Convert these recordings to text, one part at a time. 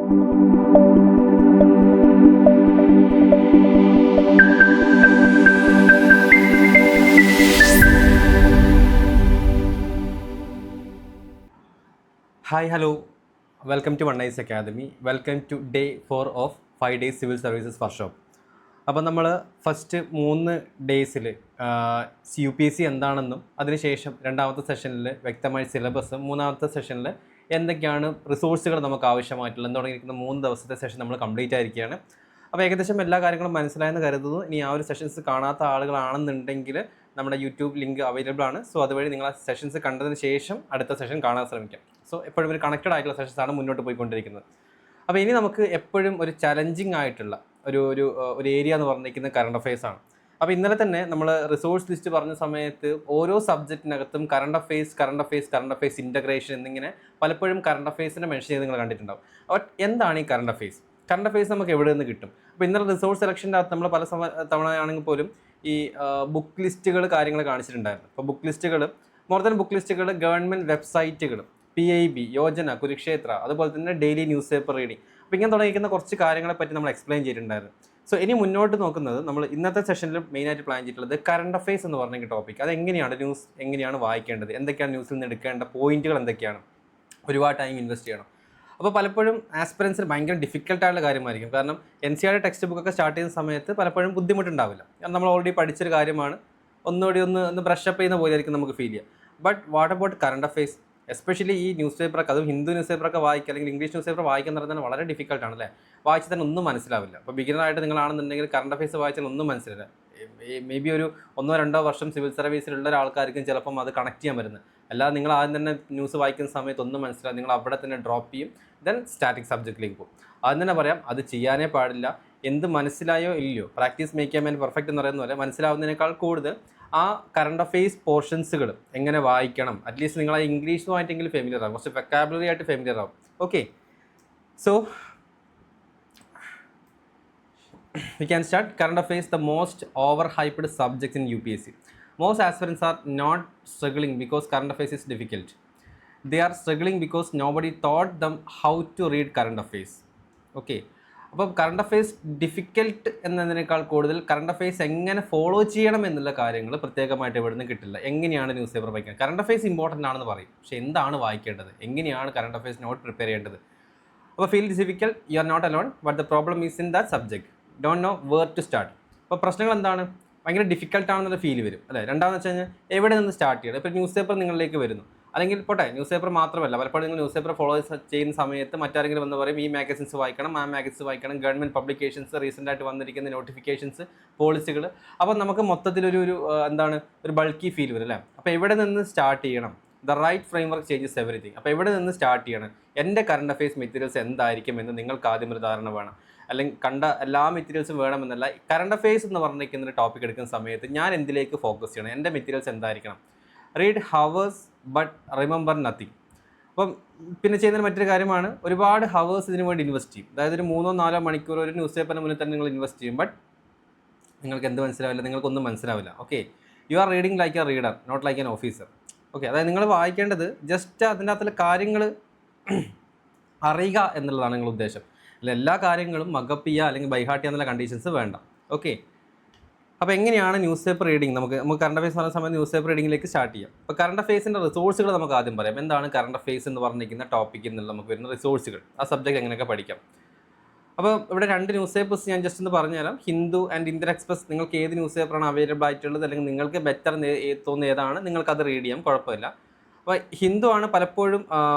Hi, hello. Welcome to One Eyes Academy. Welcome to day 4 of 5 days Civil Services Workshop. അപ്പോൾ നമ്മൾ first 3 ഡേയ്സിൽ UPSC എന്താണെന്നും അതിനുശേഷം രണ്ടാമത്തെ സെഷനിൽ വ്യക്തമായ സിലബസും മൂന്നാമത്തെ സെഷനിൽ എന്തൊക്കെയാണ് റിസോഴ്സുകൾ നമുക്ക് ആവശ്യമായിട്ടുള്ളത് എന്ന് തുടങ്ങിയിരിക്കുന്ന 3 ദിവസത്തെ സെഷൻ നമ്മൾ കംപ്ലീറ്റ് ആയിരിക്കുകയാണ്. അപ്പോൾ ഏകദേശം എല്ലാ കാര്യങ്ങളും മനസ്സിലായെന്ന് കരുതുന്നു. ഇനി ആ ഒരു സെഷൻസ് കാണാത്ത ആളുകളാണെന്നുണ്ടെങ്കിൽ നമ്മുടെ യൂട്യൂബ് ലിങ്ക് അവൈലബിൾ ആണ്. സോ അതുവഴി നിങ്ങൾ ആ സെഷൻസ് കണ്ടതിന് ശേഷം അടുത്ത സെഷൻ കാണാൻ ശ്രമിക്കാം. സോ എപ്പോഴും ഒരു കണക്റ്റഡ് ആയിട്ടുള്ള സെഷൻസാണ് മുന്നോട്ട് പോയിക്കൊണ്ടിരിക്കുന്നത്. അപ്പോൾ ഇനി നമുക്ക് എപ്പോഴും ഒരു ചലഞ്ചിങ് ആയിട്ടുള്ള ഒരു ഏരിയ എന്ന് പറഞ്ഞിരിക്കുന്നത് കറണ്ട് അഫയേഴ്സ് ആണ്. അപ്പോൾ ഇന്നലെ തന്നെ നമ്മൾ റിസോഴ്സ് ലിസ്റ്റ് പറഞ്ഞ സമയത്ത് ഓരോ സബ്ജക്റ്റിനകത്തും കറണ്ട് അഫയേഴ്സ് ഇൻ്റഗ്രേഷൻ എന്നിങ്ങനെ പലപ്പോഴും കറണ്ട് അഫയേഴ്സിനെ മെൻഷൻ ചെയ്ത് നിങ്ങൾ കണ്ടിട്ടുണ്ടാവും. അപ്പോൾ എന്താണ് ഈ കറണ്ട് അഫയേഴ്സ് നമുക്ക് എവിടെ നിന്ന് കിട്ടും? അപ്പോൾ ഇന്നലെ റിസോഴ്സ് സെലക്ഷൻ്റെ അകത്ത് നമ്മൾ പല തവണയാണെങ്കിൽ പോലും ഈ ബുക്ക് ലിസ്റ്റുകൾ കാര്യങ്ങൾ കാണിച്ചിട്ടുണ്ടായിരുന്നു. അപ്പോൾ ബുക്ക് ലിസ്റ്റുകൾ ഗവൺമെൻറ് വെബ്സൈറ്റുകൾ, PIB, യോജന, കുരുക്ഷേത്ര, അതുപോലെ തന്നെ ഡെയിലി ന്യൂസ് പേപ്പർ റീഡിങ്, അപ്പോൾ ഇങ്ങനെ തുടങ്ങിയിരിക്കുന്ന കുറച്ച് കാര്യങ്ങളെ പറ്റി നമ്മൾ എക്സ്പ്ലെയിൻ ചെയ്തിട്ടുണ്ടായിരുന്നു. സോ ഇനി മുന്നോട്ട് നോക്കുന്നത് നമ്മൾ ഇന്നത്തെ സെഷനിൽ മെയിനായിട്ട് പ്ലാൻ ചെയ്തിട്ടുള്ളത് കറണ്ട് അഫയേഴ്സ് എന്ന് പറഞ്ഞ ടോപ്പിക്. അതെങ്ങനെയാണ് ന്യൂസ് എങ്ങനെയാണ് വായിക്കേണ്ടത്, എന്തൊക്കെയാണ് ന്യൂസിൽ നിന്ന് എടുക്കേണ്ട പോയിന്റുകൾ എന്തൊക്കെയാണ്, ഒരുപാട് ടൈം ഇൻവെസ്റ്റ് ചെയ്യണം. അപ്പോൾ പലപ്പോഴും ആസ്പിറൻസിന് ഭയങ്കര ഡിഫിക്കൽട്ടായിട്ടുള്ള കാര്യമായിരിക്കും. കാരണം NCERT ടെക്സ്റ്റ് ബുക്കൊക്കെ സ്റ്റാർട്ട് ചെയ്യുന്ന സമയത്ത് പലപ്പോഴും ബുദ്ധിമുട്ടുണ്ടാവില്ല. കാരണം നമ്മൾ ഓൾറെഡി പഠിച്ചൊരു കാര്യമാണ്, ഒന്ന് ബ്രഷപ്പ് ചെയ്യുന്ന പോലെ ആയിരിക്കും നമുക്ക് ഫീൽ ചെയ്യുക. But what about current affairs, especially ഈ ന്യൂസ് പേപ്പറൊക്കെ, അതും ഹിന്ദു ന്യൂസ് പേപ്പറൊക്കെ വായിക്കുക അല്ലെങ്കിൽ ഇംഗ്ലീഷ് ന്യൂസ് പേപ്പർ വായിക്കുക എന്ന് പറഞ്ഞാൽ വളരെ ഡിഫിക്കൽട്ടാണ് അല്ലേ. വായിച്ചാൽ തന്നെ ഒന്നും മനസ്സിലാവില്ല. അപ്പോൾ ബിഗിനറായിട്ട് നിങ്ങളാണെന്നുണ്ടെങ്കിൽ കറണ്ട് അഫയേഴ്സ് വായിച്ചാൽ ഒന്നും മനസ്സിലാവില്ല. മേ ബി ഒരു 1-2 വർഷം സിവിൽ സർവീസിലുള്ള ഒരാൾക്കാർക്കും ചിലപ്പം അത് കണക്ട് ചെയ്യാൻ വരുന്നത്. അല്ലാതെ നിങ്ങൾ ആദ്യം തന്നെ ന്യൂസ് വായിക്കുന്ന സമയത്ത് ഒന്നും മനസ്സിലാവും, നിങ്ങൾ അവിടെ തന്നെ ഡ്രോപ്പ് ചെയ്യും, ദെൻ സ്റ്റാറ്റിക് സബ്ജക്റ്റിലേക്ക് പോകും. ആദ്യം തന്നെ പറയാം, അത് ചെയ്യാനേ പാടില്ല. എന്ത് മനസ്സിലായോ ഇല്ലയോ, പ്രാക്ടീസ് മേക്ക് ചെയ്യാൻ വേണ്ടി പെർഫെക്റ്റ് എന്ന് പറയുന്ന പോലെ മനസ്സിലാവുന്നതിനേക്കാൾ കൂടുതൽ ആ കറണ്ട് അഫയേഴ്സ് പോർഷൻസുകൾ എങ്ങനെ വായിക്കണം, അറ്റ്ലീസ്റ്റ് നിങ്ങൾ ആ ഇംഗ്ലീഷുമായിട്ടെങ്കിലും ഫെമിലിയർ ആകും, കുറച്ച് വെക്കാബുലറി ആയിട്ട് ഫെമിലിയർ ആകും. Okay, so we can start. Current affairs, the most overhyped subject in UPSC. Most aspirants are not struggling because current affairs is difficult. They are struggling because nobody taught them how to read current affairs. Okay, അപ്പോൾ current affairs difficult എന്നതിനേക്കാൾ കൂടുതൽ current affairs എങ്ങനെ follow ചെയ്യണം എന്നുള്ള കാര്യങ്ങൾ പ്രത്യേകമായിട്ട് ഇവിടെ നിന്ന് കിട്ടില്ല. എങ്ങനെയാണ് ന്യൂസ് പേപ്പർ വായിക്കുക, കറണ്ട് അഫയേഴ്സ് ഇമ്പോർട്ടൻ്റ് ആണെന്ന് പറയും, പക്ഷേ എന്താണ് വായിക്കേണ്ടത്, എങ്ങനെയാണ് കറണ്ട് അഫയേഴ്സ് നോട്ട് പ്രിപ്പയർ ചെയ്യേണ്ടത്. അപ്പോൾ feel difficult, you are not alone, but the problem is in that subject, don't know where to start. അപ്പോൾ പ്രശ്നങ്ങൾ എന്താണ്, ഭയങ്കര ഡിഫിക്കൽട്ടാണെന്നുള്ള ഫീൽ വരും അല്ലേ. രണ്ടാമെന്ന് വെച്ച് കഴിഞ്ഞാൽ എവിടെ നിന്ന് സ്റ്റാർട്ട് ചെയ്യണം. ഇപ്പോൾ ന്യൂസ് പേപ്പർ നിങ്ങളിലേക്ക് വരുന്നു, അല്ലെങ്കിൽ പോട്ടെ ന്യൂസ് പേപ്പർ മാത്രമല്ല, പലപ്പോഴും നിങ്ങൾ ന്യൂസ് പേപ്പർ ഫോളോ ചെയ്യുന്ന സമയത്ത് മറ്റാരെങ്കിലും വന്ന് പറയും ഈ മാഗസിൻസ് വായിക്കണം, ആ മാഗസിൻസ് വായിക്കണം, ഗവൺമെൻറ് പബ്ലിക്കേഷൻസ്, റീസെൻ്റായിട്ട് വന്നിരിക്കുന്ന നോട്ടിഫിക്കേഷൻസ്, പോളിസികൾ. അപ്പോൾ നമുക്ക് മൊത്തത്തിലൊരു ഒരു ബൾക്കി ഫീൽ വരും അല്ലേ. അപ്പോൾ എവിടെ നിന്ന് സ്റ്റാർട്ട് ചെയ്യണം, the right framework changes everything. അപ്പോൾ എവിടെ നിന്ന് സ്റ്റാർട്ട് ചെയ്യണം, എൻ്റെ കറണ്ട് അഫയേഴ്സ് മെറ്റീരിയൽസ് എന്തായിരിക്കും എന്ന് നിങ്ങൾക്ക് ആദ്യം ഒരു ധാരണ വേണം. അല്ലെങ്കിൽ കണ്ട എല്ലാ മെറ്റീരിയൽസും വേണമെന്നല്ല, കറണ്ട് അഫയേഴ്സ് എന്ന് പറഞ്ഞിരിക്കുന്ന ഒരു ടോപ്പിക് എടുക്കുന്ന സമയത്ത് ഞാൻ എന്തിലേക്ക് ഫോക്കസ് ചെയ്യണം, എൻ്റെ മെറ്റീരിയൽസ് എന്തായിരിക്കണം. Read hours but remember nothing. അപ്പം പിന്നെ ചെയ്യുന്ന മറ്റൊരു കാര്യമാണ്, ഒരുപാട് ഹവേഴ്സ് ഇതിനു വേണ്ടി ഇൻവെസ്റ്റ് ചെയ്യും. അതായത് ഒരു 3-4 മണിക്കൂർ ഒരു ന്യൂസ് പേപ്പറിന് മുന്നിൽ തന്നെ നിങ്ങൾ ഇൻവെസ്റ്റ് ചെയ്യും, ബട്ട് നിങ്ങൾക്ക് എന്ത് മനസ്സിലാവില്ല, നിങ്ങൾക്കൊന്നും മനസ്സിലാവില്ല. Okay, you are reading like a reader, not like an officer. Okay, അതായത് നിങ്ങൾ വായിക്കേണ്ടത് ജസ്റ്റ് അതിൻ്റെ അകത്തുള്ള കാര്യങ്ങൾ അറിയുക എന്നുള്ളതാണ് നിങ്ങളുടെ ഉദ്ദേശം. അല്ല എല്ലാ കാര്യങ്ങളും മഗപ്പ് ചെയ്യുക അല്ലെങ്കിൽ ബൈഹാർട്ട് ചെയ്യുക എന്നുള്ള കണ്ടീഷൻസ് വേണ്ട. ഓക്കെ, അപ്പോൾ എങ്ങനെയാണ് ന്യൂസ് പേപ്പർ റീഡിങ്, നമുക്ക് കറണ്ട് അഫയേഴ്സ് പറയുന്ന സമയത്ത് ന്യൂസ് പേപ്പർ റീഡിങ്ങിലേക്ക് സ്റ്റാർട്ട് ചെയ്യാം. അപ്പോൾ കറണ്ട് അഫയേഴ്സിൻ്റെ റിസോഴ്സുകൾ നമുക്ക് ആദ്യം പറയാം. എന്താണ് കറണ്ട് അഫയേഴ്സ് എന്ന് പറഞ്ഞിരിക്കുന്ന ടോപ്പിക് എന്നുള്ള നമുക്ക് വരുന്ന റിസോഴ്സുകൾ, ആ സബ്ജക്റ്റ് എങ്ങനെയൊക്കെ പഠിക്കാം. അപ്പോൾ ഇവിടെ 2 ന്യൂസ് പേപ്പേഴ്സ് ഞാൻ ജസ്റ്റ് ഒന്ന് പറഞ്ഞുതരാം. Hindu and Indian express. നിങ്ങൾക്ക് ഏത് ന്യൂസ് പേപ്പറാണ് അവൈലബിൾ ആയിട്ടുള്ളത്, അല്ലെങ്കിൽ നിങ്ങൾക്ക് ബെറ്റർ തോന്നുന്ന ഏതാണ്, നിങ്ങൾക്കത് റീഡ് ചെയ്യാം, കുഴപ്പമില്ല. അപ്പോൾ ഹിന്ദു ആണ് പലപ്പോഴും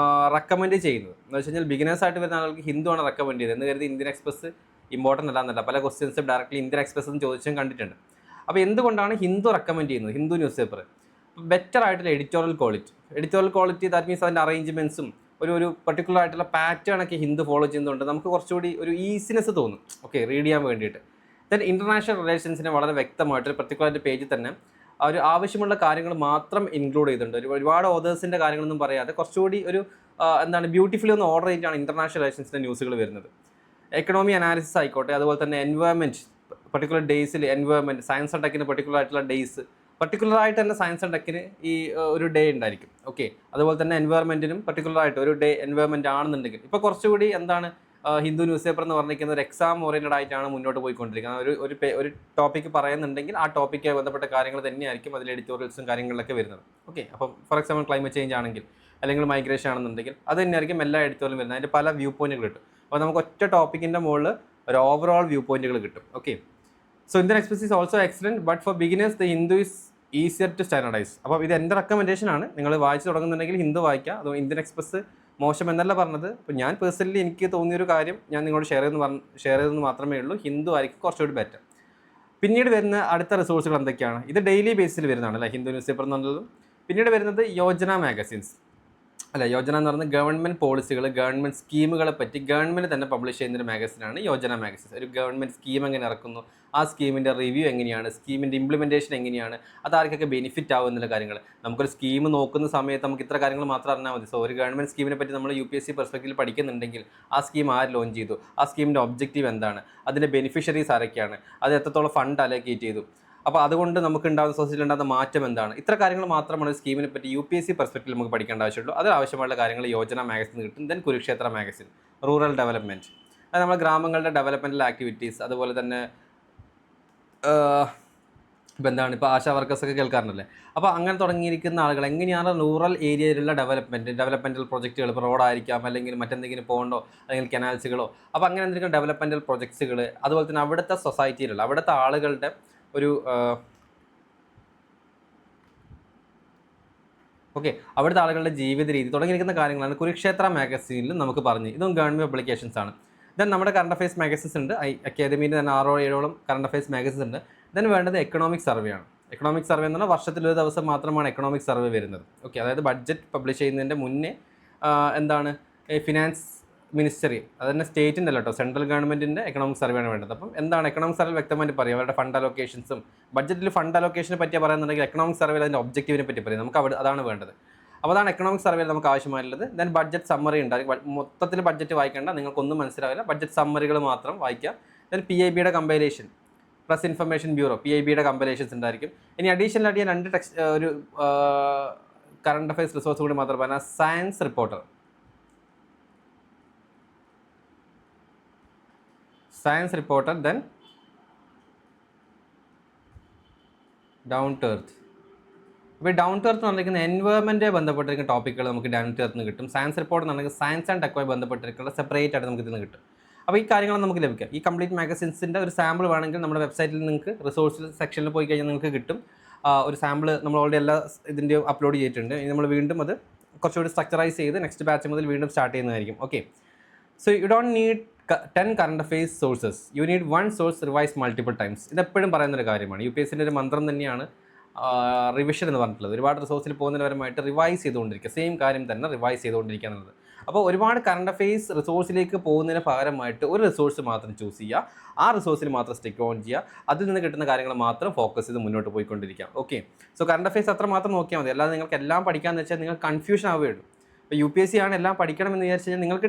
റെക്കമെൻഡ് ചെയ്യുന്നത്. എന്ന് വെച്ച് കഴിഞ്ഞാൽ ബിഗിനേഴ്സായിട്ട് വരുന്ന ആൾക്ക് ഹിന്ദു ആണ് റെക്കമെൻഡ് ചെയ്തത് എന്ന് കരുതി ഇന്ത്യൻ എക്സ്പ്രസ് ഇമ്പോർട്ടൻ്റ് അല്ല. പല ക്വസ്റ്റ്യൻസും ഡയറക്റ്റ്ലി ഇന്ത്യൻ എക്സ്പ്രസ് എന്ന് ചോദിച്ചും കണ്ടിട്ടുണ്ട്. അപ്പോൾ എന്തുകൊണ്ടാണ് ഹിന്ദു റെക്കമെൻഡ് ചെയ്യുന്നത്, ഹിന്ദു ന്യൂസ് പേപ്പർ? ബെറ്റർ ആയിട്ടുള്ള എഡിറ്റോറിയൽ ക്വാളിറ്റി, ദാറ്റ് മീൻസ് അതിൻ്റെ അറേഞ്ച്മെൻറ്റ്സും ഒരു പെർട്ടിക്കുലർ ആയിട്ടുള്ള പാറ്റേൺ ഒക്കെ ഹിന്ദു ഫോളോ ചെയ്യുന്നതുകൊണ്ട് നമുക്ക് കുറച്ചുകൂടി ഒരു ഈസിനെസ് തോന്നും, ഓക്കെ, റീഡ് ചെയ്യാൻ വേണ്ടിയിട്ട്. ദെൻ ഇൻ്റർനാഷണൽ റിലേഷൻസിനെ വളരെ വ്യക്തമായിട്ട് പെർട്ടിക്കുലർ പേജിൽ തന്നെ ഒരു ആവശ്യമുള്ള കാര്യങ്ങൾ മാത്രം ഇൻക്ലൂഡ് ചെയ്തിട്ടുണ്ട്. ഒരുപാട് ഓതേഴ്സിൻ്റെ കാര്യങ്ങളൊന്നും പറയാതെ കുറച്ചുകൂടി ബ്യൂട്ടിഫുള്ളി ഒന്ന് ഓർഡർ ചെയ്തിട്ടാണ് ഇൻ്റർനാഷണൽ റിലേഷൻസിൻ്റെ ന്യൂസുകൾ വരുന്നത്. എക്കണോമി അനാലിസിസ് ആയിക്കോട്ടെ, അതുപോലെ തന്നെ എൻവയോൺമെൻറ്റ്, പെർട്ടിക്കുലർ ഡേയ്സിൽ എൻവയോൺമെൻറ്റ്, സയൻസ് ആൻഡ് ടെക്കിന് പെർട്ടിക്കുലർ ആയിട്ടുള്ള ഡേയ്സ്, പർട്ടിക്കുലറായിട്ട് തന്നെ സയൻസ് ആൻഡ് ടെക്കിന് ഈ ഒരു ഡേ ഉണ്ടായിരിക്കും. ഓക്കെ, അതുപോലെ തന്നെ എൻവയോൺമെൻറ്റിനും പർട്ടിക്കുലറായിട്ട് ഒരു ഡേ എൻവയോൺമെൻറ്റ് ആണെന്നുണ്ടെങ്കിൽ ഇപ്പോൾ കുറച്ചുകൂടി ഹിന്ദു ന്യൂസ് പേപ്പർ എന്ന് പറഞ്ഞിരിക്കുന്ന ഒരു എക്സാം ഓറിയൻറ്റഡ് ആയിട്ടാണ് മുന്നോട്ട് പോയിക്കൊണ്ടിരിക്കുന്നത്. ഒരു ടോപ്പിക്ക് പറയുന്നുണ്ടെങ്കിൽ ആ ടോപ്പിക്കുമായി ബന്ധപ്പെട്ട കാര്യങ്ങൾ തന്നെയായിരിക്കും അതിൽ എഡിറ്റോറിയൽസും കാര്യങ്ങളിലൊക്കെ വരുന്നത്. ഓക്കെ, അപ്പം ഫോർ എക്സാമ്പിൾ ക്ലൈമറ്റ് ചേഞ്ച് ആണെങ്കിൽ അല്ലെങ്കിൽ മൈഗ്രേഷൻ ആണെന്നുണ്ടെങ്കിൽ അത് തന്നെയായിരിക്കും എല്ലാ എഡിറ്റോറിയലും വരുന്നത്. അതിൻ്റെ പല വ്യൂ പോയിന്റുകൾ കിട്ടും. അപ്പോൾ നമുക്ക് ഒറ്റ ടോപ്പിക്കിൻ്റെ മുകളിൽ ഒരു ഓവറോൾ വ്യൂ പോയിന്റുകൾ കിട്ടും. Okay, so Indian Express is also excellent, but for beginners the Hindu is easier to standardise. അപ്പോൾ ഇത് എൻ്റെ റെക്കമെൻഡേഷൻ ആണ്. നിങ്ങൾ വായിച്ച് തുടങ്ങുന്നുണ്ടെങ്കിൽ ഹിന്ദു വായിക്കുക. അതോ ഇന്ത്യൻ എക്സ്പ്രസ് മോശം എന്നല്ല പറഞ്ഞത്. അപ്പോൾ ഞാൻ പേഴ്സണലി എനിക്ക് തോന്നിയൊരു കാര്യം ഞാൻ നിങ്ങളോട് ഷെയർ ചെയ്തെന്ന് മാത്രമേ ഉള്ളൂ. ഹിന്ദു ആയിരിക്കും കുറച്ചുകൂടി ബെറ്റർ. പിന്നീട് വരുന്ന അടുത്ത റിസോഴ്സുകൾ എന്തൊക്കെയാണ്? ഇത് ഡെയിലി ബേസിൽ വരുന്നതാണ് അല്ലേ, ഹിന്ദു ന്യൂസ് പേപ്പർ എന്നുള്ളതും. പിന്നീട് വരുന്നത് യോജന മാഗസിൻസ് അല്ല, യോജന എന്ന് പറയുന്നത് ഗവൺമെൻറ് പോളിസികൾ, ഗവൺമെൻറ് സ്കീമുകളെ പറ്റി ഗവൺമെൻറ് തന്നെ പബ്ലിഷ് ചെയ്യുന്നൊരു മാഗസിനാണ് യോജന മാഗസിൻസ്. ഒരു ഗവൺമെൻറ് സ്കീം എങ്ങനെ ഇറക്കുന്നു, ആ സ്കീമിൻ്റെ റിവ്യൂ എങ്ങനെയാണ്, സ്കീമിൻ്റെ ഇംപ്ലിമെൻറ്റേഷൻ എങ്ങനെയാണ്, അത് ആർക്കൊക്കെ ബെനിഫിറ്റ് ആവും എന്നുള്ള കാര്യങ്ങൾ. നമുക്കൊരു സ്കീം നോക്കുന്ന സമയത്ത് നമുക്ക് ഇത്ര കാര്യങ്ങൾ മാത്രം അറിഞ്ഞാൽ മതി. സോ ഒരു ഗവൺമെൻറ് സ്കീമിനെ പറ്റി നമ്മൾ UPSC പെർസ്പെക്റ്റീവിൽ പഠിക്കുന്നുണ്ടെങ്കിൽ ആ സ്കീം ആര് ലോഞ്ച് ചെയ്തു, ആ സ്കീമിൻ്റെ ഒബ്ജക്റ്റീവ് എന്താണ്, അതിൻ്റെ ബെനിഫിഷ്യറീസ് ആരൊക്കെയാണ്, അത് എത്രത്തോളം ഫണ്ട് അലോക്കേറ്റ് ചെയ്തു, അപ്പോൾ അതുകൊണ്ട് നമുക്ക് ഉണ്ടാകുന്ന സൊസൈറ്റിയിൽ ഉണ്ടാകുന്ന മാറ്റം എന്താണ്, ഇത്ര കാര്യങ്ങൾ മാത്രമാണ് സ്കീമിനെ പറ്റി UPSC പെർസ്പെക്റ്റീവിൽ നമുക്ക് പഠിക്കേണ്ട ആവശ്യമുള്ളൂ. അതിനാവശ്യമുള്ള കാര്യങ്ങൾ യോജന മാഗസിൻ കിട്ടും. Then Kurukshetra magazine, rural development, അത് നമ്മുടെ ഗ്രാമങ്ങളുടെ ഡെവലപ്മെൻറ്റൽ ആക്ടിവിറ്റീസ്, അതുപോലെ തന്നെ ഇപ്പോൾ എന്താണ് ഇപ്പോൾ ആശാ വർക്കേഴ്സൊക്കെ കേൾക്കാറുണ്ടല്ലേ. അപ്പോൾ അങ്ങനെ തുടങ്ങിയിരിക്കുന്ന ആളുകൾ എങ്ങനെയാണ് റൂറൽ ഏരിയയിലുള്ള ഡെവലപ്മെൻറ്റൽ പ്രൊജക്റ്റുകൾ, ഇപ്പോൾ റോഡായിരിക്കാം അല്ലെങ്കിൽ മറ്റെന്തെങ്കിലും പോകണ്ടോ അല്ലെങ്കിൽ കനാൽസുകളോ, അപ്പോൾ അങ്ങനെ എന്തെങ്കിലും ഡെവലപ്മെൻറ്റൽ പ്രൊജക്ട്സുകൾ, അതുപോലെ തന്നെ അവിടുത്തെ സൊസൈറ്റിയിലുള്ള അവിടുത്തെ ആളുകളുടെ ഒരു അവിടുത്തെ ആളുകളുടെ ജീവിത രീതി തുടങ്ങിയിരിക്കുന്ന കാര്യങ്ങളാണ് കുരുക്ഷേത്ര മാഗസീനിൽ നമുക്ക് പറഞ്ഞ്. ഇതും ഗവൺമെൻറ് പബ്ലിക്കേഷൻസ് ആണ്. ദെൻ നമ്മുടെ കറണ്ട് അഫയേഴ്സ് മാഗസിൻസ് ഉണ്ട്. അക്കാദമിയിൽ തന്നെ 6-7 കറണ്ട് അഫയേഴ്സ് മാഗസിൻസ് ഉണ്ട്. ദെൻ വേണ്ടത് എക്കണോമിക് സർവേ ആണ്. എക്കണോമിക് സർവേ എന്ന് പറഞ്ഞാൽ വർഷത്തിലൊരു ദിവസം മാത്രമാണ് എക്കണോമിക് സർവേ വരുന്നത്. ഓക്കെ, അതായത് ബഡ്ജറ്റ് പബ്ലിഷ് ചെയ്യുന്നതിൻ്റെ മുന്നേ എന്താണ് ഫിനാൻസ് മിനിസ്റ്ററി, അതുതന്നെ സ്റ്റേറ്റിൻ്റെ അല്ല കേട്ടോ, സെൻട്രൽ ഗവൺമെൻറ്റിൻ്റെ എക്കണോമിക് സർവേ ആണ് വേണ്ടത്. അപ്പം എന്താണ് എക്കണോമിക് സർവേ വ്യക്തമായിട്ട് പറയും. അവരുടെ ഫണ്ട് അലോക്കേഷൻസും ബഡ്ജറ്റിൽ ഫണ്ട് അലോക്കേഷനെ പറ്റി പറയുന്നുണ്ടെങ്കിൽ എക്കണോമിക് സർവേയിൽ അതിൻ്റെ ഒബ്ജക്റ്റീവിനെ പറ്റി പറയും. നമുക്ക് അതാണ് വേണ്ടത്. അപ്പോൾ അതാണ് എക്കണോമിക് സർവേയിൽ നമുക്ക് ആവശ്യമായിട്ടുള്ളത്. ദെൻ ബഡ്ജറ്റ് സമ്മറി ഉണ്ടാകും. മൊത്തത്തിൽ ബഡ്ജറ്റ് വായിക്കേണ്ട, നിങ്ങൾക്കൊന്നും മനസ്സിലാവില്ല, ബഡ്ജറ്റ് സമ്മറികൾ മാത്രം വായിക്കുക. ദെൻ PIBയുടെ കമ്പൈലേഷൻ, പ്രസ് ഇൻഫർമേഷൻ ബ്യൂറോ PIBയുടെ കമ്പൈലേഷൻസ് ഉണ്ടായിരിക്കും. ഇനി അഡീഷണൽ ആയിട്ട് ഞാൻ 2 ഒരു കറണ്ട് അഫയേഴ്സ് റിസോഴ്സ് കൂടി മാത്രം പറഞ്ഞാൽ science reporter, then down to earth. അപ്പോൾ ഡൗൺ ടു എർത്ത് പറഞ്ഞിരിക്കുന്ന എൻവയോൺമെൻറ്റ് ബന്ധപ്പെട്ടിരിക്കുന്ന ടോപ്പിക്കുകൾ നമുക്ക് ഡൗൺ ടു എർത്ത് നിന്ന് കിട്ടും. സയൻസ് റിപ്പോർട്ട് എന്ന് പറഞ്ഞാൽ സയൻസ് ആൻഡ് ടെക്കുമായി ബന്ധപ്പെട്ടിരിക്കുന്ന സെപ്പറേറ്റ് ആയിട്ട് നമുക്ക് ഇതിൽ നിന്ന് കിട്ടും. അപ്പോൾ ഈ കാര്യങ്ങൾ നമുക്ക് ലഭിക്കാം. ഈ കംപ്ലീറ്റ് മാഗസിൻസിൻ്റെ ഒരു സാമ്പിൾ വേണമെങ്കിൽ നമ്മുടെ വെബ്സൈറ്റിൽ നിങ്ങൾക്ക് റിസോഴ്സ് സെക്ഷനിൽ പോയി കഴിഞ്ഞാൽ നിങ്ങൾക്ക് കിട്ടും. ഒരു സാമ്പിൾ നമ്മൾ ഓൾറെഡി എല്ലാ ഇതിൻ്റെയും അപ്ലോഡ് ചെയ്തിട്ടുണ്ട്. ഇനി നമ്മൾ വീണ്ടും അത് കുറച്ചുകൂടി സ്ട്രക്ചറൈസ് ചെയ്ത് നെക്സ്റ്റ് ബാച്ച് മുതൽ വീണ്ടും സ്റ്റാർട്ട് ചെയ്യുന്നതായിരിക്കും. Okay, so you don't need 10 current affairs sources, you need 1 source revise multiple times. ഇതെപ്പോഴും പറയുന്നൊരു കാര്യമാണ്. UPSCൻ്റെ ഒരു മന്ത്രം തന്നെയാണ് റിവിഷൻ എന്ന് പറഞ്ഞിട്ടുള്ളത്. ഒരുപാട് റിസോഴ്സിൽ പോകുന്നതിന് റിവൈസ് ചെയ്തുകൊണ്ടിരിക്കുക, സെയിം കാര്യം തന്നെ റിവൈസ് ചെയ്തുകൊണ്ടിരിക്കുക എന്നുള്ളത്. അപ്പോൾ ഒരുപാട് കറണ്ട് അഫയേഴ്സ് റിസോഴ്സിലേക്ക് പോകുന്നതിന് പകരമായിട്ട് ഒരു റിസോഴ്സ് മാത്രം ചൂസ് ചെയ്യുക, ആ റിസോഴ്സിൽ മാത്രം സ്റ്റിക്ക് ഓൺ ചെയ്യുക, അതിൽ നിന്ന് കിട്ടുന്ന കാര്യങ്ങൾ മാത്രം ഫോക്കസ് ചെയ്ത് മുന്നോട്ട് പോയിക്കൊണ്ടിരിക്കുക. ഓക്കെ, സോ കറണ്ട് അഫയേഴ്സ് അത്ര മാത്രം നോക്കിയാൽ മതി. അല്ലാതെ നിങ്ങൾക്ക് എല്ലാം പഠിക്കാമെന്ന് വെച്ചാൽ നിങ്ങൾക്ക് കൺഫ്യൂഷൻ ആവുകയുള്ളൂ. ഇപ്പോൾ UPSC ആണ് എല്ലാം പഠിക്കണമെന്ന് വിചാരിച്ചു കഴിഞ്ഞാൽ നിങ്ങൾക്ക്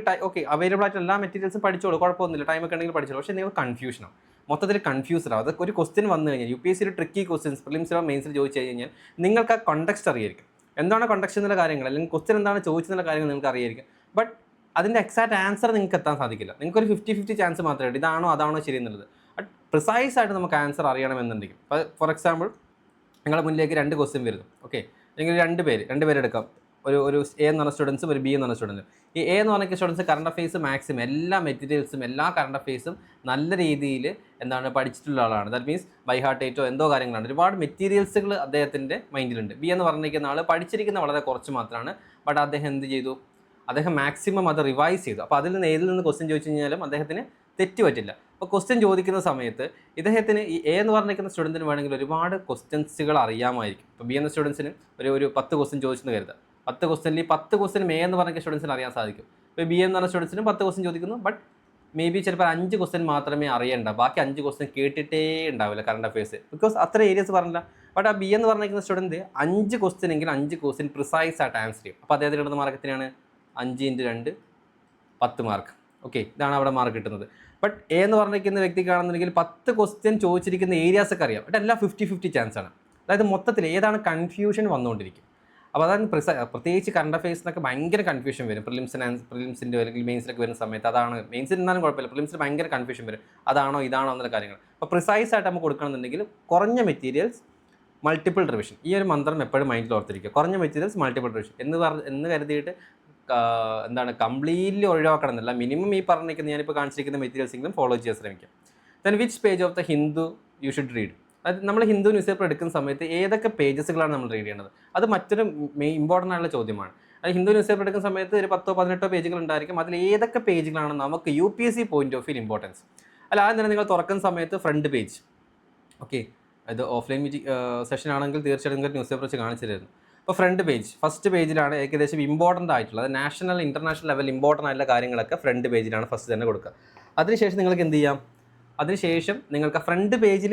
അവൈലബിൾ ആയിട്ട് എല്ലാ മെറ്റീരിയൽസും പഠിച്ചോളൂ, കുഴപ്പമൊന്നുമില്ല, ടൈമൊക്കെ ഉണ്ടെങ്കിൽ പഠിച്ചോളൂ. പക്ഷേ നിങ്ങൾ കൺഫ്യൂഷനാവും, മൊത്തത്തിൽ കൺഫ്യൂസ്ഡ് ആവും. അതൊക്കെ ഒരു ക്വസ്റ്റ്യൻ വന്നു കഴിഞ്ഞാൽ UPSC ട്രിക്കി ക്വസ്റ്റ്യൻസ് പ്രിലിംസിലോ മെയിൻസിൽ ചോദിച്ചു കഴിഞ്ഞാൽ നിങ്ങൾക്ക് ആ കോണ്ടെക്സ്റ്റ് അറിയായിരിക്കും. എന്താണ് കോണ്ടെക്സ്റ്റ് എന്നുള്ള കാര്യങ്ങൾ, അല്ലെങ്കിൽ ക്വസ്റ്റ്യൻ എന്താണ് ചോദിച്ചെന്നുള്ള കാര്യങ്ങൾ നിങ്ങൾക്ക് അറിയായിരിക്കും. ബട്ട് അതിൻ്റെ എക്സാക്റ്റ് ആൻസർ നിങ്ങൾക്ക് എത്താൻ സാധിക്കില്ല. നിങ്ങൾക്കൊരു 50-50 ചാൻസ് മാത്രമേ ഉള്ളൂ, ഇതാണോ അതാണോ ശരി എന്നുള്ളത്. ബട്ട് പ്രിസൈസ് ആയിട്ട് നമുക്ക് ആൻസർ അറിയണമെന്നുണ്ടെങ്കിൽ, ഇപ്പോൾ ഫോർ എക്സാമ്പിൾ നിങ്ങളുടെ മുന്നിലേക്ക് 2 ക്വസ്റ്റ്യൻ വരുന്നു. ഓക്കെ, അല്ലെങ്കിൽ 2 പേരെടുക്കാം. ഒരു A എന്ന് പറഞ്ഞ സ്റ്റുഡൻസും ഒരു B എന്ന് പറഞ്ഞ സ്റ്റുഡൻറ്റും. ഈ A എന്ന് പറഞ്ഞ സ്റ്റുഡൻസ് കറണ്ട് അഫയേഴ്സ് മാക്സിമം എല്ലാ മെറ്റീരിയൽസും എല്ലാ കറണ്ട് അഫയേഴ്സും നല്ല രീതിയിൽ പഠിച്ചിട്ടുള്ള ആളാണ്. ദാറ്റ് മീൻസ് ബൈ ഹാർട്ട് ഏറ്റവും എന്തോ കാര്യങ്ങളാണ്, ഒരുപാട് മെറ്റീരിയൽസുകൾ അദ്ദേഹത്തിൻ്റെ മൈൻഡിലുണ്ട്. B എന്ന് പറഞ്ഞിരിക്കുന്ന ആൾ പഠിച്ചിരിക്കുന്ന വളരെ കുറച്ച് മാത്രമാണ്. ബട്ട് അദ്ദേഹം എന്ത് ചെയ്തു, അദ്ദേഹം മാക്സിമം അത് റിവൈസ് ചെയ്തു. അപ്പോൾ അതിൽ നിന്ന് ഏതിൽ നിന്ന് ക്വസ്റ്റ്യൻ ചോദിച്ചു കഴിഞ്ഞാലും അദ്ദേഹത്തിന് തെറ്റ് പറ്റില്ല. അപ്പോൾ ക്വസ്റ്റ്യൻ ചോദിക്കുന്ന സമയത്ത് ഇദ്ദേഹത്തിന് ഈ A എന്ന് പറഞ്ഞിരിക്കുന്ന സ്റ്റുഡൻറ്റിന് വേണമെങ്കിൽ ഒരുപാട് ക്വസ്റ്റ്യൻസുകൾ അറിയാമായിരിക്കും. ഇപ്പോൾ B എന്ന സ്റ്റുഡൻസിന് ഒരു 10 ക്വസ്റ്റ്യൻ ചോദിച്ചെന്ന് കരുതുക. 10 ക്വസ്റ്റ്യനിൽ 10 ക്വസ്റ്റ്യൻ A എന്ന് പറഞ്ഞ സ്റ്റുഡൻസിന് അറിയാൻ സാധിക്കും. ഇപ്പോൾ B എന്ന് പറഞ്ഞ സ്റ്റുഡൻസിനും 10 ക്വസ്റ്റ്യൻ ചോദിക്കുന്നു. ബട്ട് മേ ബി ചിലപ്പോൾ 5 ക്വസ്റ്റ്യൻ മാത്രമേ അറിയണ്ട, ബാക്കി 5 ക്വസ്റ്റ്യൻ കേട്ടിട്ടേ ഉണ്ടാവില്ല കറണ്ട് അഫയേഴ്സ്, ബിക്കോസ് അത്ര ഏരിയസ് പറഞ്ഞില്ല. ബട്ട് ആ B എന്ന് പറഞ്ഞിരിക്കുന്ന സ്റ്റുഡൻറ്റ് 5 ക്വസ്റ്റ്യൻ എങ്കിൽ 5 ക്വസ്റ്റ്യൻ പ്രിസൈസ് ആയിട്ട് ആൻസർ ചെയ്യും. അപ്പോൾ അദ്ദേഹത്തിന് കിട്ടുന്ന മാർക്ക് എത്രയാണ്? 5 × 2 10 മാർക്ക്. ഓക്കെ, ഇതാണ് അവിടെ മാർക്ക് കിട്ടുന്നത്. ബട്ട് A എന്ന് പറഞ്ഞിരിക്കുന്ന വ്യക്തിക്കാണെന്നുണ്ടെങ്കിൽ 10 ക്വസ്റ്റ്യൻ ചോദിച്ചിരിക്കുന്ന ഏരിയാസൊക്കെ അറിയാം. ബട്ട് എല്ലാം 50-50 ചാൻസ് ആണ്. അതായത് മൊത്തത്തിൽ ഏതാണ് കൺഫ്യൂഷൻ വന്നുകൊണ്ടിരിക്കും. അപ്പോൾ അതാണ് പ്രത്യേകിച്ച് കറണ്ട് അഫയേഴ്സിനൊക്കെ ഭയങ്കര കൺഫ്യൂഷൻ വരും. പ്രിലിംസിൻ്റെ അല്ലെങ്കിൽ മെയിൻസിലൊക്കെ വരുന്ന സമയത്ത് അതാണ് മെയിൻസിൽ നിന്നാലും കുഴപ്പമില്ല, പ്രിലിംസിൽ ഭയങ്കര കൺഫ്യൂഷൻ വരും, അതാണോ ഇതാണോ എന്നുള്ള കാര്യങ്ങൾ. അപ്പോൾ പ്രിസൈസ് ആയിട്ട് നമുക്ക് കൊടുക്കണമെന്നുണ്ടെങ്കിൽ കുറഞ്ഞ മെറ്റീരിയൽസ് മൾട്ടിപ്പിൾ റിവിഷൻ, ഈ ഒരു മന്ത്രം എപ്പോഴും മൈൻഡിൽ ഓർത്തിരിക്കുക. കുറഞ്ഞ മെറ്റീരിയൽസ് മൾട്ടിപ്പിൾ റിവിഷൻ എന്ന് കരുതിയിട്ട് എന്താണ് കംപ്ലീറ്റ്ലി ഒഴിവാക്കണം എന്നല്ല, മിനിമം ഈ പറഞ്ഞിരിക്കുന്ന ഞാനിപ്പോൾ കാണിച്ചിരിക്കുന്ന മെറ്റീരിയൽസെങ്കിലും ഫോളോ ചെയ്യാൻ ശ്രമിക്കാം. Then which page of the Hindu you should read. അത് നമ്മൾ ഹിന്ദു ന്യൂസ് പേപ്പർ എടുക്കുന്ന സമയത്ത് ഏതൊക്കെ പേജസുകളാണ് നമ്മൾ റീഡ് ചെയ്യേണ്ടത്, അത് മറ്റൊരു ഇമ്പോർട്ടൻ്റ് ആയിട്ടുള്ള ചോദ്യമാണ്. അത് ഹിന്ദു ന്യൂസ് പേപ്പർ എടുക്കുന്ന സമയത്ത് ഒരു 10-18 പേജുകൾ ഉണ്ടായിരിക്കും. അതിൽ ഏതൊക്കെ പേജുകളാണ് നമുക്ക് UPSC point of view importance. അല്ല ആദ്യം തന്നെ നിങ്ങൾ തുറക്കുന്ന സമയത്ത് ഫ്രണ്ട് പേജ്, ഓക്കെ, ഇത് ഓഫ്ലൈൻ മീറ്റിംഗ് സെഷൻ ആണെങ്കിൽ തീർച്ചയായിട്ടും നിങ്ങൾക്ക് ന്യൂസ് പേപ്പർ വെച്ച് കാണിച്ചു തരുന്നു. അപ്പോൾ ഫ്രണ്ട് പേജ്, ഫസ്റ്റ് പേജിലാണ് ഏകദേശം ഇമ്പോർട്ടൻ്റ് ആയിട്ടുള്ളത്, നാഷണൽ ഇൻ്റർനാഷണൽ ലെവൽ ഇമ്പോർട്ടൻ്റ് ആയിട്ടുള്ള കാര്യങ്ങളൊക്കെ ഫ്രണ്ട് പേജിലാണ് ഫസ്റ്റ് തന്നെ കൊടുക്കുക. അതിനുശേഷം നിങ്ങൾക്ക് എന്ത് ചെയ്യാം, അതിനുശേഷം നിങ്ങൾക്ക് ഫ്രണ്ട് പേജിൽ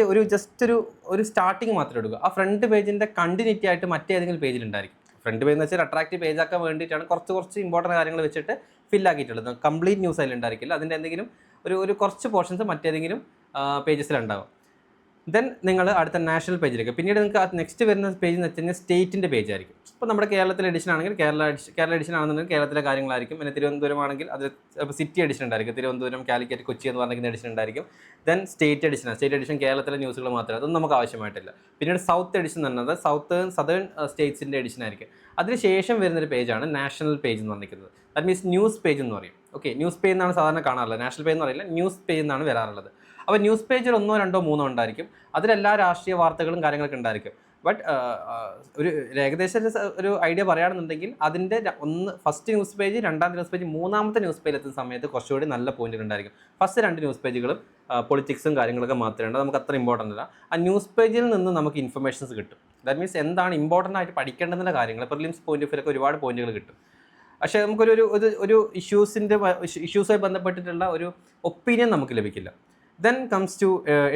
ഒരു സ്റ്റാർട്ടിങ് മാത്രം എടുക്കുക. ആ ഫ്രണ്ട് പേജിൻ്റെ കണ്ടിന്യൂറ്റി ആയിട്ട് മറ്റേതെങ്കിലും പേജിലുണ്ടായിരിക്കും. ഫ്രണ്ട് പേജ് എന്ന് വെച്ചാൽ അട്രാക്റ്റീവ് പേജാക്കാൻ വേണ്ടിയിട്ടാണ് കുറച്ച് ഇമ്പോർട്ടൻറ്റ് കാര്യങ്ങൾ വെച്ചിട്ട് ഫില്ലാക്കിയിട്ടുള്ളത്. കംപ്ലീറ്റ് ന്യൂസ് അതിൽ ഉണ്ടായിരിക്കില്ല, അതിൻ്റെ എന്തെങ്കിലും ഒരു കുറച്ച് പോർഷൻസ് മറ്റേതെങ്കിലും പേജസിലുണ്ടാകും. ദെൻ നിങ്ങൾ അടുത്ത നാഷണൽ പേജിലേക്ക്, പിന്നീട് നിങ്ങൾക്ക് നെക്സ്റ്റ് വരുന്ന പേജ് എന്ന് വെച്ച് കഴിഞ്ഞാൽ സ്റ്റേറ്റിൻ്റെ പേജ് ആയിരിക്കും. ഇപ്പോൾ നമ്മുടെ കേരളത്തിലെ എഡിഷൻ ആണെങ്കിൽ കേരള എഡിഷൻ ആണെന്നുണ്ടെങ്കിൽ കേരളത്തിലെ കാര്യങ്ങളായിരിക്കും. പിന്നെ തിരുവനന്തപുരം ആണെങ്കിൽ അത് സിറ്റി എഡിഷൻ ഉണ്ടായിരിക്കും, തിരുവനന്തപുരം, കാലിക്കറ്റ്, കൊച്ചി എന്ന് പറഞ്ഞിരിക്കുന്ന എഡിഷൻ ഉണ്ടായിരിക്കും. ദെൻ സ്റ്റേറ്റ് എഡിഷൻ കേരളത്തിലെ ന്യൂസുകൾ മാത്രമേ, അതൊന്നും നമുക്ക് ആവശ്യമായിട്ടില്ല. പിന്നീട് സൗത്ത് എഡിഷൻ എന്നത് സദേൺ സ്റ്റേറ്റ്സിൻ്റെ എഡിഷൻ ആയിരിക്കും. അതിനുശേഷം വരുന്നൊരു പേജാണ് നാഷണൽ പേജ് എന്ന് പറഞ്ഞിരിക്കുന്നത്. ദാറ്റ് മീൻസ് ന്യൂസ് പേജ് എന്ന് പറയും. ഓക്കെ, ന്യൂസ് പേജ് എന്നാണ് സാധാരണ കാണാറുള്ളത്, നാഷണൽ പേജ് എന്ന് പറയില്ല, ന്യൂസ് പേജ് എന്നാണ് വരാറുള്ളത്. അപ്പോൾ ന്യൂസ് പേജിൽ 1, 2, 3 ഉണ്ടായിരിക്കും, അതിലെല്ലാ രാഷ്ട്രീയ വാർത്തകളും കാര്യങ്ങളൊക്കെ ഉണ്ടായിരിക്കും. ബട്ട് ഒരു ഏകദേശം ഒരു ഐഡിയ പറയുകയാണെന്നുണ്ടെങ്കിൽ അതിൻ്റെ ഫസ്റ്റ് ന്യൂസ് പേജ്, രണ്ടാമത്തെ ന്യൂസ് പേജ്, മൂന്നാമത്തെ ന്യൂസ് പേജിൽ എത്തുന്ന സമയത്ത് കുറച്ചുകൂടി നല്ല പോയിന്റുകൾ ഉണ്ടായിരിക്കും. ഫസ്റ്റ് 2 ന്യൂസ് പേജുകളും പൊളിറ്റിക്സും കാര്യങ്ങളൊക്കെ മാത്രമേ ഉണ്ട്, നമുക്ക് അത്ര ഇമ്പോർട്ടൻ്റ് അല്ല. ആ ന്യൂസ് പേജിൽ നിന്ന് നമുക്ക് ഇൻഫർമേഷൻസ് കിട്ടും. ദാറ്റ് മീൻസ് എന്താണ് ഇമ്പോർട്ടൻ്റ് ആയിട്ട് പഠിക്കേണ്ടതിൻ്റെ കാര്യങ്ങൾ, പ്രിലിംസ് പോയിന്റ് ഓഫ് വ്യൂലൊക്കെ ഒരുപാട് പോയിന്റുകൾ കിട്ടും. പക്ഷേ നമുക്കൊരു ഇഷ്യൂസുമായി ബന്ധപ്പെട്ടിട്ടുള്ള ഒരു ഒപ്പീനിയൻ നമുക്ക് ലഭിക്കില്ല. Then comes to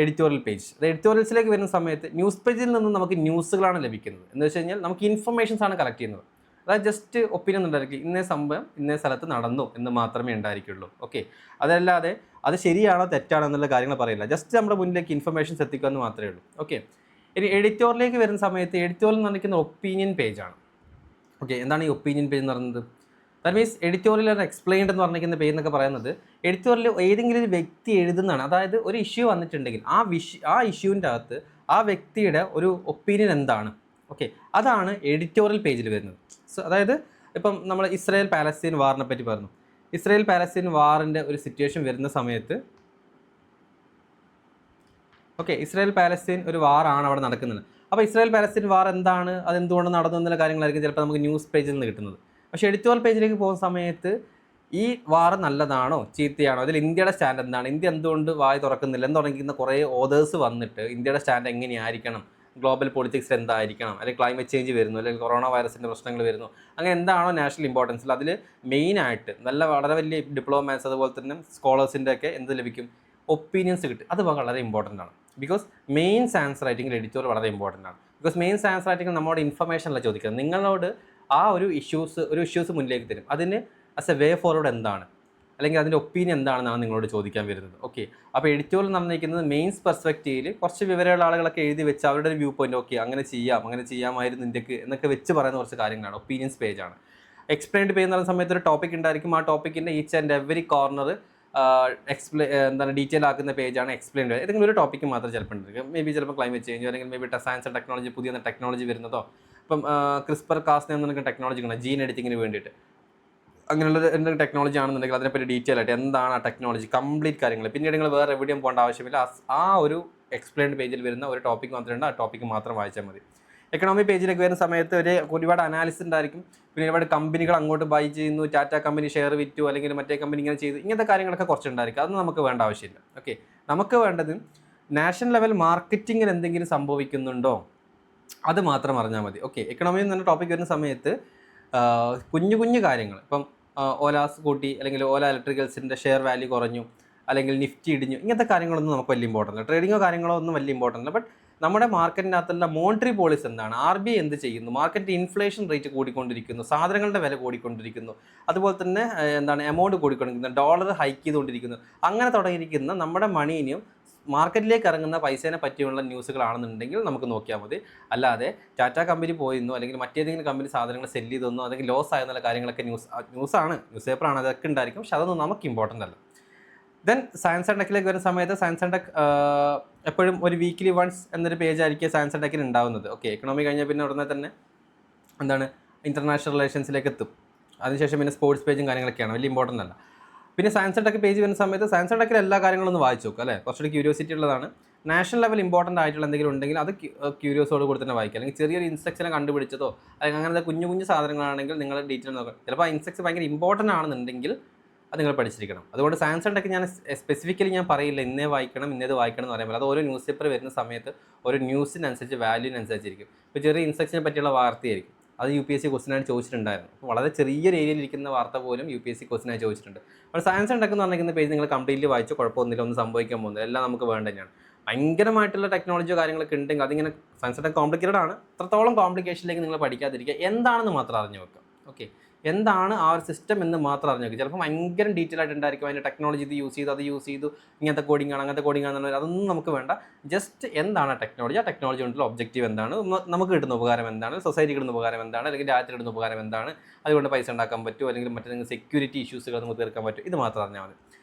editorial page. എഡിറ്റോറിയൽസിലേക്ക് വരുന്ന സമയത്ത് ന്യൂസ് പേജിൽ നിന്ന് നമുക്ക് ന്യൂസുകളാണ് ലഭിക്കുന്നത്. എന്ന് വെച്ച് കഴിഞ്ഞാൽ നമുക്ക് ഇൻഫർമേഷൻസ് ആണ് കളക്ട് ചെയ്യുന്നത്. അതായത് ജസ്റ്റ് ഒപ്പീനിയൻ ഉണ്ടായിരിക്കും, ഇന്നേ സംഭവം ഇന്നേ സ്ഥലത്ത് നടന്നു എന്ന് മാത്രമേ ഉണ്ടായിരിക്കുള്ളൂ. ഓക്കെ, അതല്ലാതെ അത് ശരിയാണോ തെറ്റാണോ എന്നുള്ള കാര്യങ്ങൾ പറയില്ല, ജസ്റ്റ് നമ്മുടെ മുന്നിലേക്ക് ഇൻഫർമേഷൻസ് എത്തിക്കുക എന്ന് മാത്രമേ ഉള്ളൂ. ഓക്കെ, ഇനി എഡിറ്റോറിയലിലേക്ക് വരുന്ന സമയത്ത് എഡിറ്റോറിയൽ എന്ന് പറഞ്ഞിരിക്കുന്ന ഒപ്പീനിയൻ പേജാണ്. ഓക്കെ, എന്താണ് ഈ ഒപ്പീനിയൻ പേജ് എന്ന് പറയുന്നത്? ദാറ്റ് മീൻസ് എഡിറ്റോറിയൽ എക്സ്പ്ലെയിൻഡ് എന്ന് പറഞ്ഞിരിക്കുന്ന പേജ് എന്നൊക്കെ പറയുന്നത് എഡിറ്റോറിയൽ ഏതെങ്കിലും ഒരു വ്യക്തി എഴുതുന്നതാണ്. അതായത് ഒരു ഇഷ്യൂ വന്നിട്ടുണ്ടെങ്കിൽ ആ ഇഷ്യൂവിൻ്റെ അകത്ത് ആ വ്യക്തിയുടെ ഒരു ഒപ്പീനിയൻ എന്താണ്, ഓക്കെ, അതാണ് എഡിറ്റോറിയൽ പേജിൽ വരുന്നത്. സോ അതായത് ഇപ്പം നമ്മൾ ഇസ്രായേൽ പാലസ്തീൻ വാറിനെ പറ്റി പറഞ്ഞു. ഇസ്രായേൽ പാലസ്തീൻ വാറിൻ്റെ ഒരു സിറ്റുവേഷൻ വരുന്ന സമയത്ത്, ഓക്കെ, ഇസ്രായേൽ പാലസ്തീൻ ഒരു വാറാണ് അവിടെ നടക്കുന്നത്. അപ്പോൾ ഇസ്രായേൽ പാലസ്തീൻ വാർ എന്താണ്, അതെന്തുകൊണ്ട് നടന്നു എന്നുള്ള കാര്യങ്ങളായിരിക്കും ചിലപ്പോൾ നമുക്ക് ന്യൂസ് പേജിൽ നിന്ന് കിട്ടുന്നത്. പക്ഷേ എഡിറ്റോറിയൽ പേജിലേക്ക് പോകുന്ന സമയത്ത് ഈ വാർ നല്ലതാണോ ചീത്തയാണോ, അതിൽ ഇന്ത്യയുടെ സ്റ്റാൻഡ് എന്താണ്, ഇന്ത്യ എന്തുകൊണ്ട് വായി തുറക്കുന്നില്ല എന്ന് തുടങ്ങിക്കുന്ന കുറേ ഓതേഴ്സ് വന്നിട്ട് ഇന്ത്യയുടെ സ്റ്റാൻഡ് എങ്ങനെയായിരിക്കണം, ഗ്ലോബൽ പൊളിറ്റിക്സ് എന്തായിരിക്കണം, അല്ലെങ്കിൽ ക്ലൈമറ്റ് ചേഞ്ച് വരുന്നു, അല്ലെങ്കിൽ കൊറോണ വൈറസിൻ്റെ പ്രശ്നങ്ങൾ വരുന്നു, അങ്ങനെ എന്താണോ നാഷണൽ ഇമ്പോർട്ടൻസിൽ അതിൽ മെയിനായിട്ട് വളരെ വലിയ ഡിപ്ലോമാറ്റ്സ് അതുപോലെ തന്നെ സ്കോളേഴ്സിൻ്റെ ഒക്കെ എന്ത് ലഭിക്കും, ഒപ്പീനിയൻസ് കിട്ടും. അത് വളരെ ഇമ്പോർട്ടൻ്റ് ആണ്. ബിക്കോസ് മെയിൻസ് ആൻസർ റൈറ്റിംഗിൽ എഡിറ്റോറിയൽ വളരെ ഇമ്പോർട്ടൻ്റ് ആണ്. ബിക്കോസ് മെയിൻസ് ആൻസർ റൈറ്റിംഗിൽ നമ്മളോട് ഇൻഫർമേഷനല്ല ചോദിക്കുന്നത്, നിങ്ങളോട് ആ ഒരു ഇഷ്യൂസ് മുന്നിലേക്ക് തരും, അതിന് ആസ് എ വേ ഫോർവേഡ് എന്താണ്, അല്ലെങ്കിൽ അതിൻ്റെ ഒപ്പീനിയൻ എന്താണെന്നാണ് നിങ്ങളോട് ചോദിക്കാൻ വരുന്നത്. ഓക്കെ, അപ്പോൾ എഡിറ്റോറിയൽ നടന്നിരിക്കുന്നത് മെയിൻസ് പെർസ്പെക്റ്റീവിൽ കുറച്ച് വിവരമുള്ള ആളുകളൊക്കെ എഴുതി വെച്ച് അവരുടെ ഒരു വ്യൂ പോയിന്റ്, ഓക്കെ അങ്ങനെ ചെയ്യാമായിരുന്നു ഇന്ത്യക്ക് എന്നൊക്കെ വെച്ച് പറയുന്ന കുറച്ച് കാര്യങ്ങളാണ് ഒപ്പീനിയൻസ് പേജാണ്. എക്സ്പ്ലെയിൻഡ് പേജ് എന്ന് പറയുന്ന സമയത്ത് ഒരു ടോപ്പിക് ഉണ്ടായിരിക്കും, ആ ടോപ്പിക്കിൻ്റെ each and every corner detail ആക്കുന്ന പേജാണ് എക്സ്പ്ലെയിൻ. ഏതെങ്കിലും ഒരു ടോപ്പിക്ക് മാത്രം ചിലപ്പോൾ ഉണ്ടായിരിക്കും, മേ ബി ചിലപ്പോൾ ക്ലൈമറ്റ് ചേഞ്ച്, അല്ലെങ്കിൽ maybe science and technology, പുതിയ ടെക്നോളജി വരുന്നതോ, ഇപ്പം ക്രിസ്പർ കാസ് എന്നൊക്കെ ടെക്നോളജി ഉണ്ട് ജീൻ എഡിറ്റിങ്ങിന് വേണ്ടിയിട്ട്, അങ്ങനെയുള്ള എന്തെങ്കിലും ടെക്നോളജി ആണെന്നുണ്ടെങ്കിൽ അതിനെപ്പറ്റി ഡീറ്റെയിൽ ആയിട്ട് എന്താണ് ആ ടെക്നോളജി, കംപ്ലീറ്റ് കാര്യങ്ങൾ, പിന്നീട് നിങ്ങൾ വേറെ എവിടെയും പോകേണ്ട ആവശ്യമില്ല, ആ ഒരു എക്സ്പ്ലെയിൻഡ് പേജിൽ വരുന്ന ഒരു ടോപ്പിക് മാത്രമുണ്ട്, ആ ടോപ്പിക്ക് മാത്രം വായിച്ചാൽ മതി. എക്കണോമി പേജിലേക്ക് വരുന്ന സമയത്ത് ഒരുപാട് അനാലിസിസ് ഉണ്ടായിരിക്കും, പിന്നെ ഒരുപാട് കമ്പനികൾ അങ്ങോട്ട് ബൈ ചെയ്യുന്നു, ടാറ്റ കമ്പനി ഷെയർ വിറ്റു, അല്ലെങ്കിൽ മറ്റേ കമ്പനി ഇങ്ങനെ ചെയ്തു, ഇങ്ങനത്തെ കാര്യങ്ങളൊക്കെ കുറച്ചുണ്ടായിരിക്കും, അതൊന്നും നമുക്ക് വേണ്ട ആവശ്യമില്ല. ഓക്കെ, നമുക്ക് വേണ്ടത് നാഷണൽ ലെവൽ മാർക്കറ്റിങ്ങിൽ എന്തെങ്കിലും സംഭവിക്കുന്നുണ്ടോ അത് മാത്രം അറിഞ്ഞാൽ മതി. ഓക്കെ, എക്കണോമി എന്ന് പറഞ്ഞ ടോപ്പിക് വരുന്ന സമയത്ത് കുഞ്ഞു കാര്യങ്ങൾ, ഇപ്പം ഓലാസ് കൂട്ടി, അല്ലെങ്കിൽ ഓല ഇലക്ട്രിക്കൽസിൻ്റെ ഷെയർ വാല്യൂ കുറഞ്ഞു, അല്ലെങ്കിൽ നിഫ്റ്റി ഇടിഞ്ഞു, ഇങ്ങനത്തെ കാര്യങ്ങളൊന്നും നമുക്ക് വലിയ ഇമ്പോർട്ടൻ്റ് അല്ല, ട്രേഡിങ്ങോ കാര്യങ്ങളോ ഒന്നും വലിയ ഇമ്പോർട്ടൻ്റ് അല്ല. ബട്ട് നമ്മുടെ മാർക്കറ്റിനകത്തുള്ള മോണിറ്ററി പോളിസി എന്താണ്, RBI എന്ത് ചെയ്യുന്നു, മാർക്കറ്റ് ഇൻഫ്ലേഷൻ റേറ്റ് കൂടിക്കൊണ്ടിരിക്കുന്നു, സാധനങ്ങളുടെ വില കൂടിക്കൊണ്ടിരിക്കുന്നു, അതുപോലെ തന്നെ എമൗണ്ട് കൂടിക്കൊണ്ടിരിക്കുന്നു, ഡോളർ ഹൈക്ക് ചെയ്തുകൊണ്ടിരിക്കുന്നു, അങ്ങനെ തുടങ്ങിയിരിക്കുന്ന നമ്മുടെ മണീനെയും മാർക്കറ്റിലേക്ക് ഇറങ്ങുന്ന പൈസേനെ പറ്റിയുള്ള ന്യൂസുകളാണെന്നുണ്ടെങ്കിൽ നമുക്ക് നോക്കിയാൽ മതി. അല്ലാതെ ടാറ്റ കമ്പനി പോയിരുന്നോ അല്ലെങ്കിൽ മറ്റേതെങ്കിലും കമ്പനി സാധനങ്ങൾ സെല്ല് ചെയ്തെന്നോ അല്ലെങ്കിൽ ലോസ് ആയെന്നുള്ള കാര്യങ്ങളൊക്കെ ന്യൂസാണ്, ന്യൂസ് പേപ്പറാണ്, അതൊക്കെ ഉണ്ടായിരിക്കും. പക്ഷെ അതൊന്നും നമുക്ക് ഇമ്പോർട്ടൻ്റ് അല്ല. ദെൻ സയൻസ് ആൻഡ് ടെക്കിലേക്ക് വരുന്ന സമയത്ത് സയൻസ് ആൻഡ് ടെക് എപ്പോഴും ഒരു വീക്ക്ലി വൺസ് എന്നൊരു പേജ് ആയിരിക്കും സയൻസ് ആൻഡ് ടെക്കിന് ഉണ്ടാകുന്നത്. ഓക്കെ, എക്കണോമി കഴിഞ്ഞാൽ പിന്നെ ഉടനെ തന്നെ എന്താണ് ഇൻ്റർനാഷണൽ റിലേഷൻസിലേക്ക് എത്തും. അതിനുശേഷം പിന്നെ സ്പോർട്സ് പേജും കാര്യങ്ങളൊക്കെയാണ്, വലിയ ഇമ്പോർട്ടൻ്റ് അല്ല. പിന്നെ സയൻസ് ആൻഡ് ടെക് പേജ് വരുന്ന സമയത്ത് സയൻസ് ആൻഡ് ടെക്കിൽ എല്ലാ കാര്യങ്ങളും ഒന്ന് വായിച്ചു നോക്കുക അല്ലേ, കുറച്ചുകൂടി ക്യൂരിയോസിറ്റി ഉള്ളതാണ്. നാഷണൽ ലെവൽ ഇമ്പോർട്ടൻ്റ് ആയിട്ടുള്ള എന്തെങ്കിലും ഉണ്ടെങ്കിൽ അത് ക്യൂരിയോസോട് കൂടി തന്നെ വായിക്കുക. അല്ലെങ്കിൽ ചെറിയൊരു ഇൻസ്ട്രക്ഷനെ കണ്ടുപിടിച്ചതോ അല്ലെങ്കിൽ അങ്ങനത്തെ കുഞ്ഞു കുഞ്ഞു സാധനങ്ങളാണെങ്കിൽ നിങ്ങൾ ഡീറ്റെയിൽ നോക്കുക. ചിലപ്പോൾ ആ ഇൻസ്ട്രക്ഷൻ ഭയങ്കര ഇമ്പോർട്ടൻ്റ് ആണെന്നുണ്ടെങ്കിൽ അത് നിങ്ങൾ പഠിച്ചിരിക്കണം. അതുകൊണ്ട് സയൻസ് ആൻഡ് ടെക് ഞാൻ സ്പെസിഫിക്കലി ഞാൻ പറയില്ല ഇന്നേ വായിക്കണം ഇന്നേത് വായിക്കണം എന്ന് പറയുമ്പോൾ അത് ഓരോ ന്യൂസ് പേപ്പർ വരുന്ന സമയത്ത് ഓരോ ന്യൂസിനനുസരിച്ച് വാല്യൂവിനനുസരിച്ചിരിക്കും. ഇപ്പോൾ ചെറിയ ഇൻസ്ട്രക്ഷനെ പറ്റിയുള്ള വാർത്തയായിരിക്കും, അത് UPSC ക്വസ്റ്റിനായിട്ട് ചോദിച്ചിട്ടുണ്ടായിരുന്നു. അപ്പോൾ വളരെ ചെറിയൊരു ഏരിയയിലിരിക്കുന്ന വാർത്ത പോലും UPSC ക്വസ്റ്റിനായി ചോദിച്ചിട്ടുണ്ട്. അപ്പോൾ സയൻസ് ആൻഡ് ടെക് എന്ന് പറഞ്ഞിരിക്കുന്ന പേജ് നിങ്ങൾ കംപ്ലീറ്റ്ലി വായിച്ചു, കുഴപ്പമൊന്നുമില്ല, ഒന്നും സംഭവിക്കാൻ പോകുന്നില്ല, എല്ലാം നമുക്ക് വേണ്ട തന്നെയാണ്. ഭയങ്കരമായിട്ടുള്ള ടെക്നോളജിയോ കാര്യങ്ങളൊക്കെ ഉണ്ടെങ്കിൽ അതിങ്ങനെ സയൻസ് ആൻഡ് ടെക് കോംപ്ലിക്കേറ്റഡ് ആണ്. അത്രത്തോളം കോംപ്ലിക്കേഷനിലേക്ക് നിങ്ങൾ പഠിക്കാതിരിക്കുക, എന്താണെന്ന് മാത്രം അറിഞ്ഞു വെക്കുക. ഓക്കെ, എന്താണ് ആ ഒരു സിസ്റ്റം എന്ന് മാത്രം അറിഞ്ഞു വെക്കുക. ചിലപ്പോൾ ഭയങ്കര ഡീറ്റെയിൽ ആയിട്ടുണ്ടായിരിക്കും, അതിൻ്റെ ടെക്നോളജി ഇത് യൂസ് ചെയ്തു അത് യൂസ് ചെയ്തു, ഇങ്ങനത്തെ കോഡിംഗ് ആണ് അങ്ങനത്തെ കോഡിംഗ് ആണെന്നുള്ളത് അതൊന്നും നമുക്ക് വേണ്ട. ജസ്റ്റ് എന്താണ് ടെക്നോളജി, ആ ടെക്നോളജി കൊണ്ടുള്ള ഒബ്ജക്റ്റീവ് എന്താണ്, നമുക്ക് കിട്ടുന്ന ഉപകാരം എന്താണ്, സൊസൈറ്റിക്ക് കിട്ടുന്ന ഉപകാരം എന്താണ്, അല്ലെങ്കിൽ രാജ്യത്തിന് കിട്ടുന്ന ഉപകാരം എന്താണ്, അതുകൊണ്ട് പൈസ ഉണ്ടാക്കാൻ പറ്റുമോ അല്ലെങ്കിൽ മറ്റേതെങ്കിലും സെക്യൂരിറ്റി ഇഷ്യൂസുകൾ നമുക്ക് തീർക്കാൻ പറ്റും, ഇത് മാത്രം അറിഞ്ഞാൽ മതി.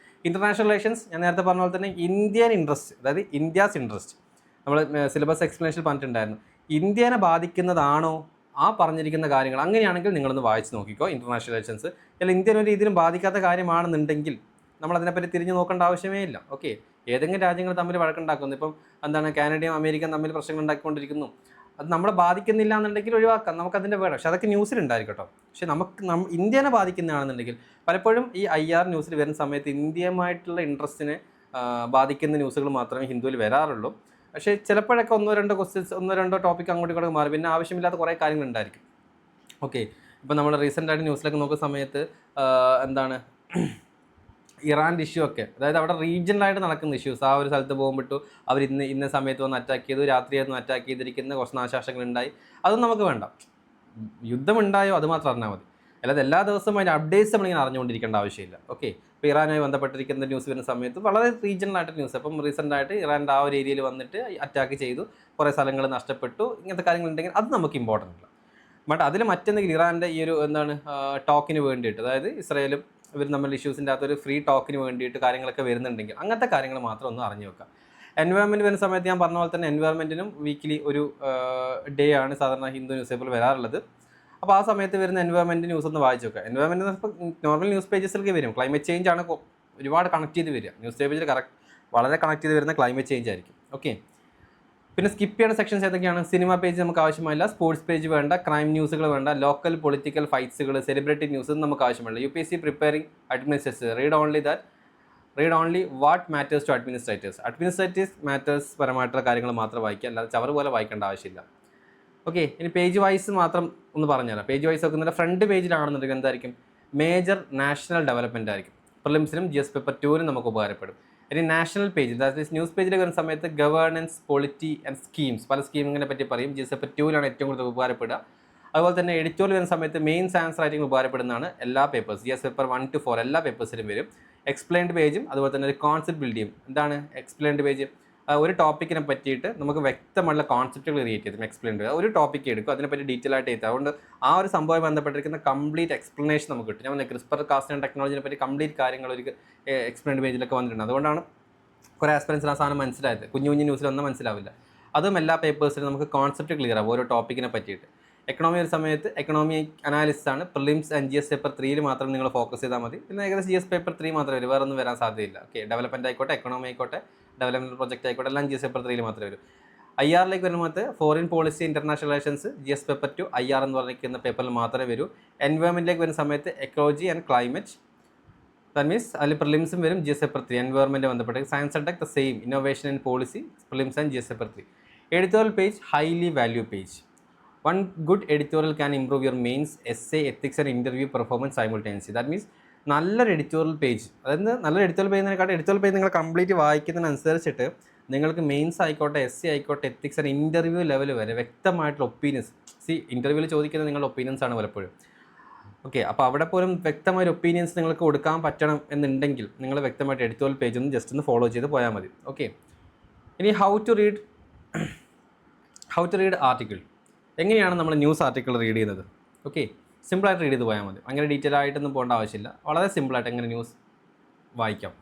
ഇൻ്റർനാഷണൽ റിലേഷൻസ് ഞാൻ നേരത്തെ പറഞ്ഞ പോലെ തന്നെ ഇന്ത്യൻ ഇൻട്രസ്റ്റ്, അതായത് ഇന്ത്യാസ് ഇൻട്രസ്റ്റ് നമ്മൾ സിലബസ് എക്സ്പ്ലനേഷനിൽ പറഞ്ഞിട്ടുണ്ടായിരുന്നു. ഇന്ത്യനെ ബാധിക്കുന്നതാണോ ആ പറഞ്ഞിരിക്കുന്ന കാര്യങ്ങൾ, അങ്ങനെയാണെങ്കിൽ നിങ്ങളൊന്ന് വായിച്ച് നോക്കിക്കോ ഇൻ്റർനാഷണൽ റിലേഷൻസ്. അല്ലെങ്കിൽ ഇന്ത്യൻ ഒരു രീതിയിലും ബാധിക്കാത്ത കാര്യമാണെന്നുണ്ടെങ്കിൽ നമ്മളതിനെപ്പറ്റി തിരിഞ്ഞു നോക്കേണ്ട ആവശ്യമേ ഇല്ല. ഓക്കെ, ഏതെങ്കിലും രാജ്യങ്ങൾ തമ്മിൽ വഴക്കുണ്ടാക്കുന്നു, ഇപ്പം എന്താണ് കാനഡയും അമേരിക്കയും തമ്മിൽ പ്രശ്നങ്ങൾ ഉണ്ടാക്കിക്കൊണ്ടിരിക്കുന്നു, അത് നമ്മളെ ബാധിക്കുന്നില്ല എന്നുണ്ടെങ്കിൽ ഒഴിവാക്കാം, നമുക്കതിൻ്റെ വേണം. പക്ഷെ അതൊക്കെ ന്യൂസിലുണ്ടായിരിക്കട്ടോ. പക്ഷേ ഇന്ത്യനെ ബാധിക്കുന്നതാണെന്നുണ്ടെങ്കിൽ പലപ്പോഴും ഈ IR ന്യൂസിൽ വരുന്ന സമയത്ത് ഇന്ത്യയുമായിട്ടുള്ള ഇൻട്രസ്റ്റിനെ ബാധിക്കുന്ന ന്യൂസുകൾ മാത്രമേ ഹിന്ദുവിൽ വരാറുള്ളൂ. പക്ഷേ ചിലപ്പോഴൊക്കെ ഒന്നോ രണ്ടോ ടോപ്പിക് അങ്ങോട്ടും ഇങ്ങോട്ടും മാറി, പിന്നെ ആവശ്യമില്ലാത്ത കുറേ കാര്യങ്ങളുണ്ടായിരിക്കും. ഓക്കെ, ഇപ്പോൾ നമ്മൾ റീസെൻ്റായിട്ട് ന്യൂസിലൊക്കെ നോക്കുന്ന സമയത്ത് എന്താണ് ഇറാൻ്റെ ഇഷ്യൂ ഒക്കെ, അതായത് അവിടെ റീജിയണലായിട്ട് നടക്കുന്ന ഇഷ്യൂസ്, ആ ഒരു സ്ഥലത്ത് പോകുമ്പോഴു അവർ ഇന്ന സമയത്ത് വന്ന് അറ്റാക്ക് ചെയ്തു, രാത്രിയായിരുന്നു അറ്റാക്ക് ചെയ്തിരിക്കുന്ന കുറച്ച് നാശനഷ്ടങ്ങളുണ്ടായി, അതൊന്നും നമുക്ക് വേണ്ട. യുദ്ധമുണ്ടായോ അത് മാത്രം അറിഞ്ഞാൽ മതി, അല്ലാതെ എല്ലാ ദിവസവും അതിൻ്റെ അപ്ഡേറ്റ്സ് നമ്മളിങ്ങനെ അറിഞ്ഞുകൊണ്ടിരിക്കേണ്ട ആവശ്യമില്ല. ഓക്കെ, ഇപ്പോൾ ഇറാനുമായി ബന്ധപ്പെട്ടിരിക്കുന്ന ന്യൂസ് വരുന്ന സമയത്ത് വളരെ റീജിയണലായിട്ട് ന്യൂസ്, അപ്പം റീസെൻ്റായിട്ട് ഇറാൻ്റെ ആ ഒരു ഏരിയയിൽ വന്നിട്ട് അറ്റാക്ക് ചെയ്തു, കുറേ സ്ഥലങ്ങൾ നഷ്ടപ്പെട്ടു, ഇങ്ങനത്തെ കാര്യങ്ങളുണ്ടെങ്കിൽ അത് നമുക്ക് ഇമ്പോർട്ടൻ്റ് അല്ല. ബട്ട് അതിൽ മറ്റെന്തെങ്കിലും ഇറാൻ്റെ ഈ ഒരു എന്താണ് ടോക്കിന് വേണ്ടിയിട്ട്, അതായത് ഇസ്രായേലും ഇവർ തമ്മിൽ ഇഷ്യൂസിൻ്റെ അകത്തൊരു ഫ്രീ ടോക്കിന് വേണ്ടിയിട്ട് കാര്യങ്ങളൊക്കെ വരുന്നുണ്ടെങ്കിൽ അങ്ങനത്തെ കാര്യങ്ങൾ മാത്രം ഒന്ന് അറിഞ്ഞു വെക്കുക. എൻവയോൺമെൻറ്റ് വരുന്ന സമയത്ത് ഞാൻ പറഞ്ഞ പോലെ തന്നെ എൻവയോൺമെൻറ്റിനും വീക്കിലി ഒരു ഡേ ആണ് സാധാരണ ഹിന്ദു ന്യൂസ് പേപ്പറിൽ വരാറുള്ളത്. അപ്പോൾ ആ സമയത്ത് വരുന്ന എൻവയോൺമെൻറ്റ് ന്യൂസ് ഒന്ന് വായിച്ചു നോക്കുക. എൻവയോൺമെൻറ്റ് ഇപ്പോൾ നോർമൽ ന്യൂസ് പേജസിലേക്ക് വരും, ക്ലൈമറ്റ് ചേഞ്ച് ആണ് ഒരുപാട് കണക്ട് ചെയ്ത് വരിക. ന്യൂസ് പേജിൽ വളരെ കണക്ട് ചെയ്ത് വരുന്ന ക്ലൈമറ്റ് ചേഞ്ച് ആയിരിക്കും. ഓക്കെ, പിന്നെ സ്കിപ്പ് ചെയ്യുന്ന സെക്ഷൻസ് ഏതൊക്കെയാണ്? സിനിമ പേജ് നമുക്ക് ആവശ്യമില്ല, സ്പോർട്സ് പേജ് വേണ്ട, ക്രൈം ന്യൂസുകൾ വേണ്ട, ലോക്കൽ പൊളിറ്റിക്കൽ ഫൈറ്റ്സുകൾ, സെലിബ്രിറ്റി ന്യൂസ് നമുക്ക് ആവശ്യമില്ല. UPSC preparing administrators, read only what matters to administratives matters പരമായിട്ടുള്ള കാര്യങ്ങൾ മാത്രം വായിക്കുക, അല്ലാതെ ചവർ പോലെ വായിക്കേണ്ട ആവശ്യമില്ല. ഓക്കെ, ഇനി പേജ് വൈസ് മാത്രം ഒന്ന് പറഞ്ഞുതരാം. പേജ് വൈസ് നോക്കുന്നതിൻ്റെ ഫ്രണ്ട് പേജിലാണെന്നുണ്ടെങ്കിൽ എന്തായിരിക്കും? മേജർ നാഷണൽ ഡെവലപ്മെൻ്റ് ആയിരിക്കും. പ്രിലിംസിനും GS പേപ്പർ 2നും നമുക്ക് ഉപകാരപ്പെടും. ഇനി national page, that means news പേജിൽ വരുന്ന സമയത്ത് ഗവേണൻസ്, പൊളിറ്റി ആൻഡ് സ്കീംസ്, പല സ്കീമിങ്ങിനെ പറ്റി പറയും. GS പേപ്പർ 2ലാണ് ഏറ്റവും കൂടുതൽ ഉപകാരപ്പെടുക. അതുപോലെ തന്നെ എഡിറ്റോറിയൽ വരുന്ന സമയത്ത് മെയിൻസ് ആൻസർ റൈറ്റിംഗ് ഉപകാരപ്പെടുന്നതാണ് എല്ലാ പേപ്പേഴ്സ്. GS പേപ്പർ 1 to 4 എല്ലാ പേപ്പേഴ്സിലും വരും. എക്സ്പ്ലെയിൻഡ് പേജും അതുപോലെ തന്നെ ഒരു കോൺസെപ്റ്റ് ബിൽഡ് ചെയ്യും. എന്താണ് എക്സ്പ്ലെയിൻഡ് പേജ്? ഒരു ടോപ്പിക്കിനെ പറ്റിയിട്ട് നമുക്ക് വ്യക്തമുള്ള കോൺസെപ്റ്റുകൾ ക്രിയേറ്റ് ചെയ്തും എക്സ്പ്ലെയിൻ ചെയ്യുക. ഒരു ടോപ്പിക്ക് എടുക്കും, അതിനെപ്പറ്റി ഡീറ്റെയിൽ ആയിട്ട് എഴുതുക. അതുകൊണ്ട് ആ ഒരു സംഭവം ബന്ധപ്പെട്ടിരിക്കുന്ന കംപ്ലീറ്റ് എക്സ്പ്ലനേഷൻ നമുക്ക് കിട്ടും. ഞാൻ CRISPR-Cas9 ടെക്നോളജിനെ പറ്റി കംപ്ലീറ്റ് കാര്യങ്ങൾ ഒരു എക്സ്പ്ലെയിൻഡ് പേജിലൊക്കെ വന്നിട്ടുണ്ട്. അതുകൊണ്ടാണ് കുറേ ആസ്പിറൻസിന് ആ സാധനം മനസ്സിലായത്. കുഞ്ഞു ന്യൂസിലൊന്നും മനസ്സിലാവില്ല. അതും എല്ലാ പേപ്പേഴ്സിലും നമുക്ക് കോൺസെപ്റ്റ് ക്ലിയർ ആവും ഓരോ ടോപ്പിക്കിനെ പറ്റിയിട്ട്. എക്കണോമി ഒരു സമയത്ത് എക്കണോമിക് അനാലിസിസ് ആണ്. പ്രിലിംസ് ആൻഡ് GS പേപ്പർ 3 മാത്രം നിങ്ങൾ ഫോക്കസ് ചെയ്താൽ മതി. പിന്നെ ഏകദേശം GS പേപ്പർ 3 മാത്രമേ വരും, വേറെ ഒന്നും വരാൻ സാധ്യതയില്ല. ഓക്കെ, ഡെവലപ്മെൻറ്റ് ആയിക്കോട്ടെ, എക്കണോമി ആയിക്കോട്ടെ, ഡെവലപ്മെൻറ്റ് പ്രോജക്റ്റ് ആയിക്കോട്ടെ, എല്ലാം GS പേപ്പർ 3 മാത്രമേ വരും. IRലേക്ക് വരുമ്പോൾ foreign policy, international relations, GS paper 2, IR എന്ന് പറഞ്ഞിരിക്കുന്ന പേപ്പറിൽ മാത്രമേ വരൂ. എൻവയോൺമെൻറ്റിലേക്ക് വരുന്ന സമയത്ത് ecology and climate, that means അതിൽ പ്രിലിംസും വരും. GS പേപ്പർ 3 എൻവയോൺമെൻറ്റ് ബന്ധപ്പെട്ട്. Science and tech the same, innovation and policy, prelims and GS paper 3. Editorial page highly value page. One good editorial can improve your mains, essay, ethics and interview performance simultaneously. That means നല്ലൊരു editorial page, അതായത് നല്ലൊരു editorial പേജിനെക്കാട്ടും editorial page നിങ്ങൾ complete വായിക്കുന്നതിനനുസരിച്ചിട്ട് നിങ്ങൾക്ക് mains ആയിക്കോട്ടെ, essay ആയിക്കോട്ടെ, ethics and interview level വരെ വ്യക്തമായിട്ടുള്ള opinions. ഇൻ്റർവ്യൂവിൽ ചോദിക്കുന്നത് നിങ്ങളുടെ ഒപ്പീനിയൻസ് ആണ് പലപ്പോഴും. ഓക്കെ, അപ്പോൾ അവിടെ പോലും വ്യക്തമായ ഒപ്പീനിയൻസ് നിങ്ങൾക്ക് കൊടുക്കാൻ പറ്റണം എന്നുണ്ടെങ്കിൽ നിങ്ങൾ വ്യക്തമായിട്ട് എഡിറ്റോറിയൽ പേജ് ഒന്ന് ജസ്റ്റ് ഒന്ന് ഫോളോ ചെയ്ത് പോയാൽ മതി. ഓക്കെ, ഇനി ഹൗ ടു റീഡ് ആർട്ടിക്കിൾ. എങ്ങനെയാണ് നമ്മൾ ന്യൂസ് ആർട്ടിക്കിൾ റീഡ് ചെയ്യുന്നത്? ഓക്കെ, സിമ്പിളായിട്ട് റീഡ് ചെയ്ത് പോയാൽ മതി. അങ്ങനെ ഡീറ്റെയിൽ ആയിട്ടൊന്നും പോകേണ്ട ആവശ്യമില്ല. വളരെ സിമ്പിളായിട്ട് എങ്ങനെ ന്യൂസ് വായിക്കാം.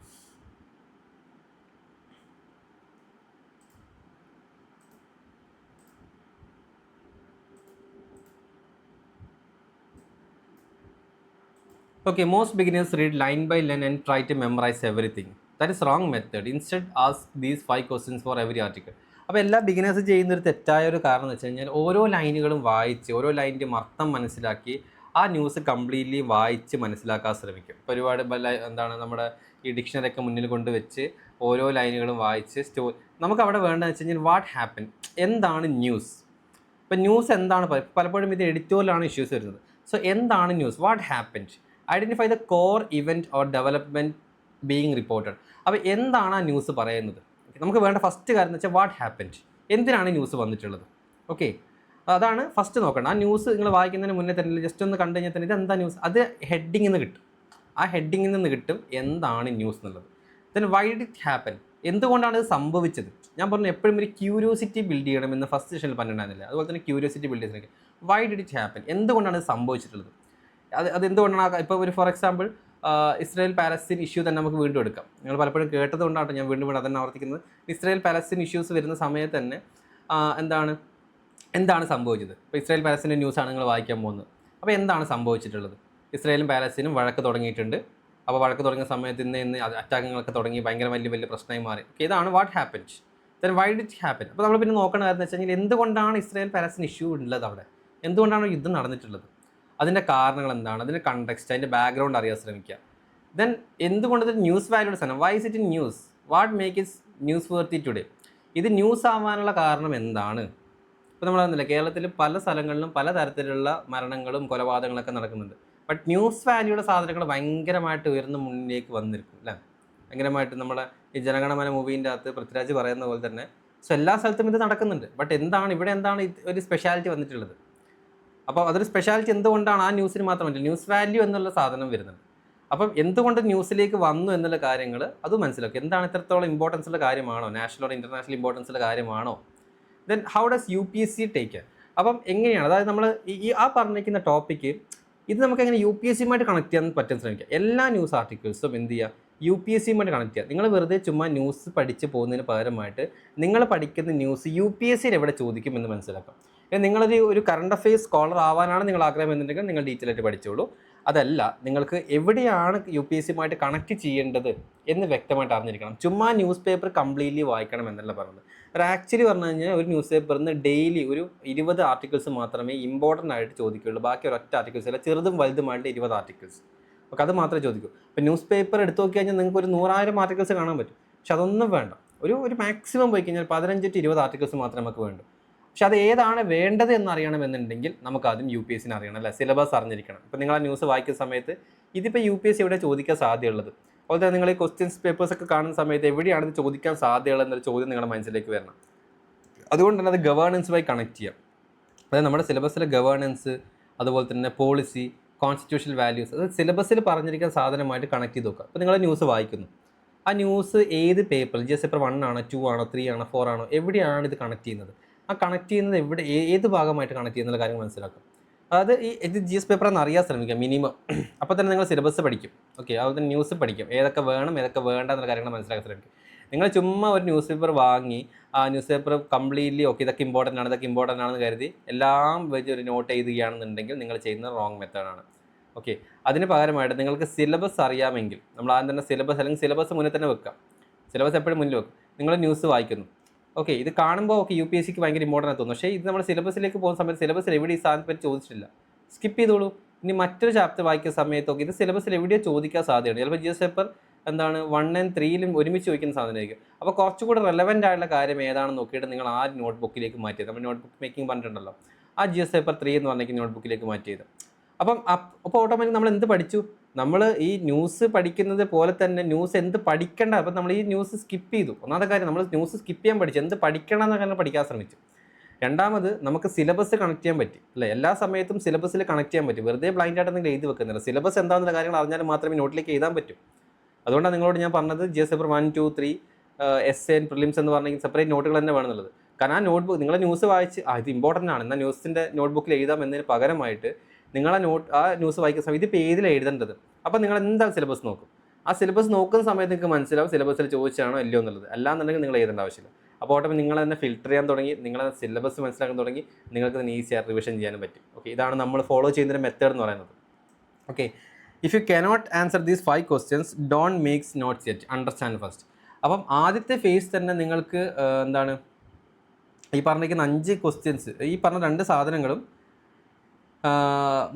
Okay, most beginners read line by line and try to memorize everything. That is wrong method. Instead, ask these 5 questions for every article. അപ്പോൾ എല്ലാ ബിഗിനേഴ്സ് ചെയ്യുന്നൊരു തെറ്റായ ഒരു കാരണം എന്ന് വെച്ച് കഴിഞ്ഞാൽ ഓരോ ലൈനുകളും വായിച്ച് ഓരോ ലൈനിൻ്റെയും അർത്ഥം മനസ്സിലാക്കി ആ ന്യൂസ് കംപ്ലീറ്റ്ലി വായിച്ച് മനസ്സിലാക്കാൻ ശ്രമിക്കും. ഇപ്പോൾ ഒരുപാട് എന്താണ് നമ്മുടെ ഈ ഡിക്ഷണറി ഒക്കെ മുന്നിൽ കൊണ്ടുവച്ച് ഓരോ ലൈനുകളും വായിച്ച് നമുക്ക് അവിടെ വേണ്ടതെന്ന് വെച്ച് കഴിഞ്ഞാൽ വാട്ട് ഹാപ്പൻ, എന്താണ് ന്യൂസ്. ഇപ്പോൾ ന്യൂസ് എന്താണ്, പലപ്പോഴും ഇത് എഡിറ്റോറിയലാണ് ഇഷ്യൂസ് വരുന്നത്. സോ എന്താണ് news, what happened, identify the core event or development being reported. അപ്പോൾ എന്താണ് ആ ന്യൂസ് പറയുന്നത്? നമുക്ക് വേണ്ട ഫസ്റ്റ് കാര്യം എന്ന് വെച്ചാൽ വാട്ട് ഹാപ്പൻഡ്, എന്തിനാണ് ന്യൂസ് വന്നിട്ടുള്ളത്. ഓക്കെ, അതാണ് ഫസ്റ്റ് നോക്കണം. ആ ന്യൂസ് നിങ്ങൾ വായിക്കുന്നതിന് മുന്നേ തന്നെ ജസ്റ്റ് ഒന്ന് കണ്ടു കഴിഞ്ഞാൽ തന്നെ ഇതെന്താ ന്യൂസ്, അത് ഹെഡിങ്ങിൽ നിന്ന് കിട്ടും. ആ ഹെഡിങ്ങിൽ നിന്ന് കിട്ടും എന്താണ് ന്യൂസ് എന്നുള്ളത്. Then why did it happen, എന്തുകൊണ്ടാണ് ഇത് സംഭവിച്ചത്. ഞാൻ പറഞ്ഞു എപ്പോഴും ഒരു ക്യൂരിയോസിറ്റി ബിൽഡ് ചെയ്യണമെന്ന് ഫസ്റ്റ് സെഷനിൽ പറഞ്ഞിട്ടുണ്ടായിരുന്നില്ല. അതുപോലെ തന്നെ ക്യൂരിയോസിറ്റി ബിൽഡ് ചെയ്തിരിക്കുക. വൈ ഡിഡ് ഇറ്റ് ഹാപ്പൻ, എന്തുകൊണ്ടാണ് ഇത് സംഭവിച്ചിട്ടുള്ളത്. അതെന്തുകൊണ്ടാണ്. ഇപ്പോൾ ഒരു for example Israel Palestine issue തന്നെ നമുക്ക് വീണ്ടും എടുക്കാം. നിങ്ങൾ പലപ്പോഴും കേട്ടത് കൊണ്ടാണ് ഞാൻ വീണ്ടും അതന്നെ ആവർത്തിക്കുന്നത്. ഇസ്രായേൽ പാലസ്തീൻ ഇഷ്യൂസ് വരുന്ന സമയത്ത് തന്നെ എന്താണ് സംഭവിച്ചത്. ഇപ്പോൾ ഇസ്രായേൽ പാലസ്തീൻ്റെ ന്യൂസാണ് നിങ്ങൾ വായിക്കാൻ പോകുന്നത്. അപ്പോൾ എന്താണ് സംഭവിച്ചിട്ടുള്ളത്. ഇസ്രായേലും പാലസ്തീനും വഴക്ക് തുടങ്ങിയിട്ടുണ്ട്. അപ്പോൾ വഴക്ക് തുടങ്ങിയ സമയത്ത് ഇന്ന് അറ്റാക്കുകളൊക്കെ തുടങ്ങി ഭയങ്കര വലിയ പ്രശ്നമായി മാറി. ഓക്കെ, ഇതാണ് what happened. Then why did it happen. അപ്പോൾ നമ്മൾ പിന്നെ നോക്കേണ്ട കാര്യം എന്ന് വെച്ച് കഴിഞ്ഞാൽ എന്തുകൊണ്ടാണ് ഇസ്രായേൽ പാലസ്തീൻ ഇഷ്യൂ ഉള്ളത്, അവിടെ എന്തുകൊണ്ടാണ് യുദ്ധം നടന്നിട്ടുള്ളത്, അതിൻ്റെ കാരണങ്ങൾ എന്താണ്, അതിൻ്റെ കണ്ടക്സ്റ്റ്, അതിൻ്റെ ബാക്ക്ഗ്രൗണ്ട് അറിയാൻ ശ്രമിക്കുക. ദെൻ എന്തുകൊണ്ട് ഇത് ന്യൂസ് വാല്യൂഡ് സാധനം, why is it in news, what make is newsworthy today, ഇത് ന്യൂസ് ആവാനുള്ള കാരണം എന്താണ്. ഇപ്പോൾ നമ്മളറിഞ്ഞില്ല, കേരളത്തിൽ പല സ്ഥലങ്ങളിലും പല തരത്തിലുള്ള മരണങ്ങളും കൊലപാതകങ്ങളൊക്കെ നടക്കുന്നുണ്ട്. ബട്ട് ന്യൂസ് വാല്യൂയുടെ സാധനങ്ങൾ ഭയങ്കരമായിട്ട് ഉയർന്ന മുന്നിലേക്ക് വന്നിരിക്കും അല്ലേ. ഭയങ്കരമായിട്ട് നമ്മുടെ ഈ ജനഗണമന മൂവീൻ്റെ അകത്ത് പൃഥ്വിരാജ് പറയുന്ന പോലെ തന്നെ എല്ലാ സ്ഥലത്തും ഇത് നടക്കുന്നുണ്ട്. ബട്ട് ഇവിടെ എന്താണ് ഒരു സ്പെഷ്യാലിറ്റി വന്നിട്ടുള്ളത്. അപ്പോൾ അതൊരു സ്പെഷ്യാലിറ്റി എന്തുകൊണ്ടാണ് ആ ന്യൂസിന് മാത്രമല്ല, ന്യൂസ് വാല്യൂ എന്നുള്ള സാധനം വരുന്നുണ്ട്. അപ്പം എന്തുകൊണ്ട് ന്യൂസിലേക്ക് വന്നു എന്നുള്ള കാര്യങ്ങൾ അത് മനസ്സിലാക്കുക. എന്താണ് ഇത്രത്തോളം ഇമ്പോർട്ടൻസ് ഉള്ള കാര്യമാണോ, നാഷണൽ ഓർ ഇൻ്റർനാഷണൽ ഇമ്പോർട്ടൻസ് ഉള്ള കാര്യമാണോ. Then how does UPSC take. അപ്പം എങ്ങനെയാണ്, അതായത് നമ്മൾ ആ പറഞ്ഞിരിക്കുന്ന ടോപ്പിക്ക് ഇത് നമുക്ക് എങ്ങനെ UPSCയുമായിട്ട് കണക്ട് ചെയ്യാൻ പറ്റാൻ ശ്രമിക്കുക. എല്ലാ ന്യൂസ് ആർട്ടിക്കിൾസും എന്ത് ചെയ്യുക, UPSCയുമായിട്ട് കണക്ട് ചെയ്യുക. നിങ്ങൾ വെറുതെ ചുമ്മാ ന്യൂസ് പഠിച്ച് പോകുന്നതിന് പകരമായിട്ട് നിങ്ങൾ പഠിക്കുന്ന ന്യൂസ് UPSCയിൽ എവിടെ ചോദിക്കുമെന്ന് മനസ്സിലാക്കാം. നിങ്ങളൊരു കറണ്ട് അഫെയർസ് സ്കോളർ ആവാനാണ് നിങ്ങൾ ആഗ്രഹം എന്നുണ്ടെങ്കിൽ നിങ്ങൾ ഡീറ്റെയിൽ ആയിട്ട് പഠിച്ചോളൂ. അതല്ല, നിങ്ങൾക്ക് എവിടെയാണ് UPSCയുമായിട്ട് കണക്ട് ചെയ്യേണ്ടത് എന്ന് വ്യക്തമായിട്ട് അറിഞ്ഞിരിക്കണം. ചുമ്മാ ന്യൂസ് പേപ്പർ കംപ്ലീറ്റ്ലി വായിക്കണം എന്നല്ല പറഞ്ഞത്. ആക്ച്വലി പറഞ്ഞു കഴിഞ്ഞാൽ ഒരു ന്യൂസ് പേപ്പറിൽ നിന്ന് ഡെയിലി ഒരു 20 ആർട്ടിക്കിൾസ് മാത്രമേ ഇമ്പോർട്ടൻ്റ് ആയിട്ട് ചോദിക്കുകയുള്ളൂ. ബാക്കി ഒരൊറ്റ ആർട്ടിക്കിൾസ് അല്ല, ചെറുതും വലുതുമായിട്ട് 20 ആർട്ടിക്കിൾസ്. അപ്പോൾ അത് മാത്രമേ ചോദിക്കൂ. ഇപ്പോൾ ന്യൂസ് പേപ്പർ എടുത്തു നോക്കി കഴിഞ്ഞാൽ നിങ്ങൾക്ക് ഒരു 100,000 ആർട്ടിക്കിൾസ് കാണാൻ പറ്റും. പക്ഷെ അതൊന്നും വേണ്ട. ഒരു മാക്സിമം പോയി കഴിഞ്ഞാൽ 15 to 20 ആർട്ടിക്കിൾസ് മാത്രമേ നമുക്ക് വേണ്ടൂ. പക്ഷെ അത് ഏതാണ് വേണ്ടത് എന്നറിയണമെന്നുണ്ടെങ്കിൽ നമുക്ക് ആദ്യം UPSCനെ അറിയണം അല്ലേ, സിലബസ് അറിഞ്ഞിരിക്കണം. ഇപ്പോൾ നിങ്ങൾ ആ ന്യൂസ് വായിക്കുന്ന സമയത്ത് ഇതിപ്പോൾ UPSC എവിടെ ചോദിക്കാൻ സാധ്യതയുള്ളത്, അതുപോലെ തന്നെ നിങ്ങൾ ഈ ക്വസ്റ്റ്യൻസ് പേപ്പേഴ്സൊക്കെ കാണുന്ന സമയത്ത് എവിടെയാണ് ഇത് ചോദിക്കാൻ സാധ്യതയുള്ളത് എന്നൊരു ചോദ്യം നിങ്ങളുടെ മനസ്സിലേക്ക് വരണം. അതുകൊണ്ട് തന്നെ അത് ഗവേണൻസുമായി കണക്ട് ചെയ്യാം. അതായത് നമ്മുടെ സിലബസിലെ ഗവേണൻസ്, അതുപോലെ തന്നെ പോളിസി, കോൺസ്റ്റിറ്റ്യൂഷണൽ വാല്യൂസ്, അത് സിലബസിൽ പറഞ്ഞിരിക്കുന്ന സാധനമായിട്ട് കണക്ട് ചെയ്ത് നോക്കുക. അപ്പോൾ നിങ്ങൾ ന്യൂസ് വായിക്കുന്നു, ആ ന്യൂസ് ഏത് പേപ്പർ, GS പേപ്പർ 1 ആണോ 2 ആണോ 3 ആണോ 4 ആണോ, എവിടെയാണ് ഇത് കണക്ട് ചെയ്യുന്നത്, ആ കണക്ട് ചെയ്യുന്നത് ഏത് ഭാഗമായിട്ട് കണക്ട് ചെയ്യുന്ന കാര്യങ്ങൾ മനസ്സിലാക്കും. അതായത് ഇത് GS പേപ്പർ എന്ന് അറിയാൻ ശ്രമിക്കുക മിനിമം. അപ്പോൾ തന്നെ നിങ്ങൾ സിലബസ് പഠിക്കും. ഓക്കെ, അതുപോലെ തന്നെ ന്യൂസ് പഠിക്കും, ഏതൊക്കെ വേണം ഏതൊക്കെ വേണ്ട എന്നുള്ള കാര്യങ്ങൾ മനസ്സിലാക്കാൻ ശ്രമിക്കും. നിങ്ങൾ ചുമ്മാ ഒരു ന്യൂസ് പേപ്പർ വാങ്ങി ആ ന്യൂസ് പേപ്പർ കംപ്ലീറ്റ്ലി ഇതൊക്കെ ഇമ്പോർട്ടൻ്റ് ആണെന്ന് കരുതി എല്ലാം വെച്ച് ഒരു നോട്ട് എഴുതുകയാണെന്നുണ്ടെങ്കിൽ നിങ്ങൾ ചെയ്യുന്നത് റോങ് മെത്തേഡാണ്. ഓക്കെ, അതിന് പകരമായിട്ട് നിങ്ങൾക്ക് സിലബസ് അറിയാമെങ്കിൽ നമ്മൾ ആദ്യം തന്നെ സിലബസ് മുന്നിൽ തന്നെ വെക്കാം. സിലബസ് എപ്പോഴും മുന്നിൽ വെക്കും. നിങ്ങൾ ന്യൂസ് വായിക്കുന്നു, ഓക്കെ, ഇത് കാണുമ്പോൾ UPSCക്ക് ഭയങ്കര ഇമ്പോർട്ടൻ്റ് തോന്നും. പക്ഷേ ഇത് നമ്മൾ സിലബസിലേക്ക് പോകുന്ന സമയത്ത് സിലബസിൽ എവിടെ ഈ സാധനം പറ്റി ചോദിച്ചിട്ടില്ല, സ്കിപ്പ് ചെയ്തോളൂ. ഇനി മറ്റൊരു ചാപ്റ്റർ വായിക്കുന്ന സമയത്തൊക്കെ ഇത് സിലബസിൽ എവിടെയോ ചോദിക്കാൻ സാധ്യതയുണ്ട്. ചിലപ്പോൾ GS പേപ്പർ 1 and 3 ഒരുമിച്ച് ചോദിക്കുന്ന സാധനമായിരിക്കും. അപ്പോൾ കുറച്ചുകൂടി റെലവൻ്റ് ആയിട്ടുള്ള കാര്യം ഏതാണെന്ന് നോക്കിയിട്ട് നിങ്ങൾ ആ നോട്ട്ബുക്കിലേക്ക് മാറ്റിയത്. നമ്മൾ നോട്ട്ബുക്ക് മേക്കിംഗ് പറഞ്ഞിട്ടുണ്ടല്ലോ, ആ GS പേപ്പർ 3 എന്ന് പറഞ്ഞെങ്കിൽ നോട്ട്ബുക്കിലേക്ക് മാറ്റിയത്. അപ്പോൾ ഓട്ടോമാറ്റിക് നമ്മൾ എന്ത് പഠിച്ചു, നമ്മൾ ഈ ന്യൂസ് പഠിക്കുന്നത് പോലെ തന്നെ ന്യൂസ് എന്ത് പഠിക്കേണ്ട. അപ്പോൾ നമ്മൾ ഈ ന്യൂസ് സ്കിപ്പ് ചെയ്തു. ഒന്നാമത്തെ കാര്യം നമ്മൾ ന്യൂസ് സ്കിപ്പ് ചെയ്യാൻ പഠിച്ചു, എന്ത് പഠിക്കണം എന്ന കാര്യം പഠിക്കാൻ ശ്രമിച്ചു. രണ്ടാമത് നമുക്ക് സിലബസ് കണക്ട് ചെയ്യാൻ പറ്റി അല്ലേ, എല്ലാ സമയത്തും സിലബസിൽ കണക്ട് ചെയ്യാൻ പറ്റും. വെറുതെ ബ്ലൈൻഡ് ആയിട്ട് നിങ്ങൾ എഴുതി വെക്കുന്നില്ല. സിലബസ് എന്താണെന്നുള്ള കാര്യങ്ങൾ അറിഞ്ഞാൽ മാത്രമേ നോട്ടിലേക്ക് എഴുതാൻ പറ്റൂ. അതുകൊണ്ടാണ് നിങ്ങളോട് ഞാൻ പറഞ്ഞത് GS paper 1, 2, 3 S N prelims എന്ന് പറഞ്ഞെങ്കിൽ സെപ്പറേറ്റ് നോട്ടുകൾ തന്നെ വേണമെന്നുള്ളത്. കാരണം ആ നോട്ട് ബുക്ക് നിങ്ങളെ ന്യൂസ് വായിച്ച് ഇത് ഇമ്പോർട്ടൻ്റ് ആണ്, എന്നാൽ ന്യൂസിൻ്റെ നോട്ട്ബുക്കിൽ എഴുതാം എന്നതിന് പകരമായിട്ട് നിങ്ങൾ ആ ന്യൂസ് വായിക്കുന്ന സമയത്ത് ഇതിപ്പോൾ ഏതിൽ എഴുതേണ്ടത്. അപ്പോൾ നിങ്ങൾ എന്തായാലും സിലബസ് നോക്കും. ആ സിലബസ് നോക്കുന്ന സമയത്ത് നിങ്ങൾക്ക് മനസ്സിലാവും സിലബസിൽ ചോദിച്ചാണോ അല്ലയോ എന്നുള്ളത്. അല്ലാന്നുണ്ടെങ്കിൽ നിങ്ങൾ എഴുതേണ്ട ആവശ്യമില്ല. അപ്പോൾ ഓട്ടോമാറ്റിക് നിങ്ങൾ തന്നെ ഫിൽറ്റർ ചെയ്യാൻ തുടങ്ങി, നിങ്ങളെ സിലബസ് മനസ്സിലാക്കാൻ തുടങ്ങി, നിങ്ങൾക്ക് തന്നെ ഈസിയായി റിവിഷൻ ചെയ്യാനും പറ്റും. ഓക്കെ, ഇതാണ് നമ്മൾ ഫോളോ ചെയ്യുന്നൊരു മെത്തേഡ് എന്ന് പറയുന്നത്. Okay, if you cannot answer these 5 questions don't makes notes yet, understand first. അപ്പം ആദ്യത്തെ ഫേസ് തന്നെ നിങ്ങൾക്ക് എന്താണ് ഈ പറഞ്ഞിരിക്കുന്ന 5 questions, ഈ പറഞ്ഞ 2 സാധനങ്ങളും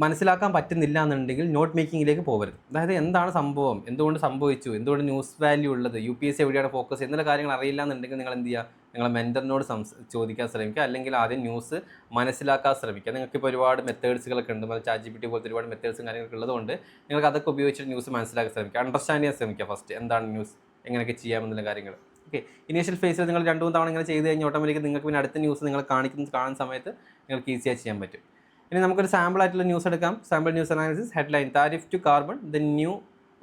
മനസ്സിലാക്കാൻ പറ്റുന്നില്ല എന്നുണ്ടെങ്കിൽ നോട്ട് മേക്കിങ്ങിലേക്ക് പോകരുത്. അതായത് എന്താണ് സംഭവം, എന്തുകൊണ്ട് സംഭവിച്ചു, എന്തുകൊണ്ട് ന്യൂസ് വാല്യൂ ഉള്ളത്, UPSC എവിടെയാണ് ഫോക്കസ് എന്നുള്ള കാര്യങ്ങൾ അറിയില്ല എന്നുണ്ടെങ്കിൽ നിങ്ങൾ എന്ത് ചെയ്യുക, നിങ്ങളെ മെൻറ്ററിനോട് ചോദിക്കാൻ ശ്രമിക്കുക, അല്ലെങ്കിൽ ആദ്യം ന്യൂസ് മനസ്സിലാക്കാൻ ശ്രമിക്കുക. നിങ്ങൾക്കിപ്പോൾ ഒരുപാട് മെത്തേഡ്സുകളൊക്കെ ഉണ്ട്, ChatGPT പോലത്തെ ഒരുപാട് മെത്തേഡ്സും കാര്യങ്ങളൊക്കെ ഉള്ളതുകൊണ്ട് നിങ്ങൾക്ക് അതൊക്കെ ഉപയോഗിച്ചിട്ട് ന്യൂസ് മനസ്സിലാക്കാൻ ശ്രമിക്കുക, അണ്ടർസ്റ്റാൻഡ് ചെയ്യാൻ ശ്രമിക്കുക. ഫസ്റ്റ് എന്താണ് ന്യൂസ്, എങ്ങനെയൊക്കെ ചെയ്യാമെന്നുള്ള കാര്യങ്ങൾ. ഓക്കെ, ഇനീഷ്യൽ ഫേസിൽ നിങ്ങൾ 2-3 തവണ ഇങ്ങനെ ചെയ്ത് കഴിഞ്ഞാൽ ഓട്ടോമാറ്റിക് നിങ്ങൾക്ക് പിന്നെ അടുത്ത ന്യൂസ് നിങ്ങൾ കാണുന്ന സമയത്ത് നിങ്ങൾക്ക് ഈസിയായി ചെയ്യാൻ പറ്റും. ഇനി നമുക്കൊരു സാമ്പിൾ ആയിട്ടുള്ള ന്യൂസ് എടുക്കാം. Sample news analysis headline: tariff to carbon, the new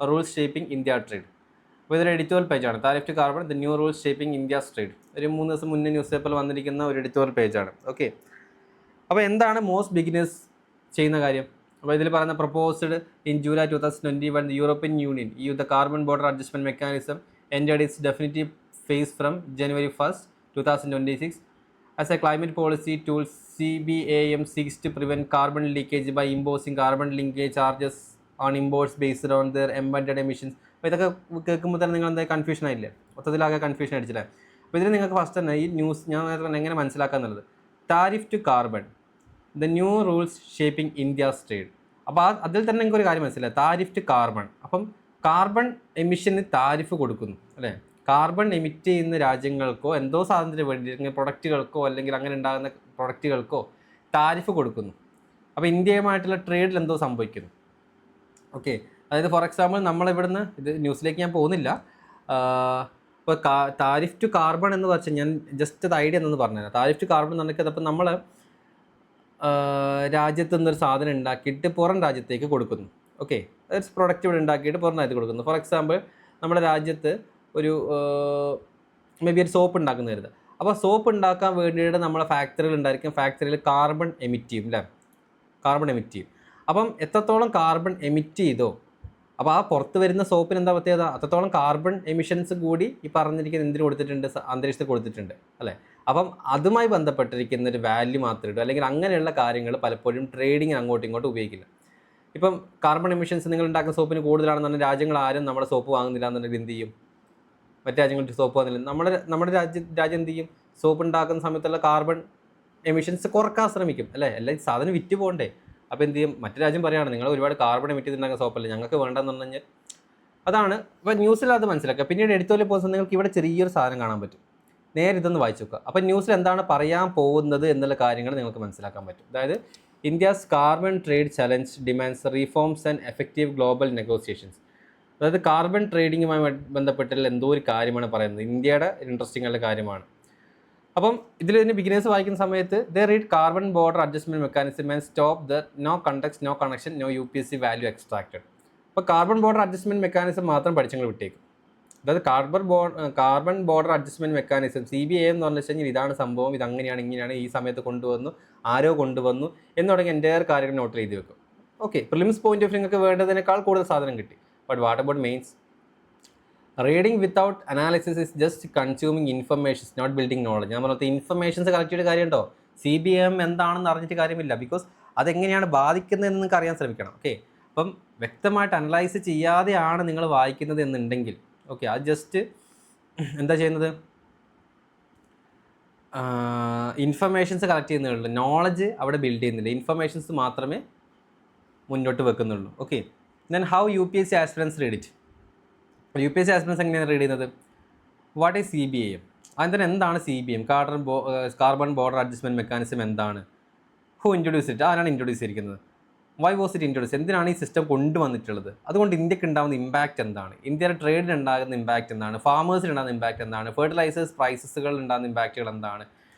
rules shaping India trade. അപ്പോൾ ഇതൊരു എഡിറ്റോറിയൽ പേജാണ്. Tariff to carbon, the new rules shaping India's trade. ഒരു 3 ദിവസം മുന്നേ ന്യൂസ് പേപ്പറിൽ വന്നിരിക്കുന്ന ഒരു എഡിറ്റോറിയൽ പേജാണ്. ഓക്കെ, അപ്പോൾ എന്താണ് മോസ്റ്റ് ബിഗിനേഴ്സ് ചെയ്യുന്ന കാര്യം? അപ്പോൾ ഇതിൽ പറയുന്ന proposed in July 2021 the European union the carbon border adjustment mechanism entered its definitive phase from January 1st, 2026. As a climate policy tool, CBAM seeks to prevent carbon leakage by imposing carbon linkage charges on imports based on their embedded emissions. അപ്പോൾ ഇതൊക്കെ കേൾക്കുമ്പോൾ തന്നെ നിങ്ങൾ എന്താ confusion ആയില്ലേ? മൊത്തത്തിലാകെ confusion അടിച്ചില്ലേ? അപ്പോൾ ഇതിൽ നിങ്ങൾക്ക് ഫസ്റ്റ് തന്നെ ഈ ന്യൂസ് ഞാൻ എങ്ങനെ മനസ്സിലാക്കുക എന്നുള്ളത്, tariff to carbon, the new rules shaping India's trade. അപ്പോൾ അതിൽ തന്നെ നിങ്ങൾക്ക് ഒരു കാര്യം മനസ്സിലായി, താരിഫ് ടു കാർബൺ. അപ്പം കാർബൺ എമിഷന് താരിഫ് കൊടുക്കുന്നു അല്ലേ? കാർബൺ എമിറ്റ് ചെയ്യുന്ന രാജ്യങ്ങൾക്കോ എന്തോ സാധനത്തിന് വേണ്ടി, അല്ലെങ്കിൽ പ്രൊഡക്റ്റുകൾക്കോ അല്ലെങ്കിൽ അങ്ങനെ ഉണ്ടാകുന്ന പ്രൊഡക്റ്റുകൾക്കോ താരിഫ് കൊടുക്കുന്നു. അപ്പോൾ ഇന്ത്യയുമായിട്ടുള്ള ട്രേഡിൽ എന്തോ സംഭവിക്കുന്നു. ഓക്കെ, അതായത് ഫോർ എക്സാമ്പിൾ നമ്മളിവിടുന്ന്, ഇത് ന്യൂസിലേക്ക് ഞാൻ പോകുന്നില്ല, ഇപ്പോൾ താരിഫ് ടു കാർബൺ എന്ന് വെച്ചാൽ ഞാൻ ജസ്റ്റ് അത് ഐഡിയ എന്നൊന്ന് പറഞ്ഞുതരാം. താരിഫ് ടു കാർബൺ എന്ന് പറഞ്ഞാൽ അപ്പോൾ നമ്മൾ രാജ്യത്തു നിന്നൊരു സാധനം ഉണ്ടാക്കിയിട്ട് പുറം രാജ്യത്തേക്ക് കൊടുക്കുന്നു. ഓക്കെ, ഒരു പ്രൊഡക്റ്റ് ഇവിടെ ഉണ്ടാക്കിയിട്ട് പുറം രാജ്യത്ത് കൊടുക്കുന്നു. ഫോർ എക്സാമ്പിൾ നമ്മുടെ രാജ്യത്ത് ഒരു മേ ബി ഒരു സോപ്പ് ഉണ്ടാക്കുന്ന കരുതുക. അപ്പോൾ സോപ്പ് ഉണ്ടാക്കാൻ വേണ്ടിയിട്ട് നമ്മളെ ഫാക്ടറികൾ ഉണ്ടായിരിക്കും, ഫാക്ടറിയിൽ കാർബൺ എമിറ്റ് ചെയ്യും അല്ലേ? കാർബൺ എമിറ്റ് ചെയ്യും. അപ്പം എത്രത്തോളം കാർബൺ എമിറ്റ് ചെയ്തോ, അപ്പോൾ ആ പുറത്ത് വരുന്ന സോപ്പിന് എന്താ പ്രത്യേകത, അത്രത്തോളം കാർബൺ എമിഷൻസ് കൂടി ഈ പറഞ്ഞിരിക്കുന്ന എന്തിന് കൊടുത്തിട്ടുണ്ട്, അന്തരീക്ഷത്തിൽ കൊടുത്തിട്ടുണ്ട് അല്ലേ? അപ്പം അതുമായി ബന്ധപ്പെട്ടിരിക്കുന്ന ഒരു വാല്യൂ മാത്രമേ ഇടൂ, അല്ലെങ്കിൽ അങ്ങനെയുള്ള കാര്യങ്ങൾ പലപ്പോഴും ട്രേഡിങ്ങിന് അങ്ങോട്ടും ഇങ്ങോട്ടും ഉപയോഗിക്കില്ല. ഇപ്പം കാർബൺ എമിഷൻസ് നിങ്ങൾ ഉണ്ടാക്കുന്ന സോപ്പിന് കൂടുതലാണെന്നുണ്ടെങ്കിൽ രാജ്യങ്ങൾ ആരും നമ്മുടെ സോപ്പ് വാങ്ങുന്നില്ല എന്നുണ്ടെങ്കിൽ എന്ത് ചെയ്യും? മറ്റു രാജ്യങ്ങളിൽ സോപ്പ് വാങ്ങുന്നില്ല. നമ്മുടെ രാജ്യം എന്ത് ചെയ്യും? സോപ്പ് ഉണ്ടാക്കുന്ന സമയത്തുള്ള കാർബൺ എമിഷൻസ് കുറക്കാൻ ശ്രമിക്കും അല്ലേ? എല്ലാം സാധനം വിറ്റ് പോകണ്ടേ? അപ്പോൾ എന്ത് ചെയ്യും? മറ്റു രാജ്യം പറയുകയാണ് നിങ്ങൾ ഒരുപാട് കാർബൺ എമിറ്റ് ചെയ്തിട്ടുണ്ടാകുന്ന സോപ്പല്ലേ, ഞങ്ങൾക്ക് വേണ്ടെന്ന് പറഞ്ഞു കഴിഞ്ഞാൽ അതാണ്. അപ്പോൾ ന്യൂസിൽ അത് മനസ്സിലാക്കുക. പിന്നീട് എഡിറ്റോറിയൽ പോസ്റ്റ് നിങ്ങൾക്ക് ഇവിടെ ചെറിയൊരു സാധനം കാണാൻ പറ്റും. നേരെ ഇതൊന്ന് വായിച്ചു നോക്കുക. അപ്പോൾ ന്യൂസിൽ എന്താണ് പറയാൻ പോകുന്നത് എന്നുള്ള കാര്യങ്ങൾ നിങ്ങൾക്ക് മനസ്സിലാക്കാൻ പറ്റും. അതായത് India's carbon trade challenge demands reforms and effective global negotiations. അതായത് കാർബൺ ട്രേഡിങ്ങുമായി ബന്ധപ്പെട്ടുള്ള എന്തോ ഒരു കാര്യമാണ് പറയുന്നത്, ഇന്ത്യയുടെ ഇൻട്രസ്റ്റിംഗ് ആയിട്ടുള്ള കാര്യമാണ്. അപ്പം ഇതിൽ തന്നെ ബിഗിനേഴ്സ് വായിക്കുന്ന സമയത്ത് they read carbon border adjustment mechanism and stop the no context no connection no UPSC value extracted. അപ്പോൾ കാർബൺ ബോർഡർ അഡ്ജസ്റ്റ്മെൻറ്റ് മെക്കാനിസം മാത്രം പഠിച്ചങ്ങൾ വിട്ടേക്കും. അതായത് carbon border adjustment mechanism CBAM എന്ന് പറഞ്ഞു കഴിഞ്ഞാൽ ഇതാണ് സംഭവം, ഇത് അങ്ങനെയാണ് ഇങ്ങനെയാണ്, ഈ സമയത്ത് കൊണ്ടുവന്നു, ആരോ കൊണ്ടുവന്നു എന്ന് തുടങ്ങി എൻ്റെ കാര്യങ്ങൾ നോട്ട് ചെയ്ത് വെക്കും. ഓക്കെ, പ്രിലിംസ് പോയിന്റ് ഓഫ് നിങ്ങൾക്ക് വേണ്ടതിനേക്കാൾ കൂടുതൽ സാധനം കിട്ടി. But what about mains? Reading without analysis is just consuming informations not building knowledge. ഞാൻ പറഞ്ഞത് ഇൻഫർമേഷൻസ് കളക്ട് ചെയ്തിട്ട് കാര്യമുണ്ടോ? CBAM എന്താണെന്ന് അറിഞ്ഞിട്ട് കാര്യമില്ല. ബിക്കോസ് അതെങ്ങനെയാണ് ബാധിക്കുന്നതെന്ന് നിങ്ങൾക്ക് അറിയാൻ ശ്രമിക്കണം. ഓക്കെ, അപ്പം വ്യക്തമായിട്ട് അനലൈസ് ചെയ്യാതെയാണ് നിങ്ങൾ വായിക്കുന്നത് എന്നുണ്ടെങ്കിൽ ഓക്കെ, അത് ജസ്റ്റ് എന്താ ചെയ്യുന്നത്, ഇൻഫർമേഷൻസ് കളക്ട് ചെയ്യുന്നുള്ളൂ, നോളജ് അവിടെ ബിൽഡ് ചെയ്യുന്നില്ല, ഇൻഫർമേഷൻസ് മാത്രമേ മുന്നോട്ട് വെക്കുന്നുള്ളൂ. Okay, then how UPSC aspirants read it. UPSC aspirants എങ്ങനെയാണ് റീഡ് ചെയ്യുന്നത്? What is CBAM? അതിന് എന്താണ് CBAM? Carbon border adjustment mechanism എന്താണ്? Who introduce it? ആരാണ് ഇൻട്രൊഡ്യൂസ് ചെയ്തിരിക്കുന്നത്? Why was it introduce? എന്തിനാണ് ഈ സിസ്റ്റം കൊണ്ടുവന്നിട്ടുള്ളത്? അതുകൊണ്ട് ഇന്ത്യക്ക് ഉണ്ടാകുന്ന ഇമ്പാക്റ്റ് എന്താണ്? ഇന്ത്യയുടെ ട്രേഡിന് ഉണ്ടാകുന്ന ഇമ്പാക്റ്റ് എന്താണ്? ഫാമേഴ്സിന് ഉണ്ടാകുന്ന ഇമ്പാക്റ്റ് എന്താണ്? ഫെർട്ടിലൈസേഴ്സ് പ്രൈസസുകൾ ഉണ്ടാകുന്ന ഇമ്പാക്റ്റുകൾ എന്താണ്?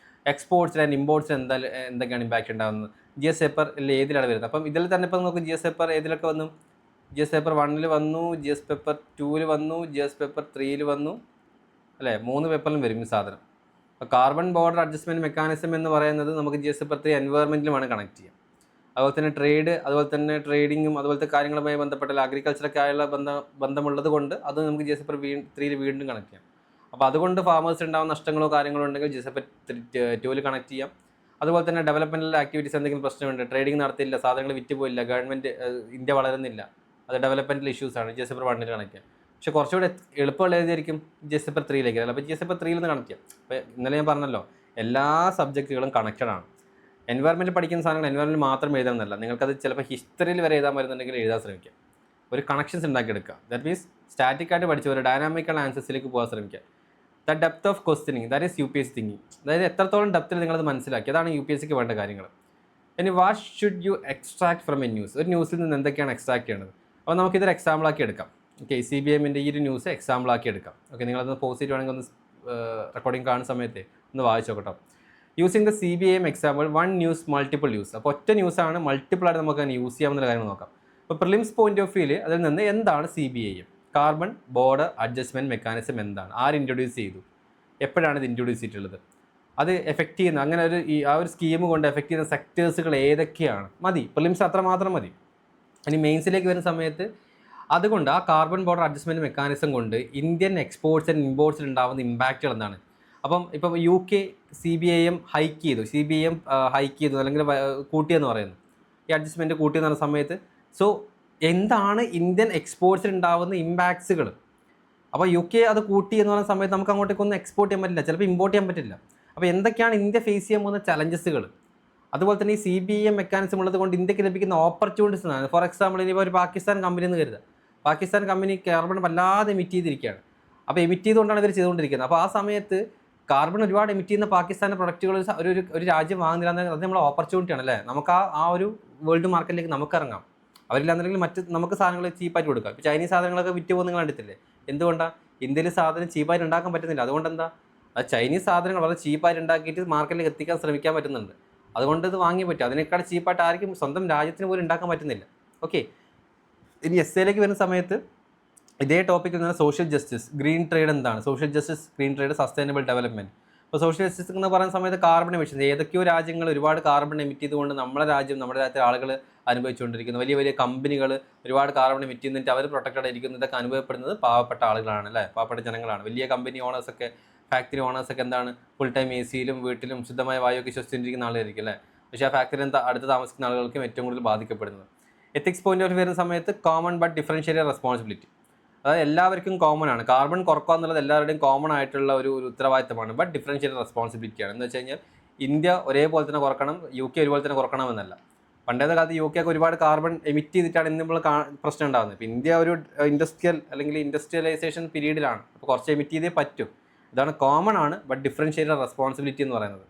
എക്സ്പോർട്സിൽ ആൻഡ് ഇമ്പോർട്സിൽ എന്തൊക്കെയാണ് ഇമ്പാക്റ്റ് ഉണ്ടാകുന്നത്? GS പേപ്പറിൽ ഏതിലാണ് വരുന്നത്? അപ്പം ഇതിൽ തന്നെ ഇപ്പം നോക്കും, GS പേപ്പർ ഏതിലൊക്കെ വന്നു? GS പേപ്പർ 1 വന്നു, GS പേപ്പർ 2 വന്നു, GS പേപ്പർ 3 വന്നു, അല്ലേ? 3 പേപ്പറിലും വരും ഈ സാധനം. അപ്പോൾ കാർബൺ ബോർഡർ അഡ്ജസ്റ്റ്മെൻറ്റ് മെക്കാനിസം എന്ന് പറയുന്നത് നമുക്ക് GSP എൻവയറമെൻറ്റിലുമാണ് കണക്ട് ചെയ്യാം. അതുപോലെ തന്നെ ട്രേഡ്, അതുപോലെ തന്നെ ട്രേഡിങ്ങും അതുപോലത്തെ കാര്യങ്ങളുമായി ബന്ധപ്പെട്ട അഗ്രികൾച്ചറൊക്കെ ആയുള്ള ബന്ധമുള്ളത് കൊണ്ട് അത് നമുക്ക് GSP 3 വീണ്ടും കണക്ട് ചെയ്യാം. അപ്പോൾ അതുകൊണ്ട് ഫാമേഴ്സ് ഉണ്ടാകുന്ന നഷ്ടങ്ങളോ കാര്യങ്ങളോ ഉണ്ടെങ്കിൽ GSP 2 കണക്ട് ചെയ്യാം. അതുപോലെ തന്നെ ഡെവലപ്മെൻറ്റൽ ആക്ടിവിറ്റീസ് എന്തെങ്കിലും പ്രശ്നമുണ്ട്, ട്രേഡിംഗ് നടത്തില്ല, സാധനങ്ങൾ വിറ്റ് പോയില്ല, ഗവൺമെൻറ് ഇന്ത്യ വളരുന്നില്ല, അത് ഡെവലപ്മെൻറ്റൽ ഇഷ്യൂസാണ്, GSP 1 കണക്ട് ചെയ്യാം. പക്ഷേ കുറച്ചുകൂടി എളുപ്പമുള്ള ഏതായിരിക്കും GSP 3 അപ്പോൾ GSP 3 കണക്ട് ചെയ്യാം. അപ്പോൾ ഇന്നലെ ഞാൻ പറഞ്ഞല്ലോ, എല്ലാ സബ്ജക്റ്റുകളും കണക്റ്റഡ് ആണ്. എൻവയറമെൻറ്റ് പഠിക്കുന്ന സാധനങ്ങൾ എൻവയറമെൻറ്റ് മാത്രം എഴുതാമെന്നല്ല, നിങ്ങൾക്കത് ചിലപ്പോൾ ഹിസ്റ്ററിയിൽ വരെ എഴുതാൻ വരുന്നുണ്ടെങ്കിൽ എഴുതാൻ ശ്രമിക്കുക. ഒരു കണക്ഷൻസ് ഉണ്ടാക്കിയെടുക്കുക. ദാറ്റ് മീൻസ് സ്റ്റാറ്റിക്കായിട്ട് പഠിച്ച ഒരു ഡൈനാമിക്കൽ ആൻസേഴ്സിലേക്ക് പോകാൻ ശ്രമിക്കുക. The depth of questioning, that is UPSC thinking. അതായത് എത്രത്തോളം ഡെപ്തിൽ നിങ്ങളത് മനസ്സിലാക്കി, അതാണ് UPSCക്ക് വേണ്ട കാര്യങ്ങൾ. ഇനി what should U extract from A news, ഒരു ന്യൂസിൽ നിന്ന് എന്തൊക്കെയാണ് എക്സ്ട്രാക്ട് ചെയ്യേണ്ടത്? അപ്പോൾ നമുക്കിതൊരു എക്സാമ്പിളാക്കി എടുക്കാം. ഓക്കെ, CBMൻ്റെ ഈ ഒരു ന്യൂസ് എക്സാമ്പിളാക്കി എടുക്കാം. ഓക്കെ, നിങ്ങളത് പോസ്റ്റ് ചെയ്തിട്ടുണ്ടെങ്കിൽ ഒന്ന് റെക്കോർഡിംഗ് കാണുന്ന സമയത്ത് ഒന്ന് വായിച്ചു നോക്കട്ടോ. Using the CBM example, 1 news multiple use. അപ്പോൾ ഒറ്റ ന്യൂസാണ് മൾട്ടിപ്പിളായിട്ട് നമുക്ക് അതിന് യൂസ് ചെയ്യാവുന്ന കാര്യങ്ങൾ നോക്കാം. അപ്പോൾ പ്രിലിംസ് പോയിന്റ് ഓഫ് വ്യൂവിൽ അതിൽ നിന്ന് എന്താണ് CBAM, carbon border adjustment mechanism എന്താണ്, ആര് ഇൻട്രൊഡ്യൂസ് ചെയ്തു, എപ്പോഴാണ് ഇത് ഇൻട്രൊഡ്യൂസ് ചെയ്തിട്ടുള്ളത്, അത് എഫക്റ്റ് ചെയ്യുന്ന അങ്ങനെ ആ ഒരു സ്കീം കൊണ്ട് എഫക്റ്റ് ചെയ്യുന്ന സെക്ടേഴ്സുകൾ ഏതൊക്കെയാണ്, മതി. പ്രിലിംസ് അത്ര മാത്രം മതി. ഇനി മെയിൻസിലേക്ക് വരുന്ന സമയത്ത് അതുകൊണ്ട് ആ കാർബൺ ബോർഡർ അഡ്ജസ്റ്റ്മെൻറ്റ് മെക്കാനിസം കൊണ്ട് ഇന്ത്യൻ എക്സ്പോർട്സ് ആൻഡ് ഇമ്പോർട്സിൽ ഉണ്ടാകുന്ന ഇമ്പാക്റ്റുകൾ എന്താണ്. അപ്പം ഇപ്പം UK CBAM ഹൈക്ക് ചെയ്തു അല്ലെങ്കിൽ കൂട്ടിയെന്ന് പറയുന്നു, ഈ അഡ്ജസ്റ്റ്മെൻറ്റ് കൂട്ടിയെന്ന് പറയുന്ന സമയത്ത്. സോ എന്താണ് ഇന്ത്യൻ എക്സ്പോർട്സിൽ ഉണ്ടാകുന്ന ഇമ്പാക്ട്സുകൾ? അപ്പോൾ UK അത് കൂട്ടി എന്ന് പറയുന്ന സമയത്ത് നമുക്ക് അങ്ങോട്ടേക്കൊന്നും എക്സ്പോർട്ട് ചെയ്യാൻ പറ്റില്ല, ചിലപ്പോൾ ഇമ്പോർട്ട് ചെയ്യാൻ പറ്റില്ല. അപ്പോൾ എന്തൊക്കെയാണ് ഇന്ത്യ ഫേസ് ചെയ്യാൻ പോകുന്ന ചലഞ്ചസുകൾ? അതുപോലെ തന്നെ ഈ CBAM മെക്കാനിസം ഉള്ളത് കൊണ്ട് ഇന്ത്യക്ക് ലഭിക്കുന്ന ഓപ്പർച്യൂണിറ്റീസ് ആണ്. ഫോർ എക്സാമ്പിൾ, ഇനിയിപ്പോൾ ഒരു പാകിസ്ഥാൻ കമ്പനി എന്ന് കരുതുക. പാകിസ്ഥാൻ കമ്പനി കാർബൺ വല്ലാതെ എമിറ്റ് ചെയ്തിരിക്കുകയാണ്. അപ്പോൾ എമിറ്റ് ചെയ്തുകൊണ്ടാണ് ഇവർ ചെയ്തുകൊണ്ടിരിക്കുന്നത്. അപ്പോൾ ആ സമയത്ത് കാർബൺ ഒരുപാട് എമിറ്റ് ചെയ്യുന്ന പാകിസ്ഥാൻ്റെ പ്രൊഡക്റ്റുകൾ ഒരു രാജ്യം വാങ്ങുന്നില്ല എന്നത് അത് നമ്മളെ ഓപ്പർച്യൂണിറ്റിയാണ് അല്ലേ. നമുക്ക് ആ ഒരു വേൾഡ് മാർക്കറ്റിലേക്ക് നമുക്ക് ഇറങ്ങാം. അവരില്ലാന്നുണ്ടെങ്കിൽ നമുക്ക് സാധനങ്ങൾ ചീപ്പായിട്ട് കൊടുക്കാം. ഇപ്പോൾ ചൈനീസ് സാധനങ്ങളൊക്കെ വിറ്റ് പോകുന്ന നിങ്ങൾ കണ്ടിട്ടില്ലേ? എന്തുകൊണ്ടാണ്? ഇന്ത്യയിൽ സാധനം ചീപ്പായിട്ട് ഉണ്ടാക്കാൻ പറ്റുന്നില്ല. അതുകൊണ്ട് എന്താ, അത് ചൈനീസ് സാധനങ്ങൾ വളരെ ചീപ്പായിട്ട് ഉണ്ടാക്കിയിട്ട് മാർക്കറ്റിലേക്ക് എത്തിക്കാൻ ശ്രമിക്കാൻ പറ്റുന്നുണ്ട്. അതുകൊണ്ട് ഇത് വാങ്ങിയേ പറ്റും. അതിനേക്കാൾ ചീപ്പായിട്ട് ആർക്കും സ്വന്തം രാജ്യത്തിന് പോലും ഉണ്ടാക്കാൻ പറ്റുന്നില്ല. ഓക്കെ, ഇനി SAയിലേക്ക് വരുന്ന സമയത്ത് ഇതേ ടോപ്പിക്കിൽ നിന്ന് സോഷ്യൽ ജസ്റ്റിസ്, ഗ്രീൻ ട്രേഡ് എന്താണ്, social justice, green trade, sustainable development. അപ്പോൾ സോഷ്യൽ ജസ്റ്റിസ് എന്ന് പറയുന്ന സമയത്ത് കാർബൺ എമിഷൻസ്, ഏതൊക്കെയോ രാജ്യങ്ങൾ ഒരുപാട് കാർബൺ എമിറ്റ് ചെയ്തുകൊണ്ട് നമ്മുടെ രാജ്യത്തെ ആളുകൾ അനുഭവിച്ചുകൊണ്ടിരിക്കുന്നു. വലിയ വലിയ കമ്പനികൾ ഒരുപാട് കാർബൺ എമിറ്റ് ചെയ്യുന്നിട്ട് അവർ പ്രൊട്ടക്റ്റഡ് ആയിരിക്കുന്നു. ഇതൊക്കെ അനുഭവപ്പെടുന്നത് പാവപ്പെട്ട ആളുകളാണ് അല്ലേ, പാവപ്പെട്ട ജനങ്ങളാണ്. വലിയ കമ്പനി ഓണേഴ്സൊക്കെ, ഫാക്ടറി ഓണേഴ്സൊക്കെ എന്താണ്, ഫുൾ ടൈം AC-യിലും വീട്ടിലും ശുദ്ധമായ വായുവൊക്കെ ശ്വസിച്ചിരിക്കുന്ന ആളുകളായിരിക്കും അല്ലേ. പക്ഷേ ആ ഫാക്ടറിയിൽ അടുത്ത് താമസിക്കുന്ന ആളുകൾക്കും ഏറ്റവും കൂടുതൽ ബാധിക്കപ്പെടുന്നത്. എത്തിക്സ് പോയിന്റ് ഓഫ് വരുന്ന സമയത്ത് കോമൺ ബട്ട് ഡിഫറൻഷ്യേറ്റഡ് റെസ്പോൺസിബിലിറ്റി, അതായത് എല്ലാവർക്കും കോമൺ ആണ്. കാർബൺ കുറക്കുക എന്നുള്ളത് എല്ലാവരുടെയും കോമൺ ആയിട്ടുള്ള ഒരു ഉത്തരവാദിത്തമാണ്. ബട്ട് ഡിഫറൻഷ്യേറ്റഡ് റെസ്പോൺസിബിലിറ്റിയാണ്. എന്ന് വെച്ച് കഴിഞ്ഞാൽ ഇന്ത്യ ഒരേപോലെ തന്നെ കുറക്കണം, UK ഒരുപോലെ തന്നെ കുറക്കണമെന്നല്ല. പണ്ടത്തെ കാലത്ത് UK ഒക്കെ ഒരുപാട് കാർബൺ എമിറ്റ് ചെയ്തിട്ടാണ് ഇന്ന് നമ്മൾ പ്രശ്നം ഉണ്ടാകുന്നത്. ഇപ്പോൾ ഇന്ത്യ ഒരു ഇൻഡസ്ട്രിയലൈസേഷൻ പീരീഡിലാണ്. അപ്പോൾ കുറച്ച് എമിറ്റ് ചെയ്തേ പറ്റും. ഇതാണ് കോമൺ ആണ്, ബട്ട് ഡിഫറൻഷ്യേറ്റഡ് റെസ്പോൺസിബിലിറ്റി എന്ന് പറയുന്നത്.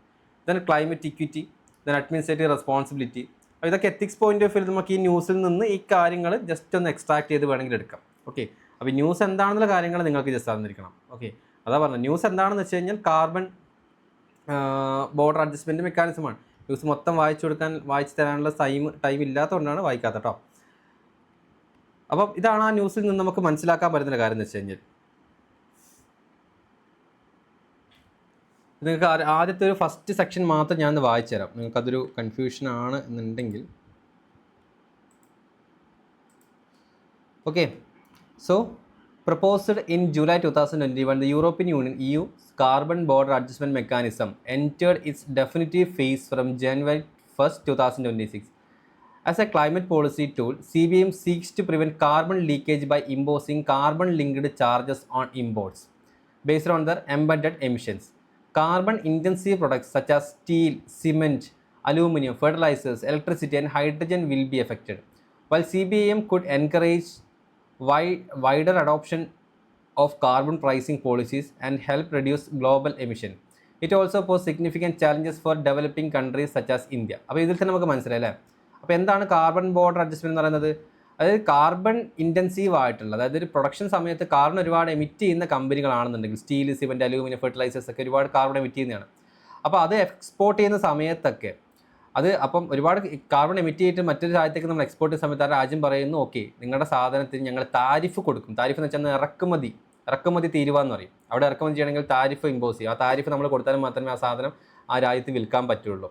Then climate equity, then administrative responsibility. അപ്പോൾ ഇതൊക്കെ എത്തിക്സ് പോയിന്റ് ഓഫ് വ്യൂ നമുക്ക് ഈ ന്യൂസിൽ നിന്ന് ഈ കാര്യങ്ങൾ ജസ്റ്റ് ഒന്ന് എക്സ്ട്രാക്ട് ചെയ്ത് വേണമെങ്കിൽ എടുക്കാം. ഓക്കെ, അപ്പോൾ ന്യൂസ് എന്താണെന്നുള്ള കാര്യങ്ങൾ നിങ്ങൾക്ക് ജസ്റ്റ് അറിഞ്ഞിരിക്കണം. ഓക്കെ, അതാ പറഞ്ഞത്. ന്യൂസ് എന്താണെന്ന് വെച്ച് കഴിഞ്ഞാൽ കാർബൺ ബോർഡർ അഡ്ജസ്റ്റ്മെൻറ്റ് മെക്കാനിസമാണ്. ന്യൂസ് മൊത്തം വായിച്ചു തരാനുള്ള ടൈം ഇല്ലാത്തതുകൊണ്ടാണ് വായിക്കാത്ത കേട്ടോ. അപ്പം ഇതാണ് ആ ന്യൂസിൽ നിന്ന് നമുക്ക് മനസ്സിലാക്കാൻ പറ്റുന്ന കാര്യം എന്ന് വെച്ച് കഴിഞ്ഞാൽ, നിങ്ങൾക്ക് ആദ്യത്തെ ഒരു ഫസ്റ്റ് സെക്ഷൻ മാത്രം ഞാനൊന്ന് വായിച്ചു തരാം. നിങ്ങൾക്കതൊരു കൺഫ്യൂഷൻ ആണ് എന്നുണ്ടെങ്കിൽ. Okay, so proposed in July 2021, the European Union EU's carbon border adjustment mechanism entered its definitive phase from January 1st, 2026. As a climate policy tool, CBAM seeks to prevent carbon leakage by imposing carbon-linked charges on imports based on their embedded emissions. Carbon-intensive products such as steel, cement, aluminum, fertilizers, electricity, and hydrogen will be affected. While CBAM could encourage wider adoption of carbon pricing policies and help reduce global emission, it also poses significant challenges for developing countries such as India. അപ്പോൾ ഇതിൽ തന്നെ നമുക്ക് മനസ്സിലായി അല്ലേ. അപ്പോൾ എന്താണ് carbon border adjustment എന്ന് പറയുന്നത്? അതായത് കാർബൺ ഇൻറ്റൻസീവ് ആയിട്ടുള്ള, അതായത് ഒരു പ്രൊഡക്ഷൻ സമയത്ത് കാർബൺ ഒരുപാട് എമിറ്റ് ചെയ്യുന്ന കമ്പനികളാണെന്നുണ്ടെങ്കിൽ, സ്റ്റീൽ, സിമെൻറ്റ്, അലൂമിനിയം, ഫെർട്ടിലൈസേഴ്സ് ഒക്കെ ഒരുപാട് കാർബൺ എമിറ്റ് ചെയ്യുന്നതാണ്. അപ്പോൾ അത് എക്സ്പോർട്ട് ചെയ്യുന്ന സമയത്തൊക്കെ അപ്പം ഒരുപാട് കാർബൺ എമിറ്റ് ചെയ്തിട്ട് മറ്റൊരു രാജ്യത്തേക്ക് നമ്മൾ എക്സ്പോർട്ട് ചെയ്യുന്ന സമയത്ത് ആ രാജ്യം പറയുന്നു, ഓക്കെ നിങ്ങളുടെ സാധനത്തിന് ഞങ്ങൾ താരിഫ് കൊടുക്കും. താരിഫ് എന്ന് വെച്ചാൽ ഇറക്കുമതി ഇറക്കുമതി തീരുവ എന്ന് പറയും. അവിടെ ഇറക്കുമതി ചെയ്യണമെങ്കിൽ താരിഫ് ഇമ്പോസ് ചെയ്യും. ആ താരിഫ് നമ്മൾ കൊടുത്താലും മാത്രമേ ആ സാധനം ആ രാജ്യത്ത് വിൽക്കാൻ പറ്റുള്ളൂ.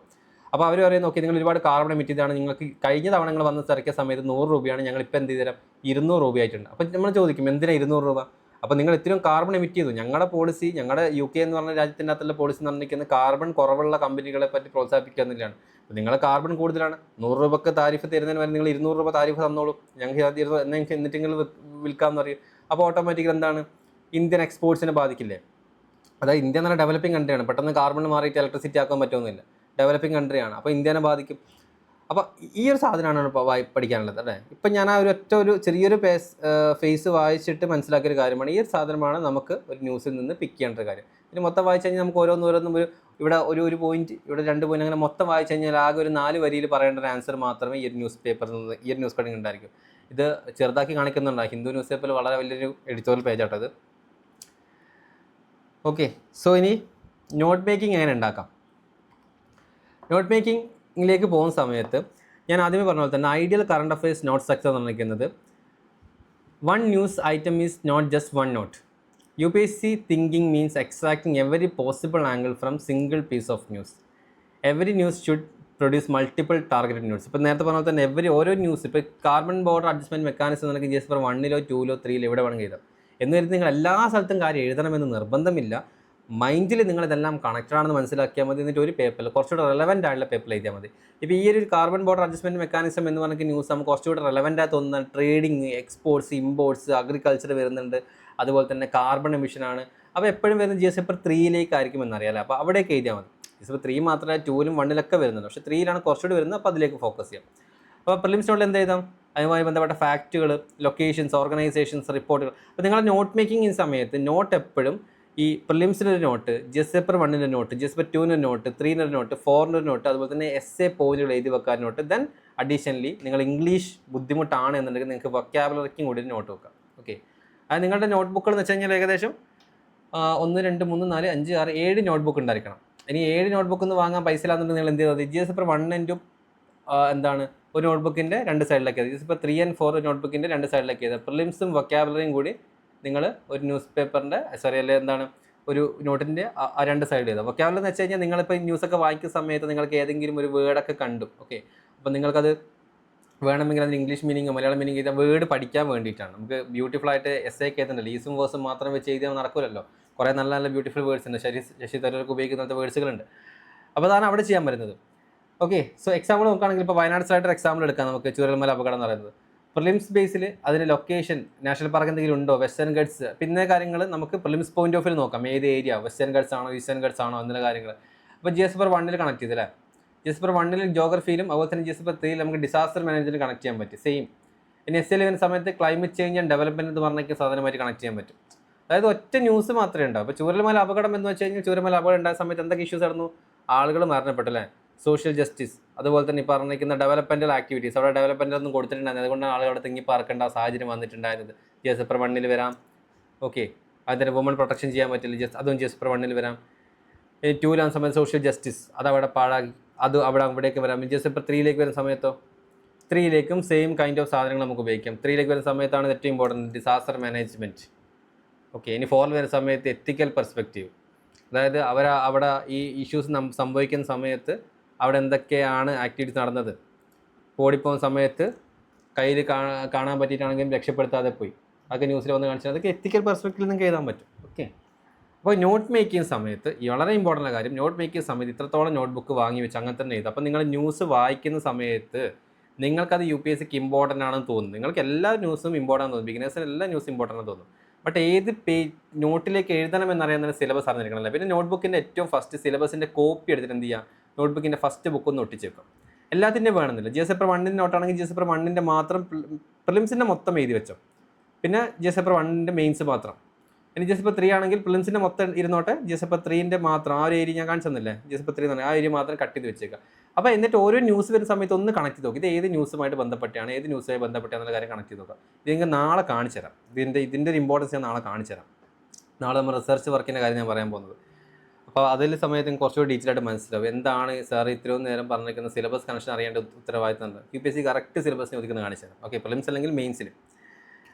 അപ്പോൾ അവർ പറയും, നോക്കി നിങ്ങൾ ഒരുപാട് കാർബൺ എമിറ്റ് ചെയ്താണ്, നിങ്ങൾക്ക് കഴിഞ്ഞ തവണ നിങ്ങൾ വന്ന് ഇറക്കിയ സമയത്ത് 100 രൂപയാണ്, ഞങ്ങൾ ഇപ്പോൾ എന്ത് ചെയ്തുതരാം 200 രൂപയായിട്ടുണ്ട്. അപ്പോൾ നമ്മൾ ചോദിക്കും എന്തിനാണ് 200 രൂപ? അപ്പോൾ നിങ്ങൾ ഇത്രയും കാർബൺ എമിറ്റ് ചെയ്തു, ഞങ്ങളുടെ പോളിസി, ഞങ്ങളുടെ UK എന്ന് പറഞ്ഞ രാജ്യത്തിൻ്റെ അകത്തുള്ള പോളിസി എന്ന് പറഞ്ഞിരിക്കുന്നത് കാർബൺ കുറവുള്ള കമ്പനികളെ പറ്റി പ്രോത്സാഹിപ്പിക്കുക എന്നുള്ളതാണ്. അപ്പോൾ നിങ്ങൾ കാർബൺ കൂടുതലാണ്, 100 രൂപക്ക് താരിഫ് തരുന്നതിന് വരെ നിങ്ങൾ 200 രൂപ താരിഫ് തന്നോളൂ, ഞങ്ങൾക്ക് എന്നിട്ട് നിങ്ങൾ വിൽക്കാമെന്ന് പറയും. അപ്പോൾ ഓട്ടോമാറ്റിക്കലി എന്താണ്, ഇന്ത്യൻ എക്സ്പോർട്സിനെ ബാധിക്കില്ലേ? അതായത് ഇന്ത്യ എന്നുള്ള ഡെവലപ്പിംഗ് കൺട്രിയാണ്, പെട്ടെന്ന് കാർബൺ മാറിയിട്ട് ഇലക്ട്രിസിറ്റി ആക്കാൻ പറ്റുമെന്നില്ല, ഡെവലപ്പിംഗ് കൺട്രിയാണ്. അപ്പോൾ ഇന്ത്യനെ ബാധിക്കും. അപ്പോൾ ഈ ഒരു സാധനമാണ് ഇപ്പോൾ പഠിക്കാനുള്ളത് അല്ലേ. ഇപ്പം ഞാൻ ആ ഒരു ചെറിയൊരു ഫേസ് വായിച്ചിട്ട് മനസ്സിലാക്കിയൊരു കാര്യമാണ്, ഈ ഒരു സാധനമാണ് നമുക്ക് ഒരു ന്യൂസിൽ നിന്ന് പിക്ക് ചെയ്യേണ്ട ഒരു കാര്യം. ഇനി മൊത്തം വായിച്ചു കഴിഞ്ഞാൽ നമുക്ക് ഓരോന്നും ഇവിടെ ഒരു പോയിന്റ്, ഇവിടെ 2 പോയിന്റ്, അങ്ങനെ മൊത്തം വായിച്ചു കഴിഞ്ഞാൽ ആകെ ഒരു 4 വരിയിൽ പറയേണ്ട ഒരു ആൻസർ മാത്രമേ ഈ ഒരു ന്യൂസ് പേപ്പറിൽ നിന്ന്, ഈ ഒരു ന്യൂസ് കട്ടിങ് ഉണ്ടായിരിക്കും. ഇത് ചെറുതാക്കി കാണിക്കുന്നുണ്ടാകും. ഹിന്ദു ന്യൂസ് പേപ്പറിൽ വളരെ വലിയൊരു എഡിറ്റോറിയൽ പേജാട്ടത്. ഓക്കെ, സോ ഇനി നോട്ട് മേക്കിംഗ് എങ്ങനെ ഉണ്ടാക്കാം? നോട്ട് മേക്കിങ്ങിലേക്ക് പോകുന്ന സമയത്ത് ഞാൻ ആദ്യമേ പറഞ്ഞ പോലെ തന്നെ ideal current affairs note structure എന്ന് പറഞ്ഞിരിക്കുന്നത്, 1 news item is note just 1 note. UPSC thinking means extracting every possible angle from single piece of news. Every news should produce multiple targeted news. ഇപ്പോൾ നേരത്തെ പറഞ്ഞ പോലെ തന്നെ ഓരോ ന്യൂസ്, ഇപ്പോൾ carbon border adjustment mechanism എന്നൊക്കെ ജസ്റ്റ് ഫോർ 1-ലോ 2-ലോ 3-ലോ എവിടെ വേണമെങ്കിൽ എഴുതാം. എന്ന് കരുതി നിങ്ങൾ എല്ലാ സ്ഥലത്തും കാര്യം എഴുതണമെന്ന് നിർബന്ധമില്ല. മൈൻഡിൽ നിങ്ങളിതെല്ലാം കണക്റ്റഡ് ആണെന്ന് മനസ്സിലാക്കിയാൽ മതി. എന്നിട്ട് ഒരു പേപ്പറിൽ കുറച്ചുകൂടെ റെലവൻ്റ് ആയിട്ടുള്ള പേപ്പറിൽ എഴുതിയാൽ മതി. ഇപ്പോൾ ഈ ഒരു കാർബൺ ബോർഡർ അഡ്ജസ്റ്റ്മെൻറ്റ് മെക്കാനിസം എന്ന് പറഞ്ഞ ന്യൂസ് നമുക്ക് കുറച്ചുകൂടെ റെലവൻ്റ് ആയി തോന്നുന്ന ട്രേഡിങ്, എക്സ്പോർട്സ്, ഇമ്പോർട്ട്സ്, അഗ്രികൾച്ചർ വരുന്നുണ്ട്, അതുപോലെ തന്നെ കാർബൺ എമിഷനാണ്. അപ്പോൾ എപ്പോഴും വരുന്നത് GS പേപ്പർ 3-ലേക്കായിരിക്കും എന്നറിയാമല്ലോ. അപ്പോൾ അവിടേക്ക് എഴുതിയാൽ മതി. GS പേപ്പർ 3 മാത്രമല്ല 2-ലും 1-ലൊക്കെ വരുന്നുണ്ട്, പക്ഷേ 3-ലാണ് കുറച്ചുകൂടി വരുന്നത്. അപ്പോൾ അതിലേക്ക് ഫോക്കസ് ചെയ്യാം. അപ്പോൾ പ്രിലിംസ് നോട്ടിൽ എന്ത് എഴുതാം? അതുമായി ബന്ധപ്പെട്ട ഫാക്റ്റുകൾ, ലൊക്കേഷൻസ്, ഓർഗനൈസേഷൻസ്, റിപ്പോർട്ടുകൾ. അപ്പോൾ നിങ്ങളുടെ നോട്ട് മേക്കിംഗ് സമയത്ത് നോട്ട് എപ്പോഴും ഈ പ്രിലിംസിനൊരു നോട്ട്, GS പേപ്പർ 1-ൻ്റെ നോട്ട്, GS പേപ്പർ 2-ൻ്റെ നോട്ട്, 3-ൻ്റെ നോട്ട്, 4-ൻ്റെ നോട്ട്, അതുപോലെ തന്നെ essay പോയിന്റുകൾ എഴുതി വെക്കാൻ നോട്ട്. ദെൻ അഡീഷണലി നിങ്ങൾ ഇംഗ്ലീഷ് ബുദ്ധിമുട്ടാണ് എന്നുണ്ടെങ്കിൽ നിങ്ങൾക്ക് വൊക്കാബുലറിക്കും കൂടി നോട്ട് വെക്കാം. ഓക്കെ, അത് നിങ്ങളുടെ നോട്ട്ബുക്കുകൾ എന്ന് വെച്ച് കഴിഞ്ഞാൽ ഏകദേശം 1, 2, 3, 4, 5, 6, 7 നോട്ട്ബുക്ക് ഉണ്ടായിരിക്കണം. ഇനി 7 നോട്ട്ബുക്ക് ഒന്ന് വാങ്ങാൻ പൈസ ഇല്ലാന്നുണ്ടെങ്കിൽ നിങ്ങൾ എന്ത് ചെയ്താൽ മതി, GS പേപ്പർ 1-ൻ്റെ എന്താണ് ഒരു നോട്ട്ബുക്കിൻ്റെ 2 സൈഡിലേക്ക് എഴുതി, GS പേപ്പർ 3 and 4 നോട്ട്ബുക്കിൻ്റെ 2 സൈഡിലേക്ക് എഴുതുക. പ്രിലിംസും വൊക്കാബുലറിയും കൂടി നിങ്ങൾ ഒരു ന്യൂസ് പേപ്പറിൻ്റെ അല്ലെങ്കിൽ എന്താണ് ഒരു നോട്ടിൻ്റെ ആ 2 സൈഡ് ചെയ്താൽ. വൊക്കാബുലറി എന്ന് വെച്ച് കഴിഞ്ഞാൽ നിങ്ങളിപ്പോൾ ന്യൂസൊക്കെ വായിക്കുന്ന സമയത്ത് നിങ്ങൾക്ക് ഏതെങ്കിലും ഒരു വേർഡൊക്കെ കണ്ടു, ഓക്കെ, അപ്പോൾ നിങ്ങൾക്കത് വേണമെങ്കിൽ അതിന് ഇംഗ്ലീഷ് മീനിങ്, മലയാളം മീനിങ് ചെയ്താൽ വേർഡ് പഠിക്കാൻ വേണ്ടിയിട്ടാണ്. നമുക്ക് ബ്യൂട്ടിഫുൾ ആയിട്ട് essay ഒക്കെ എഴുതുന്നുണ്ട്, ലീസും വേഴ്സും മാത്രം വെച്ച് എഴുതിയാൽ നടക്കില്ലല്ലോ. കുറേ നല്ല നല്ല ബ്യൂട്ടിഫുൾ വേർഡ്സ് ഉണ്ട്, ശശി തരൂർക്ക് ഉപയോഗിക്കുന്ന വേർഡ്സുകളുണ്ട്. അപ്പോൾ അതാണ് അവിടെ ചെയ്യാൻ വരുന്നത്. ഓക്കെ, സോ എക്സാമ്പിൾ നോക്കുകയാണെങ്കിൽ ഇപ്പോൾ വയനാട് സ്ലൈഡർ എക്സാമ്പിൾ എടുക്കാം നമുക്ക്. ചൂരൽമല അപകടം എന്ന് പറയുന്നത് പ്രിലിംസ് ബേസിൽ അതിൻ്റെ ലൊക്കേഷൻ, നാഷണൽ പാർക്ക് എന്തെങ്കിലും ഉണ്ടോ, വെസ്റ്റേൺ ഗട്ട്സ്, പിന്നെ കാര്യങ്ങൾ നമുക്ക് പ്രിലിംസ് പോയിന്റ് ഓഫ് വ്യൂ നോക്കാം. ഏത് ഏരിയ, വെസ്റ്റേൺ ഗട്ട്സ് ആണോ ഈസ്റ്റേൺ ഗട്ട്സ് ആണോ എന്നുള്ള കാര്യങ്ങൾ. അപ്പോൾ GS പേപ്പർ 1-ൽ കണക്ട് ചെയ്തല്ലേ. GS പേപ്പർ 1-ൽ ജോഗ്രഫിയിലും അതുപോലെ തന്നെ GS പേപ്പർ 3-ൽ നമുക്ക് ഡിസാസ്റ്റർ മാനേജ്മെൻറ്റ് കണക്ട് ചെയ്യാൻ പറ്റും. സെയിം. ഇനി SL വരുന്ന സമയത്ത് ക്ലൈമറ്റ് ചേഞ്ച് ആൻഡ് ഡെവലപ്മെൻറ്റ് എന്ന് പറഞ്ഞ സാധനമായിട്ട് കണക്ട് ചെയ്യാൻ പറ്റും. അതായത് ഒറ്റ ന്യൂസ് മാത്രമേ ഉണ്ടാവും. അപ്പോൾ ചൂരൽമല അപകടം എന്ന് വെച്ച് കഴിഞ്ഞാൽ ചൂരൽമല അപകടം ഉണ്ടായ സമയത്ത് എന്തൊക്കെ ഇഷ്യൂസ് നടന്നു, ആളുകൾ മരണപ്പെട്ടല്ലേ, സോഷ്യൽ ജസ്റ്റിസ്, അതുപോലെ തന്നെ ഈ പറഞ്ഞിരിക്കുന്ന ഡെവലപ്മെൻറ്റൽ ആക്ടിവിറ്റീസ്, അവിടെ ഡെവലപ്മെൻ്റ് ഒന്നും കൊടുത്തിട്ടുണ്ടായിരുന്നു, അതുകൊണ്ടാണ് ആളുകൾ അവിടെ തിങ്ങി പാർക്കേണ്ട സാഹചര്യം വന്നിട്ടുണ്ടായിരുന്നത്. GS പേപ്പർ 1-ൽ വരാം. ഓക്കെ, അതിന് വുമൺ പ്രൊട്ടക്ഷൻ ചെയ്യാൻ പറ്റില്ല, അതും GS പേപ്പർ 1-ൽ വരാം. 2-ലാകുന്ന സമയത്ത് സോഷ്യൽ ജസ്റ്റിസ്, അതവിടെ പാഴാക്കി, അത് അവിടേക്ക് വരാം. GS പേപ്പർ 3-ലേക്ക് വരുന്ന സമയത്തോ 3-ലേക്കും സെയിം കൈൻഡ് ഓഫ് സാധനങ്ങൾ നമുക്ക് ഉപയോഗിക്കാം. 3-ലേക്ക് വരുന്ന സമയത്താണ് ഏറ്റവും ഇമ്പോർട്ടൻറ്റ് ഡിസാസ്റ്റർ മാനേജ്മെൻറ്റ്. ഓക്കെ, ഇനി 4-ൽ വരുന്ന സമയത്ത് എത്തിക്കൽ പെർസ്പെക്റ്റീവ്, അതായത് അവിടെ ഈ ഇഷ്യൂസ് സംഭവിക്കുന്ന സമയത്ത് അവിടെ എന്തൊക്കെയാണ് ആക്ടിവിറ്റീസ് നടന്നത്, ഓടിപ്പോകുന്ന സമയത്ത് കയ്യിൽ കാണാൻ പറ്റിയിട്ടാണെങ്കിലും രക്ഷപ്പെടുത്താതെ പോയി, അതൊക്കെ ന്യൂസിൽ വന്ന് കാണിച്ചാൽ അതൊക്കെ എത്തിക്കൽ പെർസ്പെക്റ്റീവിൽ നിങ്ങൾക്ക് എഴുതാൻ പറ്റും. ഓക്കെ, അപ്പോൾ നോട്ട് മേക്കിംഗ് സമയത്ത് വളരെ ഇമ്പോർട്ടൻ്റ് കാര്യം, നോട്ട് മേക്കിംഗ് സമയത്ത് ഇത്രത്തോളം നോട്ട്ബുക്ക് വാങ്ങി വെച്ച് അങ്ങനെ തന്നെ എഴുതുക. അപ്പോൾ നിങ്ങൾ ന്യൂസ് വായിക്കുന്ന സമയത്ത് നിങ്ങൾക്കത് UPSCക്ക് ഇമ്പോർട്ടൻ്റ് ആണെന്ന് തോന്നും. നിങ്ങൾക്ക് എല്ലാ ന്യൂസും ഇമ്പോർട്ടൻ്റ് തോന്നും, ബിഗിനേഴ്സിന് എല്ലാ ന്യൂസും ഇമ്പോർട്ടൻ്റ് ആണെന്ന് തോന്നും. ബട്ട് ഏത് നോട്ടിലേക്ക് എഴുതണം എന്നറിയാവുന്ന സിലബസ് അറിഞ്ഞിരിക്കണമല്ലോ. പിന്നെ നോട്ട്ബുക്കിൻ്റെ ഏറ്റവും ഫസ്റ്റ് സിലബസിൻ്റെ കോപ്പി എടുത്തിട്ട് എന്ത് ചെയ്യുക, നോട്ട്ബുക്കിൻ്റെ ഫസ്റ്റ് ബുക്ക് ഒന്ന് ഒട്ടിച്ചേക്കും. എല്ലാത്തിൻ്റെ വേണമെന്നില്ല. GS പേപ്പർ 1-ൻ്റെ നോട്ടാണെങ്കിൽ GS പേപ്പർ 1-ൻ്റെ മാത്രം, പ്രിലിംസിൻ്റെ മൊത്തം എഴുതി വെച്ചോ. പിന്നെ GS പേപ്പർ 1-ൻ്റെ മെയിൻസ് മാത്രം. ഇനി GS പേപ്പർ 3 ആണെങ്കിൽ പ്രിലിംസിൻ്റെ മൊത്തം ഇരുന്നോട്ടെ, GS പേപ്പർ 3-ൻ്റെ മാത്രം ആ ഒരു ഏരിയ ഞാൻ കാണിച്ചു തന്നില്ലേ, GS പേപ്പർ 3 എന്ന് പറഞ്ഞാൽ ആ ഏരിയ മാത്രം കട്ട് ചെയ്ത് വെച്ചേക്കുക. അപ്പോൾ എന്നിട്ട് ഓരോ ന്യൂസ് വരുന്ന സമയത്ത് ഒന്ന് കണക്ട് ചെയ്ത് നോക്കും, ഇത് ഏത് ന്യൂസുമായിട്ട് ബന്ധപ്പെട്ടാണ്, ഏത് ന്യൂസുമായി ബന്ധപ്പെട്ടാണെന്നുള്ള കാര്യം കണക്ട് ചെയ്ത് നോക്കാം. ഇത് നിങ്ങൾക്ക് നാളെ കാണിച്ചു തരാം. ഇതിൻ്റെ ഒരു ഇമ്പോർട്ടൻസ് ഞാൻ നാളെ കാണിച്ചു തരാം. നാളെ നമ്മൾ റിസർച്ച് വർക്കിൻ്റെ കാര്യം ഞാൻ പറയാൻ പോകുന്നത്. അപ്പോൾ അതിൽ സമയത്ത് കുറച്ചുകൂടി ഡീറ്റെയിൽ ആയിട്ട് മനസ്സിലാവും എന്താണ് സാർ ഇത്രയും നേരം പറഞ്ഞിരിക്കുന്ന സിലബസ് കണക്ഷൻ അറിയേണ്ട ഉത്തരവാദിത്തം. UPSC കറക്റ്റ് സിലബസിനെ ഒതുക്കുന്ന കാണിച്ചു തരാം. ഓക്കെ, പ്രിലിംസ് അല്ലെങ്കിൽ മെയിൻസിൽ.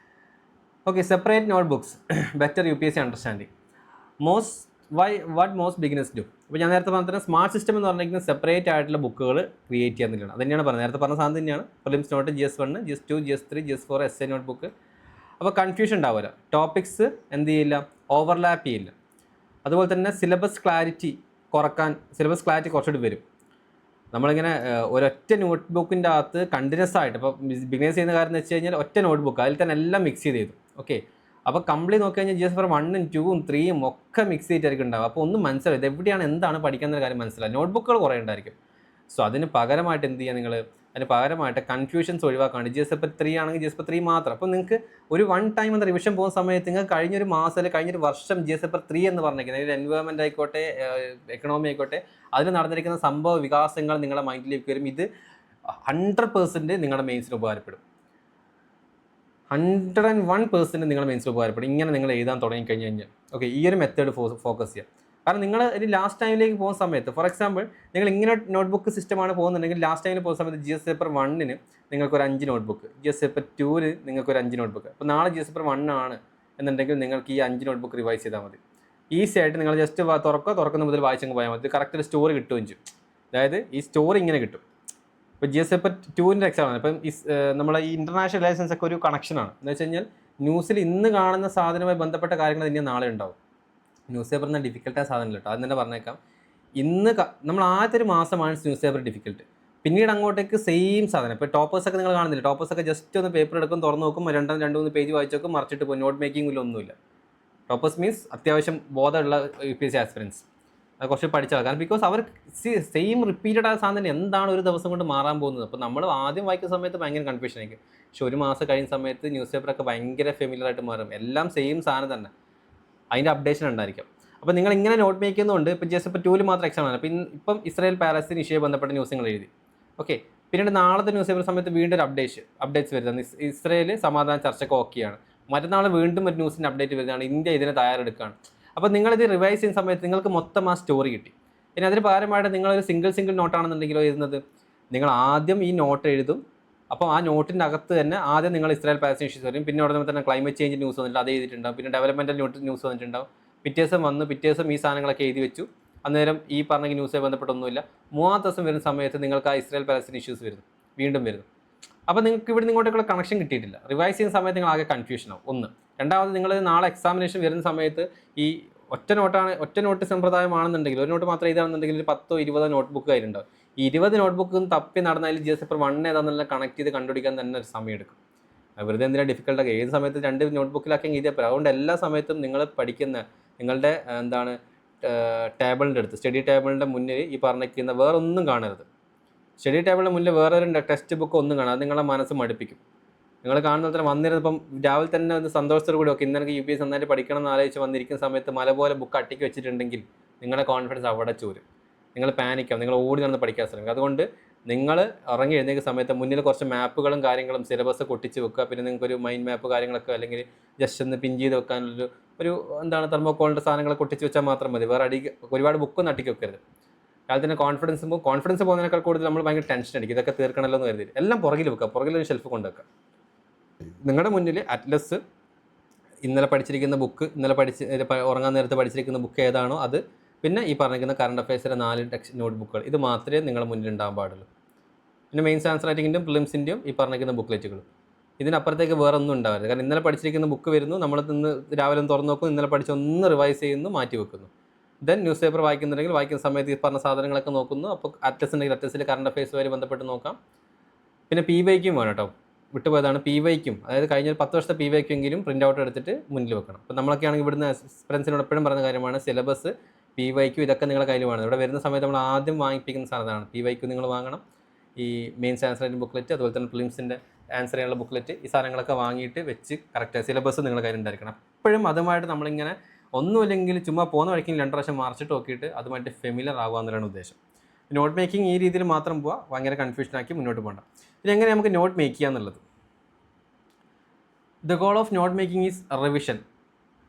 Okay, separate notebooks, better UPSC understanding. What most beginners do? അപ്പോൾ ഞാൻ നേരത്തെ പറഞ്ഞ സ്മാർട്ട് സിസ്റ്റം എന്ന് പറഞ്ഞിരിക്കുന്നത് സെപ്പറേറ്റ് ആയിട്ടുള്ള ബുക്കുകൾ ക്രിയേറ്റ് ചെയ്യാന്നുള്ളതാണ്. അത് തന്നെയാണ് പറഞ്ഞത്, നേരത്തെ പറഞ്ഞ സാധനം തന്നെയാണ്. Prelims note, GS1, GS2, GS3, GS4, SA note book. അപ്പോൾ കൺഫ്യൂഷൻ ഉണ്ടാവില്ല, ടോപ്പിക്സ് എന്ത് ചെയ്യില്ല, ഓവർലാപ്പ് ചെയ്യില്ല. അതുപോലെ തന്നെ സിലബസ് ക്ലാരിറ്റി കുറച്ചുകൂടി വരും. നമ്മളിങ്ങനെ ഒരൊറ്റ നോട്ട് ബുക്കിൻ്റെ അകത്ത് കണ്ടിന്യൂസ് ആയിട്ട്, ഇപ്പോൾ ബിഗിനേഴ്സ് ചെയ്യുന്ന കാര്യം എന്ന് വെച്ച് കഴിഞ്ഞാൽ ഒറ്റ നോട്ട് ബുക്ക്, അതിൽ തന്നെ എല്ലാം മിക്സ് ചെയ്തു. ഓക്കെ, അപ്പോൾ കംപ്ലീറ്റ് നോക്കി കഴിഞ്ഞാൽ GS4 1ഉം 2ഉം 3ഉം ഒക്കെ മിക്സ് ചെയ്തിട്ടായിരിക്കും ഉണ്ടാവും. അപ്പോൾ ഒന്നും മനസ്സിലാവും, ഇത് എവിടെയാണ് എന്താണ് പഠിക്കുന്ന കാര്യം മനസ്സിലാവും. നോട്ട് ബുക്കുകൾ കുറേ ഉണ്ടായിരിക്കും. സോ അതിന് പകരമായിട്ട് എന്ത് ചെയ്യുക നിങ്ങൾ, അതിന് പകരമായിട്ട് കൺഫ്യൂഷൻസ് ഒഴിവാക്കാണ്ട് GS4 3 ആണെങ്കിൽ GS4 3 മാത്രം. അപ്പോൾ നിങ്ങൾക്ക് ഒരു വൺ ടൈം എന്ന റിവിഷൻ പോകുന്ന സമയത്ത് നിങ്ങൾക്ക് കഴിഞ്ഞൊരു മാസം അല്ലെങ്കിൽ കഴിഞ്ഞൊരു വർഷം GS4 3 എന്ന് പറഞ്ഞിരിക്കുന്നത്, അതിൽ എൻവയോൺമെൻറ്റ് ആയിക്കോട്ടെ, എക്കണോമി ആയിക്കോട്ടെ, അതിൽ നടന്നിരിക്കുന്ന സംഭവ വികാസങ്ങൾ നിങ്ങളുടെ മൈൻഡിലേക്ക് വരും. ഇത് 100% നിങ്ങളുടെ മെയിൻസിന് ഉപകാരപ്പെടും. 101% നിങ്ങളുടെ മെയിൻസിൽ ഉപകാരപ്പെടും ഇങ്ങനെ നിങ്ങൾ എഴുതാൻ തുടങ്ങിക്കഴിഞ്ഞ് കഴിഞ്ഞാൽ. ഓക്കെ, ഈ ഒരു മെത്തേഡ് ഫോക്കസ് ചെയ്യുക. കാരണം നിങ്ങൾ ഒരു ലാസ്റ്റ് ടൈമിലേക്ക് പോകുന്ന സമയത്ത്, ഫോർ എക്സാമ്പിൾ നിങ്ങൾ ഇങ്ങനെ നോട്ട്ബുക്ക് സിസ്റ്റമാണ് പോകുന്നുണ്ടെങ്കിൽ ലാസ്റ്റ് ടൈമിൽ പോകുന്ന സമയത്ത് GS4 1 നിങ്ങൾക്കൊരു 5 നോട്ട്ബുക്ക്, GS4 2 നിങ്ങൾക്കൊരു 5 നോട്ട്ബുക്ക്. അപ്പോൾ നാളെ GS4 1 ആണ് എന്നുണ്ടെങ്കിൽ നിങ്ങൾക്ക് ഈ 5 നോട്ട്ബുക്ക് റിവൈസ് ചെയ്താൽ മതി. ഈസി ആയിട്ട് നിങ്ങൾ ജസ്റ്റ് തുറക്കുന്ന മുതൽ വായിച്ചങ്ങ് പോയാൽ മതി. കറക്റ്റ് ഒരു സ്റ്റോറി കിട്ടുകയും ചെയ്യും. അതായത് ഈ സ്റ്റോറി ഇങ്ങനെ കിട്ടും. ഇപ്പോൾ GS4 2 എക്സാമാണ്. ഇപ്പം നമ്മളെ ഈ ഇൻ്റർനാഷണൽ റിലേഷൻസ് ഒക്കെ ഒരു കണക്ഷനാണ്. എന്ന് വെച്ച് കഴിഞ്ഞാൽ ന്യൂസിൽ ഇന്ന് കാണുന്ന സാധനവുമായി ബന്ധപ്പെട്ട കാര്യങ്ങൾ ഇനി നാളെ ഉണ്ടാവും. ന്യൂസ് പേപ്പർ എന്ന ഡിഫിക്കൽട്ടായ സാധനം കേട്ടോ, അത് തന്നെ പറഞ്ഞേക്കാം. നമ്മൾ ആദ്യത്തെ ഒരു മാസമാണ് ന്യൂസ് പേപ്പർ ഡിഫിക്കൽട്ട്. പിന്നീട് അങ്ങോട്ടേക്ക് സെയിം സാധനം. ഇപ്പോൾ ടോപ്പേഴ്സൊക്കെ നിങ്ങൾ കാണുന്നില്ല, ടോപ്പേഴ്സൊക്കെ ജസ്റ്റ് ഒന്ന് പേപ്പർ എടുക്കും, തുറന്ന് നോക്കും, 2-3 പേജ് വായിച്ച് നോക്കും, മറിച്ചിട്ട് പോകും. നോട്ട് മേക്കിങ്ങിലൊന്നുമില്ല. ടോപ്പേഴ്സ് മീൻസ് അത്യാവശ്യം ബോധമുള്ള UPSC ആസ്പിറൻസ്. അത് കുറച്ച് പഠിച്ചാൽ, കാരണം ബിക്കോസ് അവർ സെയിം റിപ്പീറ്റഡ് ആയ സാധനം എന്താണ് ഒരു ദിവസം കൊണ്ട് മാറാൻ പോകുന്നത്. അപ്പോൾ നമ്മൾ ആദ്യം വായിക്കുന്ന സമയത്ത് ഭയങ്കര കൺഫ്യൂഷൻ ആയിരിക്കും. പക്ഷെ ഒരു മാസം കഴിയുന്ന സമയത്ത് ന്യൂസ് പേപ്പറൊക്കെ ഭയങ്കര ഫെമിലിയർ ആയിട്ട് മാറും. എല്ലാം സെയിം സാധനം തന്നെ, അതിൻ്റെ അപ്ഡേഷൻ ഉണ്ടായിരിക്കും. അപ്പോൾ നിങ്ങൾ ഇങ്ങനെ നോട്ട് മേക്കുന്നതുകൊണ്ട് ഇപ്പോൾ GS4 2 മാത്രം എക്സാം ആണ്. ഇപ്പം ഇസ്രായേൽ പാലസ്തീൻ ഇഷ്യയുമായി ബന്ധപ്പെട്ട ന്യൂസ് നിങ്ങൾ എഴുതി. ഓക്കെ, പിന്നീട് നാളത്തെ ന്യൂസ് പേപ്പർ സമയത്ത് വീണ്ടും ഒരു അപ്ഡേറ്റ്സ് വരുന്നത് ഇസ്രായേൽ സമാധാന ചർച്ചയ്ക്ക് ഓക്കെയാണ്. മറ്റന്നാൾ വീണ്ടും ഒരു ന്യൂസിൻ്റെ അപ്ഡേറ്റ് വരുന്നതാണ്, ഇന്ത്യ ഇതിനെ തയ്യാറെടുക്കുകയാണ്. അപ്പോൾ നിങ്ങളിത് റിവൈസ് ചെയ്യുന്ന സമയത്ത് നിങ്ങൾക്ക് മൊത്തം ആ സ്റ്റോറി കിട്ടി. ഇനി അതിന് പകരമായിട്ട് നിങ്ങളൊരു സിംഗിൾ നോട്ടാണെന്നുണ്ടെങ്കിലോ എഴുതുന്നത്, നിങ്ങൾ ആദ്യം ഈ നോട്ട് എഴുതും. അപ്പോൾ ആ നോട്ടിൻ്റെ അകത്ത് തന്നെ ആദ്യം നിങ്ങൾ ഇസ്രായേൽ പാലസ്തീൻ ഇഷ്യൂസ് വരും, പിന്നെ ഉടനെ തന്നെ ക്ലൈമറ്റ് ചേഞ്ച് ന്യൂസ് വന്നിട്ട് അത് എഴുതിയിട്ടുണ്ടാവും, പിന്നെ ഡെവലപ്മെൻറ്റൽ ന്യൂസ് വന്നിട്ടുണ്ടാവും. പിറ്റേ ദിവസം ഈ സാധനങ്ങളൊക്കെ എഴുതി വെച്ചു. അന്നേരം ഈ പറഞ്ഞ ന്യൂസുമായി ബന്ധപ്പെട്ടൊന്നുമില്ല. മൂന്നാമത്തെ ദിവസം വരുന്ന സമയത്ത് നിങ്ങൾക്ക് ആ ഇസ്രായേൽ പാലസ്തീൻ ഇഷ്യൂസ് വീണ്ടും വരുന്നു. അപ്പോൾ നിങ്ങൾക്ക് ഇവിടെ ഇങ്ങോട്ടേക്കുള്ള കണക്ഷൻ കിട്ടിയിട്ടില്ല. റിവൈസ് ചെയ്യുന്ന സമയത്ത് നിങ്ങൾ ആകെ കൺഫ്യൂഷനാവും. ഒന്ന്. രണ്ടാമത് നിങ്ങൾ നാളെ എക്സാമിനേഷൻ വരുന്ന സമയത്ത് ഈ ഒറ്റ നോട്ട് സമ്പ്രദായമാണെന്നുണ്ടെങ്കിൽ, ഒരു നോട്ട് മാത്രം എഴുതാണെന്നുണ്ടെങ്കിൽ ഒരു 10-20 നോട്ട് ബുക്ക് കയ്യിലുണ്ടാവും. ഈ 20 നോട്ട് ബുക്കും തപ്പി നടന്നാൽ GS4 1 ഏതാണെന്നുള്ള കണക്ട് ചെയ്ത് കണ്ടുപിടിക്കാൻ തന്നെ ഒരു സമയം എടുക്കും. വെറുതെ എന്തിനാണ് ഡിഫിക്കൽട്ടൊക്കെ, ഏത് സമയത്ത് 2 നോട്ട് ബുക്കിലൊക്കെ എഴുതിയാൽ പോലും. അതുകൊണ്ട് എല്ലാ സമയത്തും നിങ്ങൾ പഠിക്കുന്ന നിങ്ങളുടെ ടേബിളിൻ്റെ അടുത്ത്, സ്റ്റഡി ടേബിളിൻ്റെ മുന്നിൽ ഈ പറഞ്ഞിരിക്കുന്ന വേറെ ഒന്നും കാണരുത്. സ്റ്റഡി ടേബിളിൻ്റെ മുന്നിൽ വേറെ ഒരു ടെക്സ്റ്റ് ബുക്ക് ഒന്നും കാണാം. അത് നിങ്ങളെ മനസ്സ് മടുപ്പിക്കും. നിങ്ങൾ കാണുന്ന വന്നിരുന്നപ്പം രാവിലെ തന്നെ ഒന്ന് സന്തോഷത്തോടു കൂടി ഒക്കെ ഇന്നലെ UPSC നന്നായിട്ട് പഠിക്കണം എന്ന് ആലോചിച്ച് വന്നിരിക്കുന്ന സമയത്ത് മല പോലെ ബുക്ക് അട്ടിക്ക് വെച്ചിട്ടുണ്ടെങ്കിൽ നിങ്ങളുടെ കോൺഫിഡൻസ് അവിടെ ചോരും. നിങ്ങൾ പാനിക്കാവും, നിങ്ങൾ ഓടി നടന്ന് പഠിക്കാൻ ശ്രമിക്കും. അതുകൊണ്ട് നിങ്ങൾ ഇറങ്ങി എഴുന്നേക്കുന്ന സമയത്ത് മുന്നിൽ കുറച്ച് മാപ്പുകളും കാര്യങ്ങളും സിലബസ് കൊട്ടിച്ച് വെക്കുക. പിന്നെ നിങ്ങൾക്കൊരു മൈൻഡ് മാപ്പ് കാര്യങ്ങളൊക്കെ അല്ലെങ്കിൽ ജസ്റ്റ് ഒന്ന് പിൻ ചെയ്ത് വെക്കാനുള്ളൊരു തെർമോക്കോളിൻ്റെ സാധനങ്ങളൊക്കെ കൊട്ടിച്ച് വെച്ചാൽ മാത്രം മതി. വേറെ ഒരുപാട് ബുക്കൊന്നും അട്ടിക്ക് വെക്കരുത്. അതിൽ തന്നെ കോൺഫിഡൻസ് പോകുന്നതിനേക്കാൾ കൂടുതൽ നമ്മൾ ഭയങ്കര ടെൻഷൻ അടിക്കും. ഇതൊക്കെ തീർക്കണമല്ലോ എന്ന് കരുതി എല്ലാം പുറകിൽ വെക്കുക, പുറകിലൊരു ഷെൽഫ് കൊണ്ടുവെക്കുക. നിങ്ങളുടെ മുന്നിൽ അറ്റ്ലസ് ഇന്നലെ പഠിച്ചിരിക്കുന്ന ബുക്ക്, ഉറങ്ങാൻ നേരത്തെ പഠിച്ചിരിക്കുന്ന ബുക്ക് ഏതാണോ അത്, പിന്നെ ഈ പറഞ്ഞിരിക്കുന്ന കറണ്ട് അഫയേഴ്സിലെ 4 നോട്ട് ബുക്കുകൾ, ഇത് മാത്രമേ നിങ്ങളുടെ മുന്നിൽ ഉണ്ടാകാൻ പാടുള്ളൂ. പിന്നെ മെയിൻസ് ആൻസർ റൈറ്റിങ്ങിൻ്റെയും പ്രിലിംസിൻ്റെയും ഈ പറഞ്ഞിരിക്കുന്ന ബുക്ക്ലെറ്റുകളും. ഇതിനപ്പുറത്തേക്ക് വേറെ ഒന്നും ഉണ്ടാവരുത്. കാരണം ഇന്നലെ പഠിച്ചിരിക്കുന്ന ബുക്ക് വരുന്നു, നമ്മൾ രാവിലെ തുറന്ന് നോക്കുന്നു, ഇന്നലെ പഠിച്ചൊന്ന് റിവൈസ് ചെയ്യുന്നു, മാറ്റി വെക്കുന്നു. ദെൻ ന്യൂസ് പേപ്പർ വായിക്കുന്ന സമയത്ത് ഈ പറഞ്ഞ സാധനങ്ങളൊക്കെ നോക്കുന്നു. അപ്പോൾ അറ്റസ് ഉണ്ടെങ്കിൽ അറ്റസിൽ കറണ്ട് അഫയേഴ്സുമായി ബന്ധപ്പെട്ട് നോക്കാം. പിന്നെ PYQ വേണം കേട്ടോ, വിട്ടുപോയതാണ്. PYQ, അതായത് കഴിഞ്ഞ 10 വർഷത്തെ PYQ എങ്കിലും പ്രിൻ്റ് ഔട്ട് എടുത്തിട്ട് മുന്നിൽ വെക്കണം. അപ്പോൾ നമ്മളൊക്കെ ആണെങ്കിൽ ഇവിടുന്ന് ഫ്രണ്ട്സിനോട് എപ്പോഴും പറയുന്ന കാര്യമാണ്, സിലബസ്, PYQ ഇതൊക്കെ നിങ്ങളുടെ കയ്യിൽ വേണം. ഇവിടെ വരുന്ന സമയത്ത് നമ്മൾ ആദ്യം വാങ്ങിപ്പിക്കുന്ന സാധനമാണ് PYQ. നിങ്ങൾ വാങ്ങണം. ഈ മെയിൻസ് ആൻസർ റൈറ്റിംഗ് ബുക്ക്ലെറ്റ്, അതുപോലെ തന്നെ പ്രിലിംസിൻ്റെ ആൻസർ ചെയ്യാനുള്ള ബുക്ക്ലെറ്റ്, ഈ സാധനങ്ങളൊക്കെ വാങ്ങിയിട്ട് വെച്ച് കറക്റ്റ് സിലബസ് നിങ്ങളുടെ കയ്യിൽ ഉണ്ടായിരിക്കണം. എപ്പോഴും അതുമായിട്ട് നമ്മളിങ്ങനെ ഒന്നുമില്ലെങ്കിൽ ചുമ്മാ പോകുന്ന വഴിക്ക് 2 പ്രാവശ്യം മറിച്ചിട്ട് നോക്കിയിട്ട് അതുമായിട്ട് ഫെമിലിയർ ആകുക എന്നുള്ളതാണ് ഉദ്ദേശം. നോട്ട് മേക്കിംഗ് ഈ രീതിയിൽ മാത്രം പോവുക, ഭയങ്കര കൺഫ്യൂഷനാക്കി മുന്നോട്ട് പോകണ്ട. പിന്നെ എങ്ങനെ നമുക്ക് നോട്ട് മേക്ക് ചെയ്യുക എന്നുള്ളത്. The goal of note making is revision,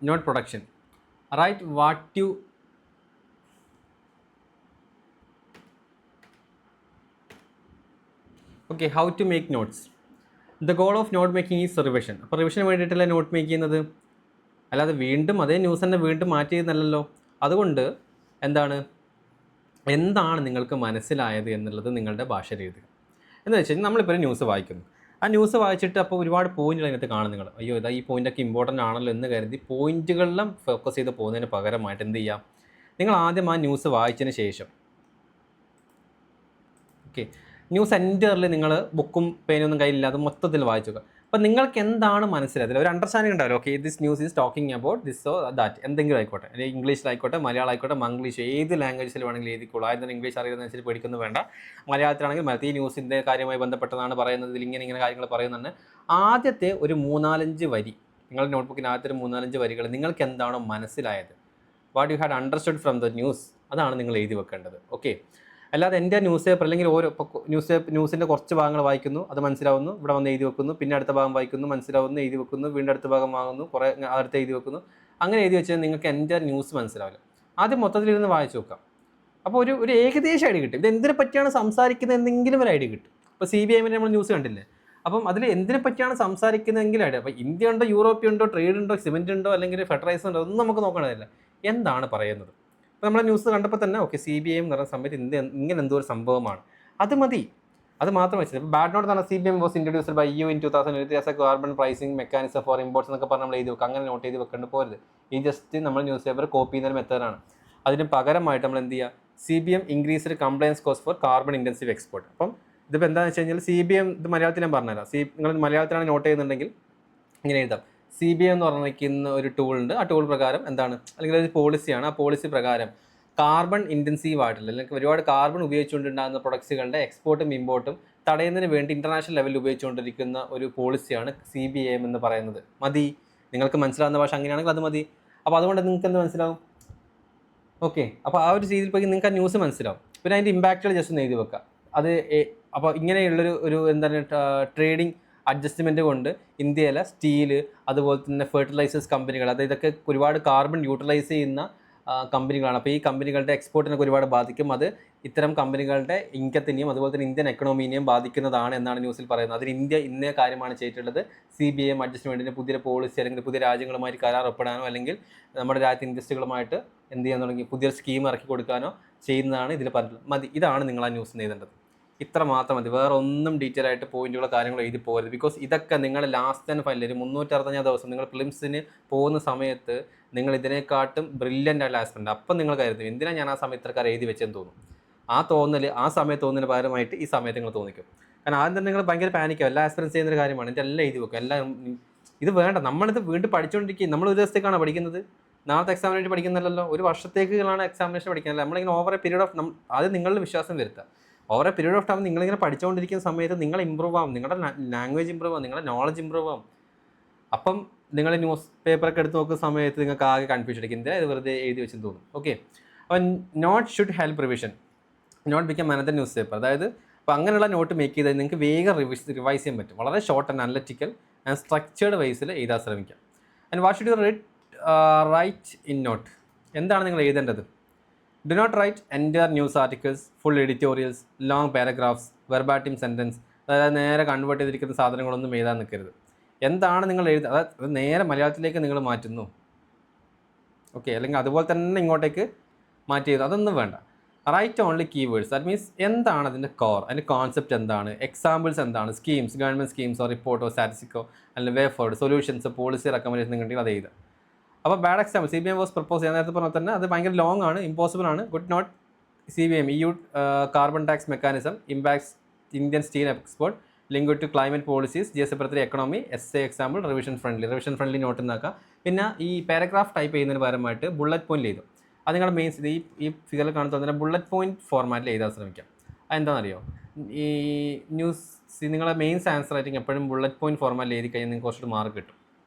note production. Right what you Okay, how to make notes. The goal of note making is revision. അപ്പോൾ റിവിഷന് വേണ്ടിയിട്ടല്ലേ നോട്ട് മേക്ക് ചെയ്യുന്നത്, അല്ലാതെ വീണ്ടും അതേ ന്യൂസ് തന്നെ വീണ്ടും മാറ്റി ചെയ്യുന്നല്ലോ. അതുകൊണ്ട് എന്താണ് നിങ്ങൾക്ക് മനസ്സിലായത് എന്നുള്ളത് നിങ്ങളുടെ ഭാഷയിൽ എഴുതുക. എന്ന് വെച്ച് കഴിഞ്ഞാൽ നമ്മളിപ്പോൾ ഒരു ന്യൂസ് വായിക്കുന്നു, ആ ന്യൂസ് വായിച്ചിട്ട് അപ്പോൾ ഒരുപാട് പോയിന്റുകൾ അതിനകത്ത് കാണും നിങ്ങൾ. അയ്യോ ഇതാ ഈ പോയിൻ്റൊക്കെ ഇമ്പോർട്ടൻ്റ് ആണല്ലോ എന്ന് കരുതി പോയിന്റുകളിലും ഫോക്കസ് ചെയ്ത് പോകുന്നതിന് പകരമായിട്ട് എന്ത് ചെയ്യാം, നിങ്ങൾ ആദ്യം ആ ന്യൂസ് വായിച്ചതിന് ശേഷം ന്യൂസ് എൻറ്ററിൽ നിങ്ങൾ ബുക്കും പേനൊന്നും കയ്യിലില്ലാതെ മൊത്തത്തിൽ വായിച്ചു. അപ്പോൾ നിങ്ങൾക്ക് എന്താണ് മനസ്സിലായത്, ഒരു അണ്ടർസ്റ്റാൻഡിങ് ഉണ്ടാവില്ല. Okay this news is talking about this or that, എന്തെങ്കിലും ആയിക്കോട്ടെ, അല്ലെങ്കിൽ ഇംഗ്ലീഷിലായിക്കോട്ടെ, മലയാളം ആയിക്കോട്ടെ, മംഗ്ലീഷ്, ഏത് ലാംഗ്വേജിൽ വേണമെങ്കിലും എഴുതിക്കോളൂ. ആദ്യം തന്നെ ഇംഗ്ലീഷ് അറിയുന്നതനുസരിച്ച് പേടിക്കുന്നു വേണ്ട. മലയാളത്തിലാണെങ്കിൽ മലയാളം ഈ ന്യൂസിൻ്റെ കാര്യമായി ബന്ധപ്പെട്ടതാണ് പറയുന്നത്, ഇങ്ങനെ കാര്യങ്ങൾ പറയുന്നുണ്ട്. ആദ്യത്തെ ഒരു 3-4 വരി, നിങ്ങളുടെ നോട്ട്ബുക്കിന് ആദ്യത്തെ ഒരു 3-4 വരികൾ നിങ്ങൾക്ക് എന്താണോ മനസ്സിലായത്, what you had understood from the news, അതാണ് നിങ്ങൾ എഴുതി വെക്കേണ്ടത്. ഓക്കെ, അല്ലാതെ എൻ്റെ ന്യൂസ് പേപ്പർ അല്ലെങ്കിൽ ഓരോ ന്യൂസിൻ്റെ കുറച്ച് ഭാഗങ്ങൾ വായിക്കുന്നു, അത് മനസ്സിലാവുന്നു, ഇവിടെ വന്ന് എഴുതി വെക്കുന്നു, പിന്നെ അടുത്ത ഭാഗം വായിക്കുന്നു, മനസ്സിലാവുന്നു, എഴുതി വെക്കുന്നു, വീണ്ടും അടുത്ത ഭാഗം വാങ്ങുന്നു, കുറേ അടുത്ത് എഴുതി വെക്കുന്നു. അങ്ങനെ എഴുതി വെച്ചാൽ നിങ്ങൾക്ക് എൻ്റെ ന്യൂസ് മനസ്സിലാവില്ല. ആദ്യം മൊത്തത്തിലിരുന്ന് വായിച്ചു നോക്കാം. അപ്പോൾ ഒരു ഏകദേശം ഐഡിയ കിട്ടും, ഇത് എന്തിനെ പറ്റിയാണ് സംസാരിക്കുന്നത് എന്തെങ്കിലും ഒരു ഐഡിയ കിട്ടും. ഇപ്പോൾ CBIഎമ്മിൻ്റെ നമ്മൾ ന്യൂസ് കണ്ടില്ലേ, അപ്പം അതിൽ എന്തിനെ പറ്റിയാണ് സംസാരിക്കുന്നതെങ്കിലും ഐഡിയ. അപ്പോൾ ഇന്ത്യ ഉണ്ടോ, യൂറോപ്യ ഉണ്ടോ, ട്രേഡ് ഉണ്ടോ, സിമെൻറ്റ് ഉണ്ടോ, അല്ലെങ്കിൽ ഫെർട്ടിലൈസർ ഉണ്ടോ, ഒന്നും നമുക്ക് നോക്കണമില്ല, എന്താണ് പറയുന്നത്. അപ്പോൾ നമ്മളെ ന്യൂസ് കണ്ടപ്പോൾ തന്നെ ഓക്കെ CBIഎം എന്ന് പറയുന്ന സമയത്ത് ഇങ്ങനെ എന്തോ ഒരു സംഭവമാണ്, അത് മതി, അത് മാത്രം വെച്ചത്. ഇപ്പോൾ ബാഡ് നോട്ട് എന്ന് പറഞ്ഞാൽ CBIഎം was introduced by EU in 2008 as a carbon pricing mechanism for imports എന്നൊക്കെ പറഞ്ഞ് നമ്മൾ എഴുതി വെക്കുക. അങ്ങനെ നോട്ട് ചെയ്ത് വെക്കേണ്ട പോരുത്. ഈ ജസ്റ്റ് നമ്മൾ ന്യൂസ് പേപ്പർ കോപ്പി ചെയ്യുന്ന ഒരു മെത്തേഡാണ്. അതിന് പകരമായിട്ട് നമ്മൾ എന്ത് ചെയ്യുക, CBIഎം increased compliance cost for carbon intensive export. അപ്പം ഇതിപ്പോൾ എന്താണെന്ന് വെച്ച് കഴിഞ്ഞാൽ CBIഎം, ഇത് മലയാളത്തിൽ ഞാൻ പറഞ്ഞുതരാം. നിങ്ങൾ മലയാളത്തിലാണ് നോട്ട് ചെയ്യുന്നുണ്ടെങ്കിൽ ഇങ്ങനെ എഴുതാം. CBIഎം എന്ന് പറഞ്ഞിരിക്കുന്ന ഒരു ടൂളുണ്ട്, ആ ടൂൾ പ്രകാരം അല്ലെങ്കിൽ ഒരു പോളിസിയാണ്, ആ പോളിസി പ്രകാരം കാർബൺ ഇൻറ്റൻസീവ് ആയിട്ടുള്ള അല്ലെങ്കിൽ ഒരുപാട് കാർബൺ ഉപയോഗിച്ചുകൊണ്ടുണ്ടാകുന്ന പ്രൊഡക്ട്സുകളുടെ എക്സ്പോർട്ടും ഇമ്പോർട്ടും തടയുന്നതിന് വേണ്ടി ഇൻ്റർനാഷണൽ ലെവലിൽ ഉപയോഗിച്ചുകൊണ്ടിരിക്കുന്ന ഒരു പോളിസിയാണ് CBIഎം എന്ന് പറയുന്നത്. മതി, നിങ്ങൾക്ക് മനസ്സിലാവുന്ന ഭാഷ അങ്ങനെയാണെങ്കിൽ അത് മതി. അപ്പോൾ അതുകൊണ്ട് നിങ്ങൾക്ക് എന്ത് മനസ്സിലാവും, ഓക്കെ. അപ്പോൾ ആ ഒരു രീതിയിൽ പോയി നിങ്ങൾക്ക് ആ ന്യൂസ് മനസ്സിലാവും. പിന്നെ അതിൻ്റെ ഇമ്പാക്റ്റുകൾ ജസ്റ്റ് ഒന്ന് എഴുതി വെക്കുക. അത് അപ്പോൾ ഇങ്ങനെയുള്ളൊരു ട്രേഡിംഗ് അഡ്ജസ്റ്റ്മെൻറ്റ് കൊണ്ട് ഇന്ത്യയിലെ സ്റ്റീല്, അതുപോലെ തന്നെ ഫെർട്ടിലൈസേഴ്സ് കമ്പനികൾ, അതായത് ഇതൊക്കെ ഒരുപാട് കാർബൺ യൂട്ടിലൈസ് ചെയ്യുന്ന കമ്പനികളാണ്. അപ്പോൾ ഈ കമ്പനികളുടെ എക്സ്പോർട്ടിനൊക്കെ ഒരുപാട് ബാധിക്കും. അത് ഇത്തരം കമ്പനികളുടെ ഇൻകത്തിനെയും അതുപോലെ തന്നെ ഇന്ത്യൻ എക്കണോമിനെയും ബാധിക്കുന്നതാണ് എന്നാണ് ന്യൂസിൽ പറയുന്നത്. അതിന് ഇന്ത്യ ഇന്നേ കാര്യമാണ് ചെയ്തിട്ടുള്ളത്. CBIഎം അഡ്ജസ്റ്റ്മെൻറ്റിന് പുതിയ പോളിസി അല്ലെങ്കിൽ പുതിയ രാജ്യങ്ങളുമായി കരാർ ഒപ്പിടാനോ അല്ലെങ്കിൽ നമ്മുടെ രാജ്യത്തെ ഇൻഡസ്ട്രികളുമായിട്ട് എന്ത് ചെയ്യാൻ തുടങ്ങി പുതിയൊരു സ്കീം ഇറക്കി കൊടുക്കാനോ ചെയ്യുന്നതാണ് ഇതിൽ പറഞ്ഞിട്ടുള്ളത്. മതി, ഇതാണ് നിങ്ങൾ ആ ന്യൂസ് എഴുതേണ്ടത്. ഇത്ര മാത്രം മതി, വേറെ ഒന്നും ഡീറ്റെയിൽ ആയിട്ട് പോയിന്റുകളോ കാര്യങ്ങളോ എഴുതി പോകരുത്. ബിക്കോസ് ഇതൊക്കെ നിങ്ങൾ ലാസ്റ്റ് ആൻഡ് ഫൈനൽ ഒരു 365 ദിവസം നിങ്ങൾ പ്രിലിംസിന് പോകുന്ന സമയത്ത് നിങ്ങൾ ഇതിനെക്കാട്ടും ബ്രില്യൻ്റ് ആയിട്ടുള്ള ആസ്പിറൻ്റ്. അപ്പം നിങ്ങൾ കരുതും എന്തിനാണ് ഞാൻ ആ സമയത്ത് ഇത്രക്കാർ എഴുതി വെച്ചെന്ന് തോന്നും. ആ സമയത്ത് തോന്നുന്നതിന് പകരമായിട്ട് ഈ സമയത്ത് നിങ്ങൾ തോന്നിക്കും. കാരണം ആദ്യം തന്നെ നിങ്ങൾ ഭയങ്കര പാനിക്കും, എല്ലാ ആസ്പിറൻസ് ചെയ്യുന്നൊരു കാര്യമാണ്, എൻ്റെ എല്ലാം എഴുതി വെക്കും, എല്ലാം ഇത് വേണ്ട. നമ്മളിത് വീണ്ടും പഠിച്ചുകൊണ്ടിരിക്കുക, നമ്മൾ ഒരു ദിവസത്തേക്കാണ് പഠിക്കുന്നത്, നാളത്തെ എക്സാമിനേഷൻ പഠിക്കുന്നില്ലല്ലോ, ഒരു വർഷത്തേക്കാണ് എക്സാമിനേഷൻ പഠിക്കുന്നത്. നമ്മളിങ്ങനെ ഓവർ എ പീരീഡ് ഓഫ് ആദ്യം നിങ്ങളുടെ വിശ്വാസം വരുത്തുക. Over A period of time നിങ്ങളിങ്ങനെ പഠിച്ചുകൊണ്ടിരിക്കുന്ന സമയത്ത് നിങ്ങൾ ഇമ്പ്രൂവ് ആവും, നിങ്ങളുടെ ലാംഗ്വേജ് ഇമ്പ്രൂവ് ആവും, നിങ്ങളുടെ നോളജ് ഇമ്പ്രൂവ് ആവും. അപ്പം നിങ്ങൾ ന്യൂസ് പേപ്പറൊക്കെ എടുത്ത് നോക്കുന്ന സമയത്ത് നിങ്ങൾക്ക് ആകെ കൺഫ്യൂഷൻ അടിക്കും, എന്തിനാ ഇത് വെറുതെ എഴുതി വെച്ചെന്ന് തോന്നും. ഓക്കെ, അപ്പം note should help revision, note become another newspaper. അതായത് അപ്പോൾ അങ്ങനെയുള്ള നോട്ട് മേക്ക് ചെയ്താൽ നിങ്ങൾക്ക് വേഗം റിവൈസ് ചെയ്യാൻ പറ്റും. വളരെ short and analytical and structured വൈസിൽ എഴുതാൻ ശ്രമിക്കാം. And what should you write in note, എന്താണ് നിങ്ങൾ എഴുതേണ്ടത്? Do not write entire news articles, full editorials, long paragraphs, verbatim sentence. അതായത് നേരെ കൺവേർട്ട് ചെയ്തിരിക്കുന്ന സാധനങ്ങളൊന്നും എഴുതാൻ നിൽക്കരുത്. എന്താണ് നിങ്ങൾ എഴുതുക, അതായത് നേരെ മലയാളത്തിലേക്ക് നിങ്ങൾ മാറ്റുന്നു, ഓക്കെ, അല്ലെങ്കിൽ അതുപോലെ തന്നെ ഇങ്ങോട്ടേക്ക് മാറ്റി എഴുതുക, അതൊന്നും വേണ്ട. Right only keywords, that means എന്താണ് അതിൻ്റെ കോർ, അതിൻ്റെ കോൺസെപ്റ്റ് എന്താണ്, എക്സാമ്പിൾസ് എന്താണ്, സ്കീംസ്, ഗവൺമെൻറ് സ്കീംസോ റിപ്പോർട്ടോ സ്റ്റാറ്റിസ്റ്റിക്കോ അല്ലെങ്കിൽ വേ ഫോർവേഡ് സൊല്യൂഷൻസ്, പോളിസി റെക്കമെൻഡേഷൻ ഉണ്ടെങ്കിൽ അത് എഴുതുക. അപ്പോൾ ബാഡ് എക്സാമ്പിൾ CBIഎം വാസ് പ്രപ്പോസ് ചെയ്യാൻ നേരത്തെ പറഞ്ഞാൽ തന്നെ അത് ഭയങ്കര ലോങ് ആണ്, ഇമ്പോസിബിൾ ആണ്. ഗുഡ് നോട്ട് CBIഎം EU carbon tax mechanism impacts Indian steel export link to climate policies GS economy example revision friendly note എന്നാക്കാം. പിന്നെ ഈ പാരഗ്രാഫ് ടൈപ്പ് ചെയ്യുന്നതിന് പകരമായിട്ട് ബുള്ളറ്റ് പോയിന്റ് എഴുതും. അത് നിങ്ങളുടെ മെയിൻസ് ഈ ഫിഗറിൽ കാണുന്ന ബുള്ളറ്റ് പോയിന്റ് ഫോർമാറ്റിൽ എഴുതാൻ ശ്രമിക്കാം. അതെന്താണെന്നറിയോ, ഈ ന്യൂസ് നിങ്ങളുടെ മെയിൻസ് ആൻസർ റൈറ്റിംഗ് എപ്പോഴും ബുള്ളറ്റ് പോയിന്റ് ഫോർമാറ്റിൽ എഴുതി കഴിഞ്ഞാൽ നിങ്ങൾക്ക് കുറച്ചുകൂടി മാർക്ക് കിട്ടും.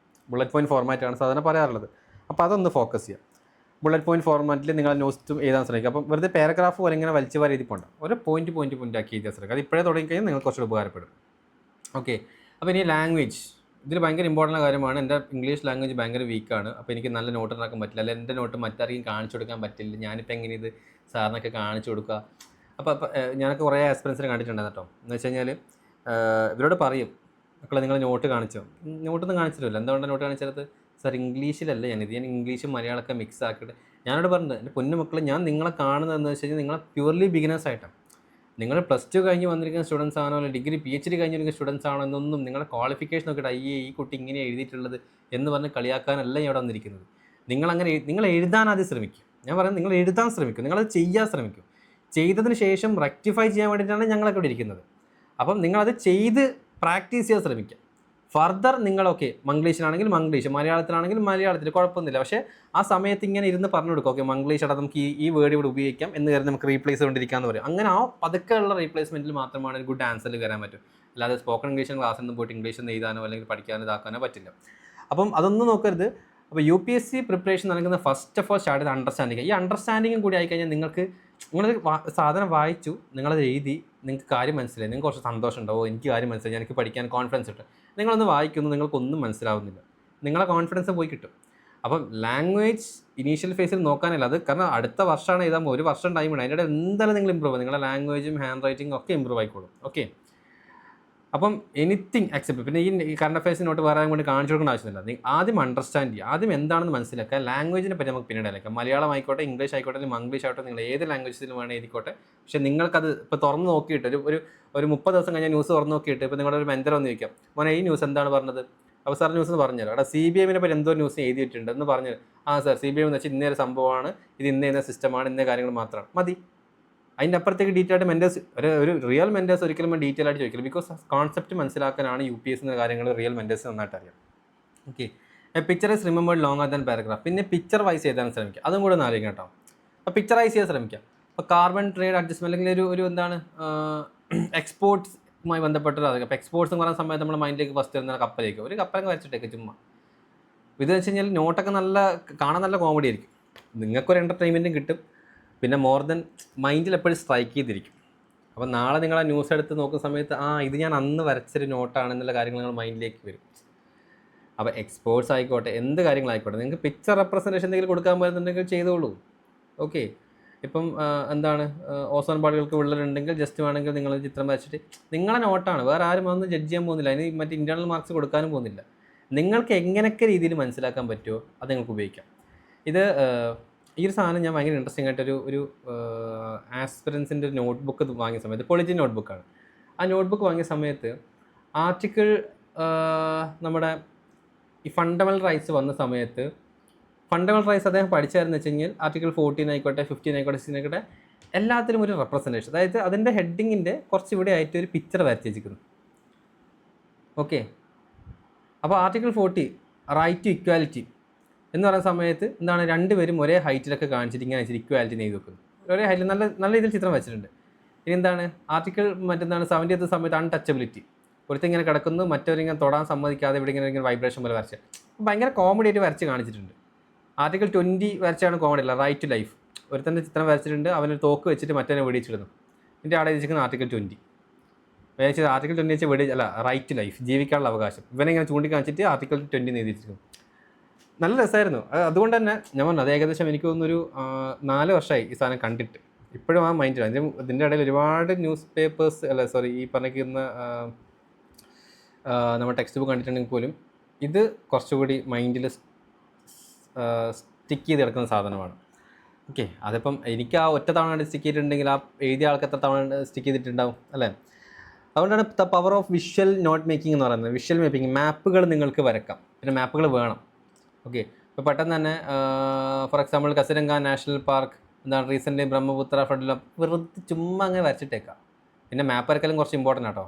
ബുള്ളറ്റ് പോയിന്റ് ഫോർമാറ്റാണ് സാധാരണ പറയാറുള്ളത്. അപ്പോൾ അതൊന്ന് ഫോക്കസ് ചെയ്യുക. ബുള്ളറ്റ് പോയിന്റ് ഫോർമാറ്റിൽ നിങ്ങൾ നോട്ട്സും എഴുതാൻ ശ്രമിക്കുക. അപ്പം വെറുതെ പാരഗ്രാഫ് പോലെ ഇങ്ങനെ വലിച്ചു വാരി എഴുതി പോകണ്ട, ഒരു പോയിന്റ് ആക്കി എഴുതാൻ ശ്രമിക്കുക. അത് ഇപ്പോഴേ തുടങ്ങിക്കഴിഞ്ഞാൽ നിങ്ങൾക്ക് കുറച്ചുകൂടി ഉപകാരപ്പെടും. ഓക്കെ, അപ്പോൾ ഇനി ലാംഗ്വേജ്, ഇതിൽ ഭയങ്കര ഇമ്പോർട്ടൻ്റ് കാര്യമാണ്. എൻ്റെ ഇംഗ്ലീഷ് ലാംഗ്വേജ് ഭയങ്കര വീക്കാണ്. അപ്പോൾ എനിക്ക് നല്ല നോട്ട് ഉണ്ടാക്കാൻ പറ്റില്ല, അല്ലെങ്കിൽ എൻ്റെ നോട്ട് മറ്റാരെയും കാണിച്ചു കൊടുക്കാൻ പറ്റില്ല. ഞാനിപ്പോൾ എങ്ങനെ ഇത് സാറിനൊക്കെ കാണിച്ചു കൊടുക്കുക? അപ്പോൾ ഞാനൊക്കെ കുറേ എക്സ്പീരിയൻസിന് കണ്ടിട്ടുണ്ടായിരുന്നു കേട്ടോ. എന്ന് വെച്ച് കഴിഞ്ഞാൽ ഇവരോട് പറയും, മക്കളെ നിങ്ങൾ നോട്ട് കാണിച്ചോ? നോട്ടൊന്നും കാണിച്ചിട്ടില്ല. എന്തുകൊണ്ടാണ് നോട്ട് കാണിച്ചത്? സാർ ഇംഗ്ലീഷിലല്ല ഞാനിത്, ഞാൻ ഇംഗ്ലീഷും മലയാളമൊക്കെ മിക്സ് ആക്കിയിട്ട് ഞാനോട് പറഞ്ഞത്, എൻ്റെ പൊന്നു മക്കളെ, ഞാൻ നിങ്ങളെ കാണുന്നതെന്ന് വെച്ച് കഴിഞ്ഞാൽ നിങ്ങളെ പ്യൂർലി ബിഗിനേഴ്സ് ആയിട്ടാണ്. നിങ്ങൾ +2 കഴിഞ്ഞ് വന്നിരിക്കുന്ന സ്റ്റുഡൻസ് ആണോ, അല്ലെങ്കിൽ ഡിഗ്രി PhD കഴിഞ്ഞിരിക്കുന്ന സ്റ്റുഡൻസ് ആണോ എന്നൊന്നും നിങ്ങളുടെ ക്വാളിഫിക്കേഷൻ നോക്കിയിട്ട് അയ്യേ ഈ കുട്ടി ഇങ്ങനെ എഴുതിയിട്ടുള്ളത് എന്ന് പറഞ്ഞ് കളിയാക്കാനല്ല ഞാൻ ഇവിടെ വന്നിരിക്കുന്നത്. നിങ്ങൾ എഴുതാൻ ആദ്യം ശ്രമിക്കും. ഞാൻ പറയുന്നത് നിങ്ങൾ എഴുതാൻ ശ്രമിക്കും, നിങ്ങളത് ചെയ്യാൻ ശ്രമിക്കും. ചെയ്തതിന് ശേഷം റെക്ടിഫൈ ചെയ്യാൻ വേണ്ടിയിട്ടാണ് ഞങ്ങളൊക്കെ ഇവിടെ ഇരിക്കുന്നത്. അപ്പം നിങ്ങളത് ചെയ്ത് പ്രാക്ടീസ് ചെയ്യാൻ ശ്രമിക്കുക. ഫർദർ നിങ്ങൾ മംഗ്ലീഷിലാണെങ്കിൽ മംഗ്ലീഷ്, മലയാളത്തിലാണെങ്കിൽ മലയാളത്തിൽ, കുഴപ്പമൊന്നുമില്ല. പക്ഷേ ആ സമയത്ത് ഇങ്ങനെ ഇരുന്ന് പറഞ്ഞു കൊടുക്കുക, മംഗ്ലീഷ് അട നമുക്ക് ഈ വേർഡ് ഇവിടെ ഉപയോഗിക്കാം എന്ന് കരുതി നമുക്ക് റീപ്ലേസ് കൊണ്ടിരിക്കാമെന്ന് പറയും. അങ്ങനെ ആ പതുക്കെയുള്ള റീപ്ലേസ്മെൻറ്റിൽ മാത്രമാണ് ഒരു ഗുഡ് ആൻസറിൽ കയറാൻ പറ്റും. അല്ലാതെ സ്പോക്കൺ ഇംഗ്ലീഷിന് ക്ലാസ്സിൽ പോയിട്ട് ഇംഗ്ലീഷ് എഴുതാനോ അല്ലെങ്കിൽ പഠിക്കാനോ ഇതാക്കാനോ പറ്റില്ല. അപ്പം അതൊന്നും നോക്കരുത്. അപ്പോൾ UPSC പ്രിപ്പറേഷൻ നൽകുന്ന ഫസ്റ്റ് ഓഫ് ഓൾ സ്റ്റാർട്ട് ചെയ്ത് അണ്ടർസ്റ്റാൻഡിങ്. ഈ അണ്ടർസ്റ്റാൻഡിങ്ങും കൂടി ആയിക്കഴിഞ്ഞാൽ നിങ്ങളത് സാധനം വായിച്ചു, നിങ്ങളത് എഴുതി, നിങ്ങൾക്ക് കാര്യം മനസ്സിലായി, നിങ്ങൾക്ക് കുറച്ച് സന്തോഷം ഉണ്ടാവും, എനിക്ക് കാര്യം മനസ്സിലായി, എനിക്ക് പഠിക്കാൻ കോൺഫിഡൻസ് കിട്ടും. നിങ്ങളൊന്ന് വായിക്കുന്നു, നിങ്ങൾക്കൊന്നും മനസ്സിലാവുന്നില്ല, നിങ്ങളെ കോൺഫിഡൻസ് പോയി കിട്ടും. അപ്പം ലാംഗ്വേജ് ഇനീഷ്യൽ ഫേസിൽ നോക്കാനല്ല, അത് കാരണം അടുത്ത വർഷമാണ് എഴുതാൻ, ഒരു വർഷം ടൈമാണ്, അതിൻ്റെ എന്തായാലും നിങ്ങൾ ഇമ്പ്രൂവ് ആവും. നിങ്ങളുടെ ലാംഗ്വേജും ഹാൻഡ് റൈറ്റിംഗും ഒക്കെ ഇമ്പ്രൂവ് ആയിക്കോളും. ഓക്കെ, അപ്പം എനിത്തിങ് അക്സെപ്റ്റ്. പിന്നെ ഈ കറണ്ട് അഫയേഴ്സ് നോട്ട് വേറെ കൊണ്ട് കാണിച്ചു കൊടുക്കേണ്ട ആവശ്യമില്ല. ആദ്യം അണ്ടർസ്റ്റാൻഡ് ചെയ്യുക, ആദ്യം എന്താണെന്ന് മനസ്സിലാക്കുക. ലാംഗ്വേജിനെ പറ്റി നമുക്ക് പിന്നീട് അയക്കാം. മലയാളം ആയിക്കോട്ടെ, ഇംഗ്ലീഷ് ആയിക്കോട്ടെ, അല്ലെങ്കിൽ മംഗ്ലീഷ് ആയിക്കോട്ടെ, നിങ്ങൾ ഏത് ലാംഗ്വേജിലും വേണമെങ്കിൽ എഴുതിക്കോട്ടെ. പക്ഷേ നിങ്ങൾക്കത് ഇപ്പോൾ തുറന്ന് നോക്കിയിട്ട് ഒരു 30 ദിവസം കഴിഞ്ഞാൽ ന്യൂസ് തുറന്ന് നോക്കിയിട്ട് ഇപ്പോൾ നിങ്ങളുടെ ഒരു മെൻറ്റർ ഒന്ന് ചോദിക്കാം, മോനെ ഈ ന്യൂസ് എന്താണ് പറഞ്ഞത്? അപ്പോൾ സാർ ന്യൂസ് എന്ന് പറഞ്ഞുതരാം. അവിടെ CBM പറ്റി എന്തോ ന്യൂസ് എഴുതിയിട്ടുണ്ട് എന്ന് പറഞ്ഞു. ആ സാർ, CBM എന്ന് വെച്ചാൽ ഇന്നൊരു സംഭവമാണ്, ഇത് ഇന്ന സിസ്റ്റമാണ്, ഇന്ന കാര്യങ്ങൾ മാത്രമാണ്, മതി. അതിൻ്റെ അപ്പുറത്തേക്ക് ഡീറ്റെയിൽ ആയിട്ട് മെൻറ്റേഴ്സ്, ഒരു റിയൽ മെൻറ്റേഴ്സ് ഒരിക്കലും ഡീറ്റെയിൽ ആയിട്ട് ചോദിക്കില്ല. ബിക്കോസ് കോൺസെപ്റ്റ് മനസ്സിലാക്കാനാണ് UPSC എന്ന കാര്യങ്ങൾ റിയൽ മെൻറ്റേഴ്സ് നന്നായിട്ട് അറിയാം. Okay, picture is remembered longer than paragraph. പിന്നെ പിക്ചർ വൈസ് ചെയ്താൽ ശ്രമിക്കുക, അതും കൂടെ ഒന്ന് ആലോചിക്കാം കേട്ടോ. അപ്പോൾ പിക്ചറൈസ് ചെയ്യാൻ ശ്രമിക്കുക. അപ്പോൾ കാർബൺ ട്രേഡ് അഡ്ജസ്റ്റ്മെൻറ്റ് അല്ലെങ്കിൽ ഒരു എന്താണ് എക്സ്പോർട്സുമായി ബന്ധപ്പെട്ടത്. അപ്പോൾ എക്സ്പോർട്സ് എന്ന് പറയുന്ന സമയത്ത് നമ്മുടെ മൈൻഡിലേക്ക് ഫസ്റ്റ് വരുന്ന കപ്പലേക്ക്, ഒരു കപ്പലൊക്കെ വരച്ചിട്ടേക്ക് ചുമ്മാ. ഇതെന്ന് വെച്ച് കഴിഞ്ഞാൽ നോട്ടൊക്കെ കാണാൻ നല്ല കോമഡി ആയിരിക്കും, നിങ്ങൾക്കൊരു എൻ്റർടൈൻമെൻറ്റും കിട്ടും, പിന്നെ മോർ ദൻ മൈൻഡിൽ എപ്പോഴും സ്ട്രൈക്ക് ചെയ്തിരിക്കും. അപ്പോൾ നാളെ നിങ്ങൾ ആ ന്യൂസ് എടുത്ത് നോക്കുന്ന സമയത്ത് ഇത് ഞാൻ അന്ന് വരച്ചൊരു നോട്ടാണെന്നുള്ള കാര്യങ്ങൾ നിങ്ങൾ മൈൻഡിലേക്ക് വരും. അപ്പോൾ എക്സ്പോർട്സ് ആയിക്കോട്ടെ, എന്ത് കാര്യങ്ങളായിക്കോട്ടെ, നിങ്ങൾക്ക് പിക്ചർ റെപ്രസെൻറ്റേഷൻ എന്തെങ്കിലും കൊടുക്കാൻ പറ്റുന്നുണ്ടെങ്കിൽ ചെയ്തോളൂ. ഓക്കെ, ഇപ്പം എന്താണ് ഓസോൺ പാളികൾക്ക് വിള്ളലുണ്ടെങ്കിൽ ജസ്റ്റ് വേണമെങ്കിൽ നിങ്ങൾ ചിത്രം വരച്ചിട്ട്, നിങ്ങളെ നോട്ടാണ്, വേറെ ആരും അതൊന്നും ജഡ്ജ് ചെയ്യാൻ പോകുന്നില്ല, അതിന് മറ്റ് ഇൻറ്റേർണൽ മാർക്സ് കൊടുക്കാനും പോകുന്നില്ല. നിങ്ങൾക്ക് എങ്ങനെയൊക്കെ രീതിയിൽ മനസ്സിലാക്കാൻ പറ്റുമോ അത് നിങ്ങൾക്ക് ഉപയോഗിക്കാം. ഈ ഒരു സാധനം ഞാൻ ഭയങ്കര ഇൻട്രസ്റ്റിംഗ് ആയിട്ടൊരു ആസ്പിറൻസിൻ്റെ ഒരു നോട്ട്ബുക്ക് വാങ്ങിയ സമയത്ത്, പൊളിറ്റി നോട്ട്ബുക്കാണ്. ആ നോട്ട്ബുക്ക് വാങ്ങിയ സമയത്ത് ആർട്ടിക്കിൾ നമ്മുടെ ഈ ഫണ്ടമെൻ്റൽ റൈറ്റ്സ് വന്ന സമയത്ത്, ഫണ്ടമെൻ്റൽ റൈറ്റ്സ് അദ്ദേഹം പഠിച്ചായിരുന്നു വെച്ച് കഴിഞ്ഞാൽ ആർട്ടിക്കിൾ 14 ആയിക്കോട്ടെ, 15 ആയിക്കോട്ടെ, 16 ആയിക്കോട്ടെ, എല്ലാത്തിലും ഒരു റെപ്രസെൻറ്റേഷൻ, അതായത് അതിൻ്റെ ഹെഡിങ്ങിൻ്റെ കുറച്ച് ഇവിടെ ആയിട്ട് ഒരു പിക്ചർ വരച്ച് വെച്ചിരിക്കുന്നു. ഓക്കെ, അപ്പോൾ ആർട്ടിക്കിൾ 40 റൈറ്റ് ടു ഇക്വാലിറ്റി എന്ന് പറയുന്ന സമയത്ത് എന്താണ്, രണ്ടുപേരും ഒരേ ഹൈറ്റിലൊക്കെ കാണിച്ചിട്ട് ഇങ്ങനെ വെച്ചിട്ട് ഇക്വാലിറ്റി നെയ്ത് വെക്കുന്നു, ഒരേ ഹൈറ്റിൽ നല്ല രീതിയിൽ ചിത്രം വെച്ചിട്ടുണ്ട്. ഇനി എന്താണ് ആർട്ടിക്കിൾ 70th സമയത്ത് അൺടച്ചബിലിറ്റി, ഒരുത്തർ ഇങ്ങനെ കിടക്കുന്നു, മറ്റവരിങ്ങനെ തൊടാൻ സമ്മതിക്കാതെ ഇവിടെ ഇങ്ങനെ വൈബ്രേഷൻ പോലെ വരച്ച് ഭയങ്കര കോമഡി ആയിട്ട് വരച്ച് കാണിച്ചിട്ടുണ്ട്. ആർട്ടിക്കിൾ 20 വരച്ചാണ് കോമഡി അല്ല, റൈറ്റ് ടു ലൈഫ്, ഒരുത്തൻ്റെ ചിത്രം വരച്ചിട്ടുണ്ട്, അവനൊരു തോക്ക് വെച്ചിട്ട് മറ്റവനെ വെടിച്ചിടുന്നു. ഇതിൻ്റെ അവിടെ വെച്ചിരിക്കുന്ന ആർട്ടിക്കിൾ 20 വെച്ചാൽ ആർട്ടിക്കിൾ 20 വെച്ചാൽ അല്ല, റൈറ്റ് ടു ലൈഫ്, ജീവിക്കാനുള്ള അവകാശം, ഇവനെ ഇങ്ങനെ ചൂണ്ടിക്കാണിച്ചിട്ട് ആർട്ടിക്കിൾ 20 എഴുതിയിരിക്കുന്നു. നല്ല രസമായിരുന്നു. അതുകൊണ്ട് തന്നെ ഞാൻ പറഞ്ഞു, അത് ഏകദേശം എനിക്ക് തോന്നുന്നൊരു 4 വർഷമായി ഈ സാധനം കണ്ടിട്ട്, ഇപ്പോഴും ആ മൈൻഡിലാണ്. ഇതിൻ്റെ ഇടയിൽ ഒരുപാട് ന്യൂസ് പേപ്പേഴ്സ് ഈ പറഞ്ഞിരിക്കുന്ന നമ്മൾ ടെക്സ്റ്റ് ബുക്ക് കണ്ടിട്ടുണ്ടെങ്കിൽ പോലും ഇത് കുറച്ചുകൂടി മൈൻഡിൽ സ്റ്റിക്ക് ചെയ്ത് കിടക്കുന്ന സാധനമാണ്. ഓക്കെ, അതിപ്പം എനിക്ക് ആ ഒറ്റ തവണ സ്റ്റിക്ക് ചെയ്തിട്ടുണ്ടെങ്കിൽ ആ എഴുതിയ ആൾക്ക് എത്ര തവണ സ്റ്റിക്ക് ചെയ്തിട്ടുണ്ടാവും അല്ലേ? അതുകൊണ്ടാണ് the power of visual note making എന്ന് പറയുന്നത്. വിഷ്വൽ മേക്കിംഗ്, മാപ്പുകൾ നിങ്ങൾക്ക് വരക്കാം, പിന്നെ മാപ്പുകൾ വേണം. ഓക്കെ, ഇപ്പോൾ പെട്ടെന്ന് തന്നെ ഫോർ എക്സാമ്പിൾ കസിരംഗ നാഷണൽ പാർക്ക് എന്താണ് റീസെൻ്റ്ലി ബ്രഹ്മപുത്ര ഫ്ലഡ്, വെറുതെ ചുമ്മാ അങ്ങനെ വരച്ചിട്ടേക്കാം. പിന്നെ മാപ്പ് വരക്കലും കുറച്ച് ഇമ്പോർട്ടൻ്റ് ആട്ടോ,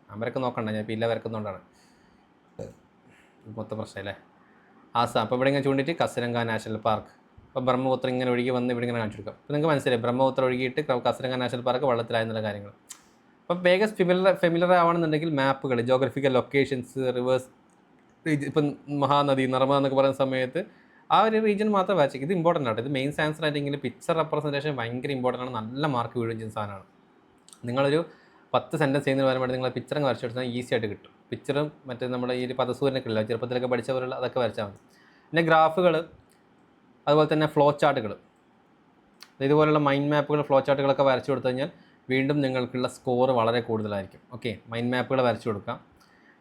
മാപ്പ് വരക്ക് നോക്കണ്ട, ഞാൻ ഇപ്പോൾ ഇല്ല വരക്കുന്നതുകൊണ്ടാണ് മൊത്തം പ്രശ്നമല്ലേ. അപ്പോൾ ഇവിടെ ഇങ്ങനെ ചൂണ്ടിയിട്ട് കസിരംഗ നാഷണൽ പാർക്ക്, അപ്പോൾ ബ്രഹ്മപുത്ര ഇങ്ങനെ ഒഴുകി വന്ന് ഇവിടെ ഇങ്ങനെ കാണിച്ചു കൊടുക്കാം. അപ്പോൾ നിങ്ങൾക്ക് മനസ്സിലായി ബ്രഹ്മപുത്ര ഒഴുകിയിട്ട് കസിരംഗ നാഷണൽ പാർക്ക് വെള്ളത്തിലായെന്നുള്ള കാര്യങ്ങൾ. അപ്പോൾ വേഗം ഫെമിലർ ആവണമെന്നുണ്ടെങ്കിൽ മാപ്പുകൾ, ജോഗ്രഫിക്കൽ ലൊക്കേഷൻസ്, റിവേഴ്സ്, ഇപ്പം മഹാനദി, നർമ്മദ എന്നൊക്കെ പറയുന്ന സമയത്ത് ആ ഒരു റീജിയൻ മാത്രം വരച്ചേക്കും. ഇത് ഇമ്പോർട്ടൻ്റ് ആണ്. ഇത് മെയിൻ സയൻസ് ആയിട്ടെങ്കിൽ പിക്ചർ റെപ്രസെൻറ്റേഷൻ ഭയങ്കര ഇമ്പോർട്ടൻ്റ് ആണ്, നല്ല മാർക്ക് വീഴുകയും ചെയ്യുന്ന സാധനമാണ്. നിങ്ങളൊരു 10 സെൻറ്റൻസ് ചെയ്യുന്നതിന് പകരം നിങ്ങൾ പിക്ചറും വരച്ചു കൊടുത്താൽ ഈസി ആയിട്ട് കിട്ടും. പിക്ചറും മറ്റേ നമ്മുടെ ഈ ഒരു പദസൂര്യനൊക്കെ ഇല്ല, ചെറുപ്പത്തിലൊക്കെ പഠിച്ചവരുള്ള അതൊക്കെ വരച്ചാൽ മതി. പിന്നെ ഗ്രാഫുകൾ, അതുപോലെ തന്നെ ഫ്ലോ ചാർട്ടുകൾ, ഇതുപോലുള്ള മൈൻഡ് മാപ്പുകൾ, ഫ്ലോ ചാർട്ടുകളൊക്കെ വരച്ചു കൊടുത്തു കഴിഞ്ഞാൽ വീണ്ടും നിങ്ങൾക്കുള്ള സ്കോർ വളരെ കൂടുതലായിരിക്കും. ഓക്കെ, മൈൻഡ് മാപ്പുകൾ വരച്ചു കൊടുക്കാം.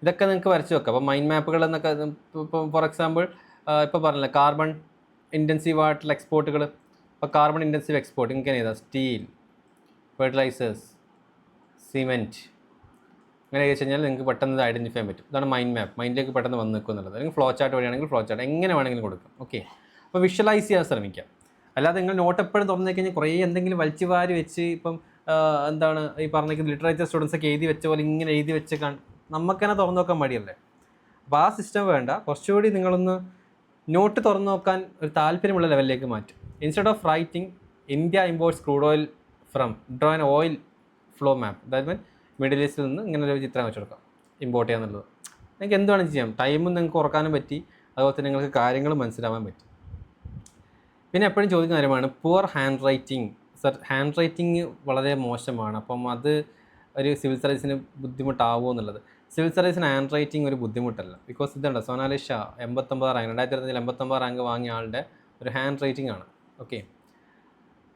ഇതൊക്കെ നിങ്ങൾക്ക് വരച്ച് വെക്കാം. അപ്പോൾ മൈൻഡ് മാപ്പുകൾ എന്നൊക്കെ ഇപ്പോൾ ഫോർ എക്സാമ്പിൾ ഇപ്പോൾ പറഞ്ഞില്ല കാർബൺ ഇൻറ്റൻസീവ് ആയിട്ടുള്ള എക്സ്പോർട്ടുകൾ. ഇപ്പോൾ കാർബൺ ഇൻറ്റൻസീവ് എക്സ്പോർട്ട് ഇങ്ങനെ ചെയ്താൽ സ്റ്റീൽ, ഫെർട്ടിലൈസേഴ്സ്, സിമെൻറ്റ്, അങ്ങനെ വെച്ച് കഴിഞ്ഞാൽ നിങ്ങൾക്ക് പെട്ടെന്ന് ഐഡൻറ്റിഫൈ ചെയ്യാൻ പറ്റും. ഇതാണ് മൈൻഡ് മാപ്പ്, മൈൻഡിലേക്ക് പെട്ടെന്ന് വന്ന് നിൽക്കും എന്നുള്ളത്. അല്ലെങ്കിൽ ഫ്ലോ ചാർട്ട് വഴിയാണെങ്കിൽ ഫ്ലോ ചാർട്ട് എങ്ങനെ വേണമെങ്കിലും കൊടുക്കാം. ഓക്കെ, അപ്പോൾ വിഷ്വലൈസ് ചെയ്യാൻ ശ്രമിക്കാം. അല്ലാതെ നിങ്ങൾ നോട്ട് എപ്പോഴും തുറന്നു കഴിഞ്ഞാൽ കുറേ എന്തെങ്കിലും വലിച്ചു വാരി വെച്ച് ഇപ്പം എന്താണ് ഈ പറഞ്ഞിരിക്കുന്ന ലിറ്ററേച്ചർ സ്റ്റുഡൻസൊക്കെ എഴുതി വെച്ച പോലെ ഇങ്ങനെ എഴുതി വെച്ച് നമുക്ക് തന്നെ തുറന്നു നോക്കാൻ മടിയല്ലേ. അപ്പോൾ ആ സിസ്റ്റം വേണ്ട. കുറച്ചുകൂടി നിങ്ങളൊന്ന് നോട്ട് തുറന്നു നോക്കാൻ ഒരു താല്പര്യമുള്ള ലെവലിലേക്ക് മാറ്റും. Instead of writing India imports crude oil from, draw an oil flow map. അതായത് മിഡിൽ ഈസ്റ്റിൽ നിന്ന് ഇങ്ങനെ ഒരു ചിത്രം വെച്ചെടുക്കാം, ഇമ്പോർട്ട് ചെയ്യാന്നുള്ളത്. നിങ്ങൾക്ക് എന്ത് വേണമെങ്കിൽ ചെയ്യാം. ടൈമും നിങ്ങൾക്ക് കുറക്കാനും പറ്റി, അതുപോലെ തന്നെ നിങ്ങൾക്ക് കാര്യങ്ങൾ മനസ്സിലാവാൻ പറ്റി. പിന്നെ എപ്പോഴും ചോദിക്കുന്ന കാര്യമാണ് poor hand writing. Sir, hand writing വളരെ മോശമാണ്, അപ്പം അത് ഒരു സിവിൽ സർവീസിന് ബുദ്ധിമുട്ടാവുമോ എന്നുള്ളത്. സിവിൽ സർവീസിന് ഹാൻഡ് റൈറ്റിംഗ് ഒരു ബുദ്ധിമുട്ടല്ല. ബിക്കോസ് ഇതുണ്ട്, സോനാലി ഷാ 89 റാങ്ക് 2025 89 റാങ്ക് വാങ്ങിയ ആളുടെ ഒരു ഹാൻഡ് റൈറ്റിംഗ് ആണ്. ഓക്കെ,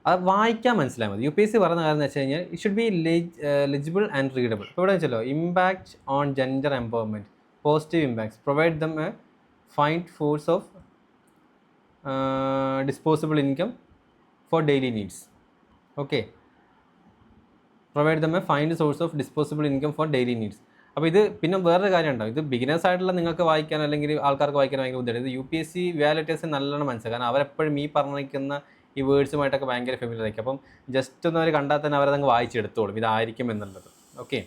അത് വായിക്കാൻ മനസ്സിലാൽ മതി. UPSC പറയുന്ന കാര്യം എന്ന് വെച്ച് കഴിഞ്ഞാൽ it should be legible and readable. ഇപ്പോൾ ഇവിടെ വെച്ചല്ലോ impact on gender empowerment, positive impacts, provide them a find force of disposable income for daily needs. Okay, provide them a find source of disposable income for daily needs. അപ്പോൾ ഇത് പിന്നെ വേറൊരു കാര്യം ഉണ്ടാവും. ഇത് ബിഗിനേഴ്സ് ആയിട്ടുള്ള നിങ്ങൾക്ക് വായിക്കാൻ അല്ലെങ്കിൽ ആൾക്കാർക്ക് വായിക്കാൻ ഭയങ്കര ബുദ്ധിമുട്ട്. ഇത് UPSC വാലിഡേറ്റേഴ്സ് നല്ലോണം മനസ്സിലാക്കാം. കാരണം അവരെപ്പോഴും ഈ പറഞ്ഞിരിക്കുന്ന ഈ വേർഡ്സുമായിട്ടൊക്കെ ഭയങ്കര ഫെമിലിയർ ആയിരിക്കും. അപ്പം ജസ്റ്റ് ഒന്ന് അവർ കണ്ടാൽ തന്നെ അവരതങ്ങ് വായിച്ചെടുത്തോളും ഇതായിരിക്കും എന്നുള്ളത്. ഓക്കെ,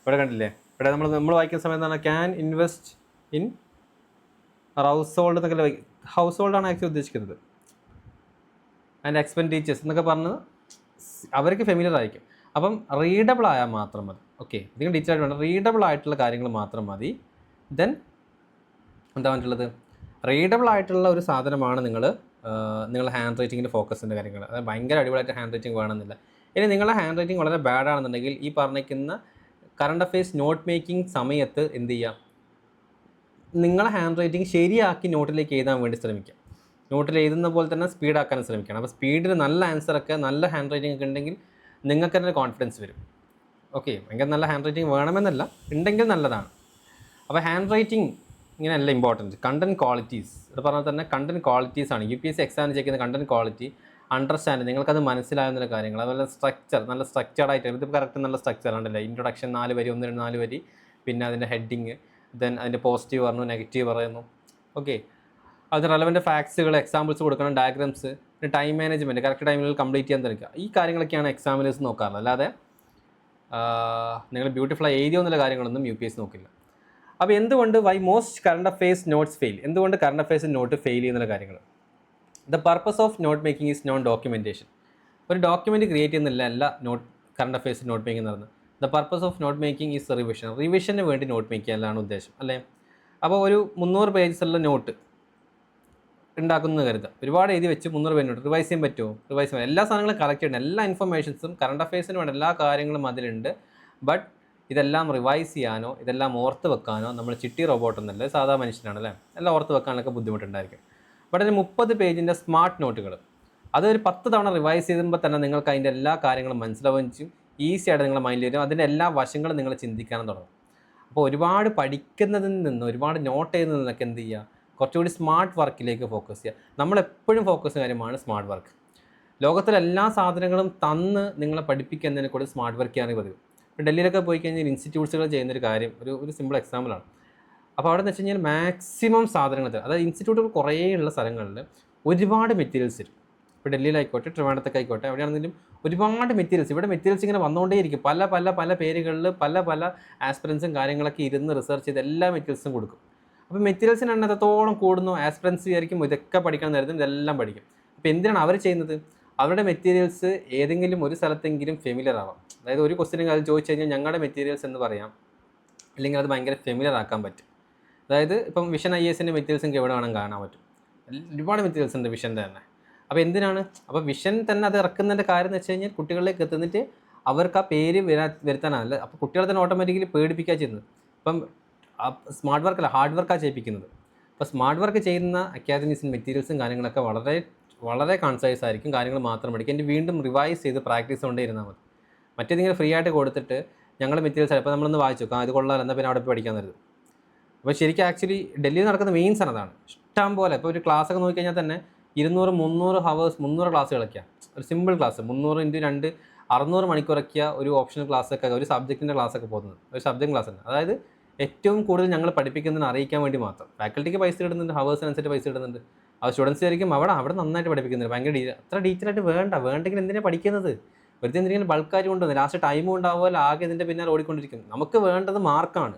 ഇവിടെ കണ്ടില്ലേ, ഇവിടെ നമ്മൾ വായിക്കുന്ന സമയത്ത് എന്താണ് can invest in house hold എന്നൊക്കെ, ഹൗസ് ഹോൾഡാണ് ആക്ച്വലി ഉദ്ദേശിക്കുന്നത്. ആൻഡ് എക്സ്പെൻഡിച്ചേഴ്സ് എന്നൊക്കെ പറഞ്ഞത് അവർക്ക് ഫെമിലിയർ ആയിരിക്കും. അപ്പം റീഡബിൾ ആയാൽ മാത്രം മതി. ഓക്കെ, അധികം ഡീറ്റെയിൽ ആയിട്ട് വേണം, റീഡബിൾ ആയിട്ടുള്ള കാര്യങ്ങൾ മാത്രം മതി. ദെൻ എന്താ പറഞ്ഞിട്ടുള്ളത്, റീഡബിൾ ആയിട്ടുള്ള ഒരു സാധനമാണ് നിങ്ങളുടെ ഹാൻഡ് റൈറ്റിങ്ങിൻ്റെ ഫോക്കസിൻ്റെ കാര്യങ്ങൾ. അതായത് ഭയങ്കര അടിപൊളിയായിട്ട് ഹാൻഡ് റൈറ്റിംഗ് വേണമെന്നില്ല. ഇനി നിങ്ങളുടെ ഹാൻഡ് റൈറ്റിംഗ് വളരെ ബാഡ് ആണെന്നുണ്ടെങ്കിൽ ഈ പറഞ്ഞിരിക്കുന്ന കറണ്ട് അഫയേഴ്സ് നോട്ട് മേക്കിംഗ് സമയത്ത് എന്ത് ചെയ്യാം, നിങ്ങളെ ഹാൻഡ് റൈറ്റിംഗ് ശരിയാക്കി നോട്ടിലേക്ക് എഴുതാൻ വേണ്ടി ശ്രമിക്കാം. നോട്ടിൽ എഴുതുന്ന പോലെ തന്നെ സ്പീഡാക്കാൻ ശ്രമിക്കണം. അപ്പോൾ സ്പീഡിൽ നല്ല ആൻസറൊക്കെ നല്ല ഹാൻഡ് റൈറ്റിംഗ് ഒക്കെ ഉണ്ടെങ്കിൽ നിങ്ങൾക്ക് തന്നെ കോൺഫിഡൻസ് വരും. ഓക്കെ, ഭയങ്കര നല്ല ഹാൻഡ് റൈറ്റിംഗ് വേണമെന്നല്ല, ഉണ്ടെങ്കിൽ നല്ലതാണ്. അപ്പോൾ ഹാൻഡ് റൈറ്റിംഗ് ഇങ്ങനെയല്ല ഇമ്പോർട്ടൻറ്റ്. കണ്ടൻറ് ക്വാളിറ്റീസ്, ഇത് പറഞ്ഞാൽ തന്നെ കണ്ടൻറ് ക്വാളിറ്റീസ് ആണ് UPSC എക്സാമിന് ചെയ്യുന്ന കണ്ടൻറ് ക്വാളിറ്റി. അണ്ടർസ്റ്റാൻഡ്, നിങ്ങൾക്കത് മനസ്സിലാകുന്ന കാര്യങ്ങൾ, അതുപോലെ സ്ട്രക്ചർ, നല്ല സ്ട്രക്ചർഡായിട്ട്. ഇത് കറക്റ്റ് നല്ല സ്ട്രക്ചർ ഉണ്ടല്ലേ, ഇൻട്രൊഡക്ഷൻ 4 വരി, 1, 2, 4 വരി, പിന്നെ അതിൻ്റെ ഹെഡിങ്, ദെൻ അതിൻ്റെ പോസിറ്റീവ് പറഞ്ഞു, നെഗറ്റീവ് പറയുന്നു. ഓക്കെ, അത് റെലവൻറ്റ് ഫാക്ട്സുകൾ, എക്സാമ്പിൾസ് കൊടുക്കണം, ഡയഗ്രാംസ്, പിന്നെ ടൈം മാനേജ്മെൻറ്റ്, കറക്റ്റ് ടൈമിൽ കംപ്ലീറ്റ് ചെയ്യാൻ തിരക്കുക. ഈ കാര്യങ്ങളൊക്കെയാണ് എക്സാമിനേഴ്സ് നോക്കാറുള്ളത്. അല്ലാതെ നിങ്ങൾ ബ്യൂട്ടിഫുള്ളായി എഴുതിയോ എന്നുള്ള കാര്യങ്ങളൊന്നും UPSC നോക്കില്ല. അപ്പോൾ എന്തുകൊണ്ട് most current affairs notes fail, എന്തുകൊണ്ട് കറണ്ട് അഫയേഴ്സ് നോട്ട് ഫെയിൽ ചെയ്യുന്ന കാര്യങ്ങൾ. The purpose of note making is non documentation. ഒരു ഡോക്യുമെൻറ്റ് ക്രിയേറ്റ് ചെയ്യുന്നില്ല കറണ്ട് അഫയേഴ്സ് നോട്ട് മേക്കിംഗ് എന്ന് പറയുന്നത്. The purpose of note making is revision, റിവിഷന് വേണ്ടി നോട്ട് മേക്ക് ചെയ്യാനാണ് ഉദ്ദേശം, അല്ലേ. അപ്പോൾ ഒരു 300 പേജസുള്ള നോട്ട് ഉണ്ടാക്കുന്നത് കരുതുക. ഒരുപാട് എഴുതി വെച്ച് 300 പേജ് നോട്ട് റിവൈസ് ചെയ്യാൻ പറ്റുമോ? റിവൈസ് ചെയ്യാൻ എല്ലാ സാധനങ്ങളും കളക്ട് ചെയ്യണം, എല്ലാ ഇൻഫർമേഷൻസും കറണ്ട് അഫയേഴ്സിന് വേണ്ട എല്ലാ കാര്യങ്ങളും അതിലുണ്ട്. ബട്ട് ഇതെല്ലാം റിവൈസ് ചെയ്യാനോ ഇതെല്ലാം ഓർത്ത് വെക്കാനോ നമ്മൾ ചിട്ടി റോബോട്ട് എന്നല്ലേ, സാധാ മനുഷ്യനാണല്ലേ, എല്ലാം ഓർത്ത് വെക്കാനൊക്കെ ബുദ്ധിമുട്ടുണ്ടായിരിക്കും. ബട്ട് അതിന് 30 പേജിൻ്റെ സ്മാർട്ട് നോട്ടുകൾ, അതൊരു 10 തവണ റിവൈസ് ചെയ്യുമ്പോൾ തന്നെ നിങ്ങൾക്ക് അതിൻ്റെ എല്ലാ കാര്യങ്ങളും മനസ്സിലാവുകയും ചെയ്യും. ഈസി ആയിട്ട് നിങ്ങളുടെ മൈൻഡിൽ വരും. അതിൻ്റെ എല്ലാ വശങ്ങളും നിങ്ങൾ ചിന്തിക്കാനും തുടങ്ങും. അപ്പോൾ ഒരുപാട് പഠിക്കുന്നതിൽ നിന്ന്, ഒരുപാട് നോട്ട് ചെയ്യുന്നതിൽ നിന്നൊക്കെ എന്ത് ചെയ്യുക, കുറച്ചുകൂടി സ്മാർട്ട് വർക്കിലേക്ക് ഫോക്കസ് ചെയ്യുക. നമ്മളെപ്പോഴും ഫോക്കസ് കാര്യമാണ് സ്മാർട്ട് വർക്ക്. ലോകത്തിലെ എല്ലാ സാധനങ്ങളും തന്ന് നിങ്ങളെ പഠിപ്പിക്കുന്നതിനെ കൂടി സ്മാർട്ട് വർക്ക് ചെയ്യാൻ പതിവ്. ഇപ്പോൾ ഡൽഹിയിലൊക്കെ പോയി കഴിഞ്ഞാൽ ഇൻസ്റ്റിറ്റ്യൂട്ട്സുകൾ ചെയ്യുന്നൊരു കാര്യം ഒരു സിമ്പിൾ എക്സാമ്പിളാണ്. അപ്പോൾ അവിടെ എന്ന് വെച്ച് കഴിഞ്ഞാൽ മാക്സിമം സാധനങ്ങൾ തരും. അതായത് ഇൻസ്റ്റിറ്റ്യൂട്ടുകൾ കുറേ ഉള്ള സ്ഥലങ്ങളിൽ ഒരുപാട് മെറ്റീരിയൽസ് തരും. ഇപ്പോൾ ഡൽഹിയിലായിക്കോട്ടെ, ട്രിവാൻഡ്രത്തൊക്കെ ആയിക്കോട്ടെ, എവിടെയാണെങ്കിലും ഒരുപാട് മെറ്റീരിയൽസ്. ഇവിടെ മെറ്റീരിയൽസ് ഇങ്ങനെ വന്നുകൊണ്ടേയിരിക്കും. പല പേരുകളിൽ പല ആസ്പിറൻസും കാര്യങ്ങളൊക്കെ ഇരുന്ന് റിസർച്ച് ചെയ്ത് എല്ലാ മെറ്റീരിയൽസും കൊടുക്കും. അപ്പോൾ മെറ്റീരിയൽസിന് എണ്ണം എത്രത്തോളം കൂടുന്നു, ആസ്പിറൻസ് വിചാരിക്കും ഇതൊക്കെ പഠിക്കണം എന്നായിരുന്നു, ഇതെല്ലാം പഠിക്കും. അപ്പോൾ എന്തിനാണ് അവർ ചെയ്യുന്നത്? അവരുടെ മെറ്റീരിയൽസ് ഏതെങ്കിലും ഒരു സ്ഥലത്തെങ്കിലും ഫെമിലിയർ ആവാം. അതായത് ഒരു ക്വസ്റ്റ്യൻ അത് ചോദിച്ചു കഴിഞ്ഞാൽ ഞങ്ങളുടെ മെറ്റീരിയൽസ് എന്ന് പറയാം, അല്ലെങ്കിൽ അത് ഭയങ്കര ഫെമിലിയർ ആക്കാൻ പറ്റും. അതായത് ഇപ്പം വിഷൻ IASൻ്റെ മെറ്റീരിയൽസ് എനിക്ക് എവിടെ വേണം കാണാൻ പറ്റും. ഒരുപാട് മെറ്റീരിയൽസ് ഉണ്ട് വിഷൻ്റെ തന്നെ. അപ്പോൾ എന്തിനാണ്? അപ്പോൾ വിഷൻ തന്നെ അത് ഇറക്കുന്നതിൻ്റെ കാര്യം എന്ന് വെച്ച് കഴിഞ്ഞാൽ കുട്ടികളിലേക്ക് എത്തുന്നിട്ട് അവർക്ക് ആ പേര് വരുത്താനല്ല. അപ്പോൾ കുട്ടികളെ തന്നെ ഓട്ടോമാറ്റിക്കലി പേടിപ്പിക്കുക ചെയ്യുന്നത്. ഇപ്പം സ്മാർട്ട് വർക്കല്ല, ഹാർഡ് വർക്കാണ് ചെയ്യിപ്പിക്കുന്നത്. അപ്പോൾ സ്മാർട്ട് വർക്ക് ചെയ്യുന്ന അക്കാദമീസിൻ്റെ മെറ്റീരിയൽസും കാര്യങ്ങളൊക്കെ വളരെ കൺസൈസ് ആയിരിക്കും. കാര്യങ്ങൾ മാത്രം പഠിക്കും. എൻ്റെ വീണ്ടും റിവൈസ് ചെയ്ത് പ്രാക്ടീസ് കൊണ്ടേ ഇരുന്നാൽ മതി. മറ്റേതിങ്ങനെ ഫ്രീ ആയിട്ട് കൊടുത്തിട്ട് ഞങ്ങൾ മെറ്റീരിയൽസ് അപ്പോൾ നമ്മളൊന്ന് വായിച്ചു ഇത് കൊള്ളാമല്ലോ, എന്നാൽ പിന്നെ അവിടെ പോയി പഠിക്കാൻ തരുത്. അപ്പോൾ ശരിക്കും ആക്ച്വലി ഡൽഹിയിൽ നടക്കുന്ന മെയിൻസ് ആണ് അതാണ്. ഇഷ്ടം പോലെ ഇപ്പോൾ ഒരു ക്ലാസ്സൊക്കെ നോക്കിക്കഴിഞ്ഞാൽ തന്നെ 200-300 ഹവേഴ്സ് 300 ക്ലാസ്സുകളൊക്കെയാണ്. ഒരു സിമ്പിൾ ക്ലാസ് 300 × 2 600 മണിക്കൂറൊക്കെയാണ് ഒരു ഓപ്ഷണൽ ക്ലാസ്സൊക്കെ ഒരു സബ്ജക്റ്റിൻ്റെ ക്ലാസ്സൊക്കെ പോകുന്നത്. ഒരു സബ്ജക്റ്റ് ക്ലാസ് തന്നെ. അതായത് ഏറ്റവും കൂടുതൽ ഞങ്ങൾ പഠിപ്പിക്കുന്നതിന് അറിയിക്കാൻ വേണ്ടി മാത്രം. ഫാക്കൽറ്റിക്ക് പൈസ ഇടുന്നുണ്ട്, ഹവേഴ്സിനനുസരിച്ച് പൈസ ഇടുന്നുണ്ട്. അത് സ്റ്റുഡൻസ് ആയിരിക്കും അവിടെ നന്നായിട്ട് പഠിപ്പിക്കുന്നുണ്ട്. ഭയങ്കര അത്ര ഡീറ്റെയിലായിട്ട് വേണ്ടെങ്കിൽ എന്തിനാണ് പഠിക്കുന്നത്? വെറുതെ എന്തെങ്കിലും ബൾക്കായിട്ട് കൊണ്ടുവന്ന് ലാസ്റ്റ് ടൈം ഉണ്ടാവുമല്ലോ, ആകെ ഇതിൻ്റെ പിന്നാലെ ഓടിക്കൊണ്ടിരിക്കും. നമുക്ക് വേണ്ടത് മാർക്കാണ്.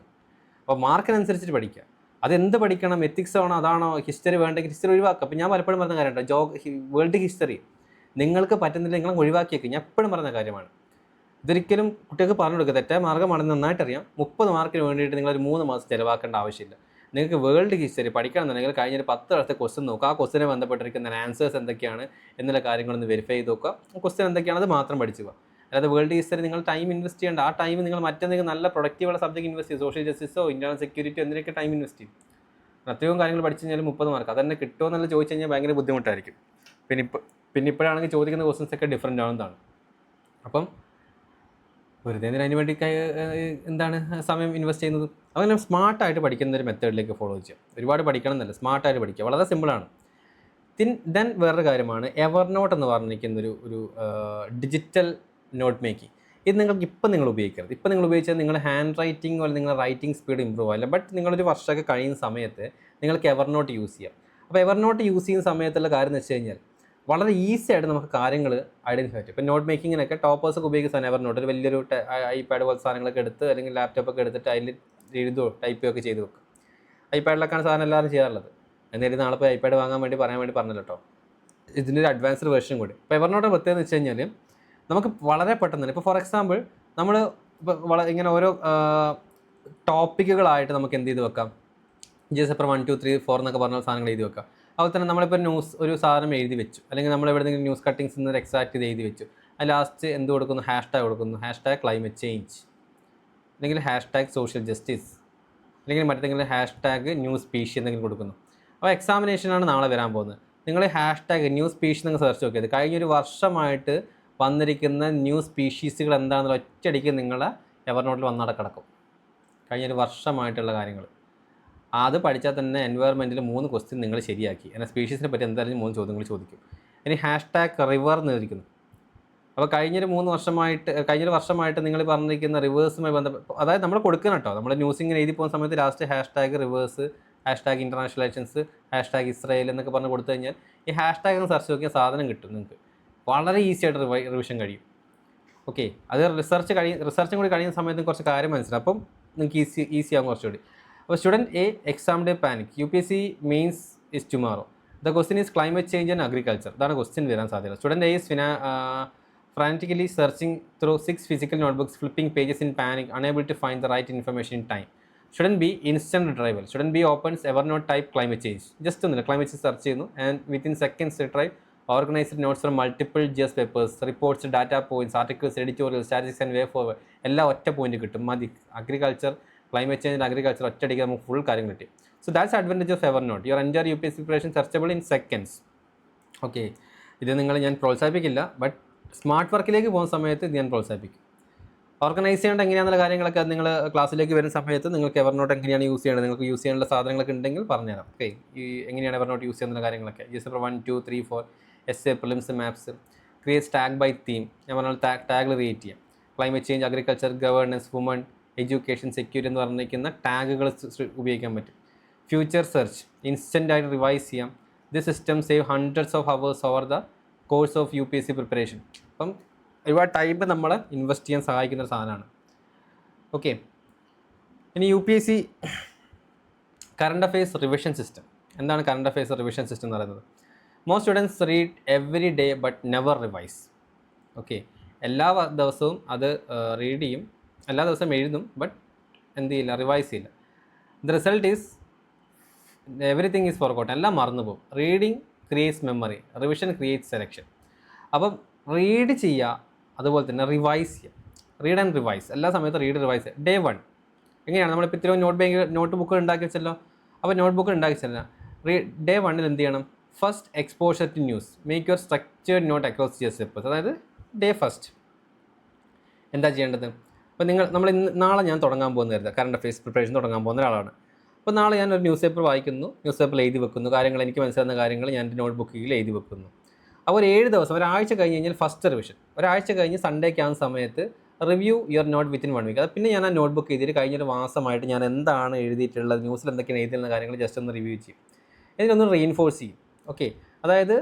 അപ്പോൾ മാർക്കിനനുസരിച്ചിട്ട് പഠിക്കുക. അതെന്ത് പഠിക്കണം? എത്തിക്സ് ആണോ, അതാണോ? ഹിസ്റ്ററി വേണ്ടെങ്കിൽ ഹിസ്റ്ററി ഒഴിവാക്കുക. അപ്പോൾ ഞാൻ പലപ്പോഴും പറഞ്ഞ കാര്യമുണ്ടോ, വേൾഡ് ഹിസ്റ്ററി നിങ്ങൾക്ക് പറ്റുന്നില്ല, നിങ്ങൾ ഒഴിവാക്കിയേക്ക്. ഞാൻ എപ്പോഴും പറഞ്ഞ കാര്യമാണ്. ഇതൊരിക്കലും കുട്ടികൾക്ക് പറഞ്ഞു കൊടുക്കുക. തെറ്റായ മാർഗ്ഗമാണെന്ന് നന്നായിട്ടറിയാം. 30 മാർക്കിന് വേണ്ടിയിട്ട് നിങ്ങളൊരു 3 മാസം ചിലവാക്കേണ്ട ആവശ്യമില്ല. നിങ്ങൾക്ക് വേൾഡ് ഹിസ്റ്ററി പഠിക്കണമെന്നുണ്ടെങ്കിൽ കഴിഞ്ഞൊരു 10 വർഷത്തെ ക്വസ്റ്റ്യൻ നോക്കുക. ആ ക്വസ്റ്റിനെ ബന്ധപ്പെട്ടിരിക്കുന്ന ആൻസേഴ്സ് എന്തൊക്കെയാണ് എന്നുള്ള കാര്യങ്ങളൊന്ന് വെരിഫൈ ചെയ്ത് നോക്കുക. ക്വസ്റ്റ്യൻ എന്തൊക്കെയാണ് അത് മാത്രം പഠിച്ചു പോകുക. അല്ലാതെ വേൾഡ് ഹിസ്റ്ററി നിങ്ങൾ ടൈം ഇൻവെസ്റ്റ് ചെയ്യേണ്ട. ആ ടൈം നിങ്ങൾ മറ്റെന്തെങ്കിലും നല്ല പ്രൊഡക്റ്റീവുള്ള സബ്ജക്റ്റ് ഇൻവെസ്റ്റ് ചെയ്യും. സോഷ്യൽ ജസ്റ്റിസോ ഇന്റർണൽ സെക്യൂരിറ്റിയോ എന്തിനൊക്കെ ടൈം ഇൻവെസ്റ്റ് ചെയ്യും. അത്രയും കാര്യങ്ങൾ പഠിച്ചു കഴിഞ്ഞാൽ 30 മാർക്ക് അതെന്നെ കിട്ടുമോ എന്നുള്ള ചോദിച്ചു കഴിഞ്ഞാൽ ഭയങ്കര ബുദ്ധിമുട്ടായിരിക്കും. പിന്നെ ഇപ്പോഴാണെങ്കിൽ ചോദിക്കുന്ന ക്വസ്റ്റൻസ് ഒക്കെ ഡിഫറൻ്റ് ആവുന്നതാണ്. അപ്പം വെറുതെ അതിന് വേണ്ടി എന്താണ് സമയം ഇൻവെസ്റ്റ് ചെയ്യുന്നത്? അങ്ങനെ സ്മാർട്ടായിട്ട് പഠിക്കുന്ന ഒരു മെത്തേഡിലേക്ക് ഫോളോ ചെയ്യുക. ഒരുപാട് പഠിക്കണം എന്നല്ല, സ്മാർട്ടായിട്ട് പഠിക്കുക. വളരെ സിമ്പിളാണ്. ദെൻ വേറൊരു കാര്യമാണ് എവർനോട്ട് എന്ന് പറഞ്ഞിരിക്കുന്നൊരു ഡിജിറ്റൽ നോട്ട് മേക്കിംഗ്. ഇത് നിങ്ങൾ ഉപയോഗിക്കരുത്. ഇപ്പം നിങ്ങൾ ഉപയോഗിച്ചാൽ നിങ്ങൾ ഹാൻഡ് റൈറ്റിംഗ് അല്ലെങ്കിൽ നിങ്ങളുടെ റൈറ്റിംഗ് സ്പീഡ് ഇമ്പ്രൂവ് ആവില്ല. ബട്ട് നിങ്ങളൊരു വർഷമൊക്കെ കഴിയുന്ന സമയത്ത് നിങ്ങൾക്ക് എവർനോട്ട് യൂസ് ചെയ്യാം. അപ്പോൾ എവർനോട്ട് യൂസ് ചെയ്യുന്ന സമയത്തുള്ള കാര്യം എന്ന് വെച്ച് കഴിഞ്ഞാൽ വളരെ ഈസി ആയിട്ട് നമുക്ക് കാര്യങ്ങൾ ഐഡൻറ്റിഫൈ ചെയ്യും. ഇപ്പോൾ നോട്ട് മേക്കിങ്ങിനൊക്കെ ടോപ്പേഴ്സൊക്കെ ഉപയോഗിക്കുന്ന എവർനോട്ട് ഒരു വലിയൊരു ഐപാഡ് പോലത്തെ സാധനങ്ങളൊക്കെ എടുത്ത് അല്ലെങ്കിൽ ലാപ്ടോപ്പൊക്കെ എടുത്തിട്ട് അതിൽ എഴുതുകയോ ടൈപ്പ് ഒക്കെ ചെയ്ത് വെക്കും. ഐപാഡിലൊക്കെയാണ് സാധനം എല്ലാവരും ചെയ്യാറുള്ളത്. എന്നാലും നാളെ പോയി ഐപാഡ് വാങ്ങാൻ വേണ്ടി പറയാൻ വേണ്ടി പറഞ്ഞല്ലോ കേട്ടോ. ഇതിൻ്റെ ഒരു അഡ്വാൻസ്ഡ് വെർഷൻ കൂടി. ഇപ്പോൾ എവർനോട്ട് പ്രത്യേകത എന്ന് വെച്ച് കഴിഞ്ഞാൽ നമുക്ക് വളരെ പെട്ടെന്ന് തന്നെ ഇപ്പോൾ ഫോർ എക്സാമ്പിൾ നമ്മൾ ഇപ്പോൾ ഇങ്ങനെ ഓരോ ടോപ്പിക്കുകളായിട്ട് നമുക്ക് എന്ത് ചെയ്ത് വെക്കാം, ജസ്റ്റ് 1 2 3 4 എന്നൊക്കെ പറഞ്ഞ സാധനങ്ങൾ എഴുതി വെക്കാം. അതുപോലെ തന്നെ നമ്മളിപ്പോൾ ഒരു സാധനം എഴുതി വെച്ചു, അല്ലെങ്കിൽ നമ്മൾ എവിടെയെങ്കിലും ന്യൂസ് കട്ടിങ്സ് നിന്ന് എക്സാക്ട് ചെയ്ത് എഴുതി വെച്ചു. അത് ലാസ്റ്റ് എന്ത് കൊടുക്കുന്നു? #ടാഗ് കൊടുക്കുന്നു. #ക്ലൈമറ്റ് ചേഞ്ച്, അല്ലെങ്കിൽ #സോഷ്യൽ ജസ്റ്റിസ്, അല്ലെങ്കിൽ മറ്റെന്തെങ്കിലും #ന്യൂ സ്പീഷി എന്തെങ്കിലും കൊടുക്കുന്നു. അപ്പോൾ എക്സാമിനേഷനാണ് നാളെ വരാൻ പോകുന്നത്. നിങ്ങൾ #ന്യൂ സ്പീഷി നിങ്ങൾ സെർച്ച് നോക്കിയത് കഴിഞ്ഞൊരു വർഷമായിട്ട് വന്നിരിക്കുന്ന ന്യൂ സ്പീഷീസുകൾ എന്താണെന്നുള്ള ഒറ്റയടിക്ക് നിങ്ങളെ എവർനോട്ടിൽ വന്നവിടെ കിടക്കും. കഴിഞ്ഞൊരു വർഷമായിട്ടുള്ള കാര്യങ്ങൾ അത് പഠിച്ചാൽ തന്നെ എൻവയറമെൻറ്റിൽ 3 ക്വസ്റ്റ്യൻ നിങ്ങൾ ശരിയാക്കി. എന്നാൽ സ്പീഷീസിനെ പറ്റി എന്തായാലും 3 ചോദ്യങ്ങൾ ചോദിക്കും. ഇനി #റിവർ എന്ന് ഇരിക്കുന്നു. അപ്പോൾ കഴിഞ്ഞൊരു വർഷമായിട്ട് നിങ്ങൾ പറഞ്ഞിരിക്കുന്ന റിവേഴ്സുമായി ബന്ധപ്പെട്ട്, അതായത് നമ്മൾ കൊടുക്കണം കേട്ടോ. നമ്മൾ ന്യൂസിങ്ങനെ എഴുതി പോകുന്ന സമയത്ത് last #reverse, #international elections, #Israel എന്നൊക്കെ പറഞ്ഞ് കൊടുത്തു കഴിഞ്ഞാൽ ഈ #എന്ന് സെർച്ച് നോക്കിയാൽ സാധനം കിട്ടും. നിങ്ങൾക്ക് വളരെ ഈസി ആയിട്ട് റിവിഷൻ കഴിയും. ഓക്കെ, അത് റിസർച്ചും കൂടി കഴിയുന്ന സമയത്ത് കുറച്ച് കാര്യം മനസ്സിലാവും. അപ്പം നിങ്ങൾക്ക് ഈസി ആകും കുറച്ചുകൂടി. അപ്പോൾ student A exam day panic, UPSC mains is tomorrow, the question is climate change and agriculture. ഇതാണ് ക്വസ്റ്റ്യൻ വരാൻ സാധ്യത. Student A is frantically searching through 6 physical notebooks, flipping pages in panic, unable to find the right information in time. Student B instant retrieval. Student B opens Evernote, type climate change. Just ഒന്നുമില്ല, climate change search ചെയ്യുന്നു and within seconds retrieve organized notes from multiple GS papers, reports, data points, articles, editorials, statistics and way forward. എല്ലാം ഒറ്റ point കിട്ടും. മതി. Agriculture, climate change and agriculture ഒറ്റയടിക്ക് നമുക്ക് full കാര്യം കിട്ടി. So that's advantage of Evernote. Your entire UPSC preparation searchable in seconds. Okay, ഇത് ഞാൻ പ്രോത്സാഹിപ്പിക്കില്ല, ബട്ട് സ്മാർട്ട് വർക്കിലേക്ക് പോകുന്ന സമയത്ത് ഇത് ഞാൻ പ്രോത്സാഹിപ്പിക്കും. ഓർഗനൈസ് ചെയ്യേണ്ട എങ്ങനെയാണെന്നുള്ള കാര്യങ്ങളൊക്കെ നിങ്ങൾ ക്ലാസ്സിലേക്ക് വരുന്ന സമയത്ത് നിങ്ങൾക്ക് Evernote എങ്ങനെയാണ് യൂസ് ചെയ്യേണ്ടത്, നിങ്ങൾക്ക് യൂസ് ചെയ്യാനുള്ള സാധനങ്ങളൊക്കെ ഉണ്ടെങ്കിൽ പറഞ്ഞുതരാം. ഓക്കെ, ഈ എങ്ങനെയാണ് Evernote യൂസ് ചെയ്യുന്ന കാര്യങ്ങളൊക്കെ. GS 1 2 3 4 essay, prelims, maps, create tag by theme. ഞാൻ പറഞ്ഞാൽ ടാഗിൽ ക്രിയേറ്റ് ചെയ്യാം. Climate change, agriculture, governance, woman, education, security എന്ന് പറഞ്ഞിരിക്കുന്ന ടാഗുകൾ ഉപയോഗിക്കാൻ പറ്റും. ഫ്യൂച്ചർ സെർച്ച് ഇൻസ്റ്റൻ്റ് ആയിട്ട് റിവൈസ് ചെയ്യാം. The system save hundreds of hours over the course of UPSC preparation. അപ്പം ഒരുപാട് ടൈം നമ്മളെ ഇൻവെസ്റ്റ് ചെയ്യാൻ സഹായിക്കുന്ന ഒരു സാധനമാണ്. ഓക്കെ, ഇനി UPSC current affairs revision system. എന്താണ് കറണ്ട് അഫെയർസ് റിവിഷൻ സിസ്റ്റം എന്ന് പറയുന്നത്? Most students read every day but never revise. Okay, എല്ലാ ദിവസവും അത് റീഡ് ചെയ്യും, എല്ലാ ദിവസവും എഴുതും, ബട്ട് എന്ത് ചെയ്യില്ല, റിവൈസ് ചെയ്യില്ല. The result is everything is forgotten. എല്ലാം മറന്നു പോകും. Reading creates memory, revision creates selection. അപ്പം റീഡ് ചെയ്യുക, അതുപോലെ തന്നെ റിവൈസ് ചെയ്യുക. റീഡ് ആൻഡ് റിവൈസ്, എല്ലാ സമയത്തും റീഡ് റിവൈസ്. ഡേ 1 എങ്ങനെയാണ് നമ്മളിപ്പോൾ ഇത്രയും നോട്ട് ബുക്ക് ഉണ്ടാക്കി വെച്ചല്ലോ. അപ്പോൾ നോട്ട് ബുക്ക് ഉണ്ടാക്കി വെച്ചാൽ ഡേ 1 എന്ത് ചെയ്യണം? First exposure to news, make your structured note across GS papers. അതായത് ഡേ ഫസ്റ്റ് എന്താ ചെയ്യേണ്ടത്? അപ്പോൾ നമ്മൾ നാളെ ഞാൻ തുടങ്ങാൻ പോകുന്നത് കറണ്ട് അഫയേഴ്സ് പ്രിപ്പറേഷൻ തുടങ്ങാൻ പോകുന്ന ഒരാളാണ്. അപ്പോൾ നാളെ ഞാൻ ഒരു ന്യൂസ് പേപ്പർ വായിക്കുന്നു, ന്യൂസ് പേപ്പറിൽ എഴുതി വെക്കുന്നു, കാര്യങ്ങൾ എനിക്ക് മനസ്സിലാകുന്ന കാര്യങ്ങൾ ഞാൻ എൻ്റെ നോട്ട് ബുക്കിൽ എഴുതി വെക്കുന്നു. അപ്പോൾ ഒരു 7 ദിവസം, ഒരാഴ്ച കഴിഞ്ഞ് കഴിഞ്ഞാൽ ഫസ്റ്റ് റിവിഷൻ, ഒരാഴ്ച കഴിഞ്ഞ് സൺഡേക്ക് ആകുന്ന സമയത്ത് review your note within 1 week. അത് പിന്നെ ഞാൻ ആ നോട്ട് ബുക്ക് എഴുതിയിട്ട് കഴിഞ്ഞൊരു മാസമായിട്ട് ഞാൻ എന്താണ് എഴുതിയിട്ടുള്ളത്, ന്യൂസിൽ എന്തൊക്കെയാണ് എഴുതിയിട്ടുള്ള കാര്യങ്ങൾ ജസ്റ്റ് ഒന്ന് റിവ്യൂ ചെയ്യും, ഇതിനൊന്ന് റീഇൻഫോഴ്സ് ചെയ്യും. ഓക്കെ, അതായത്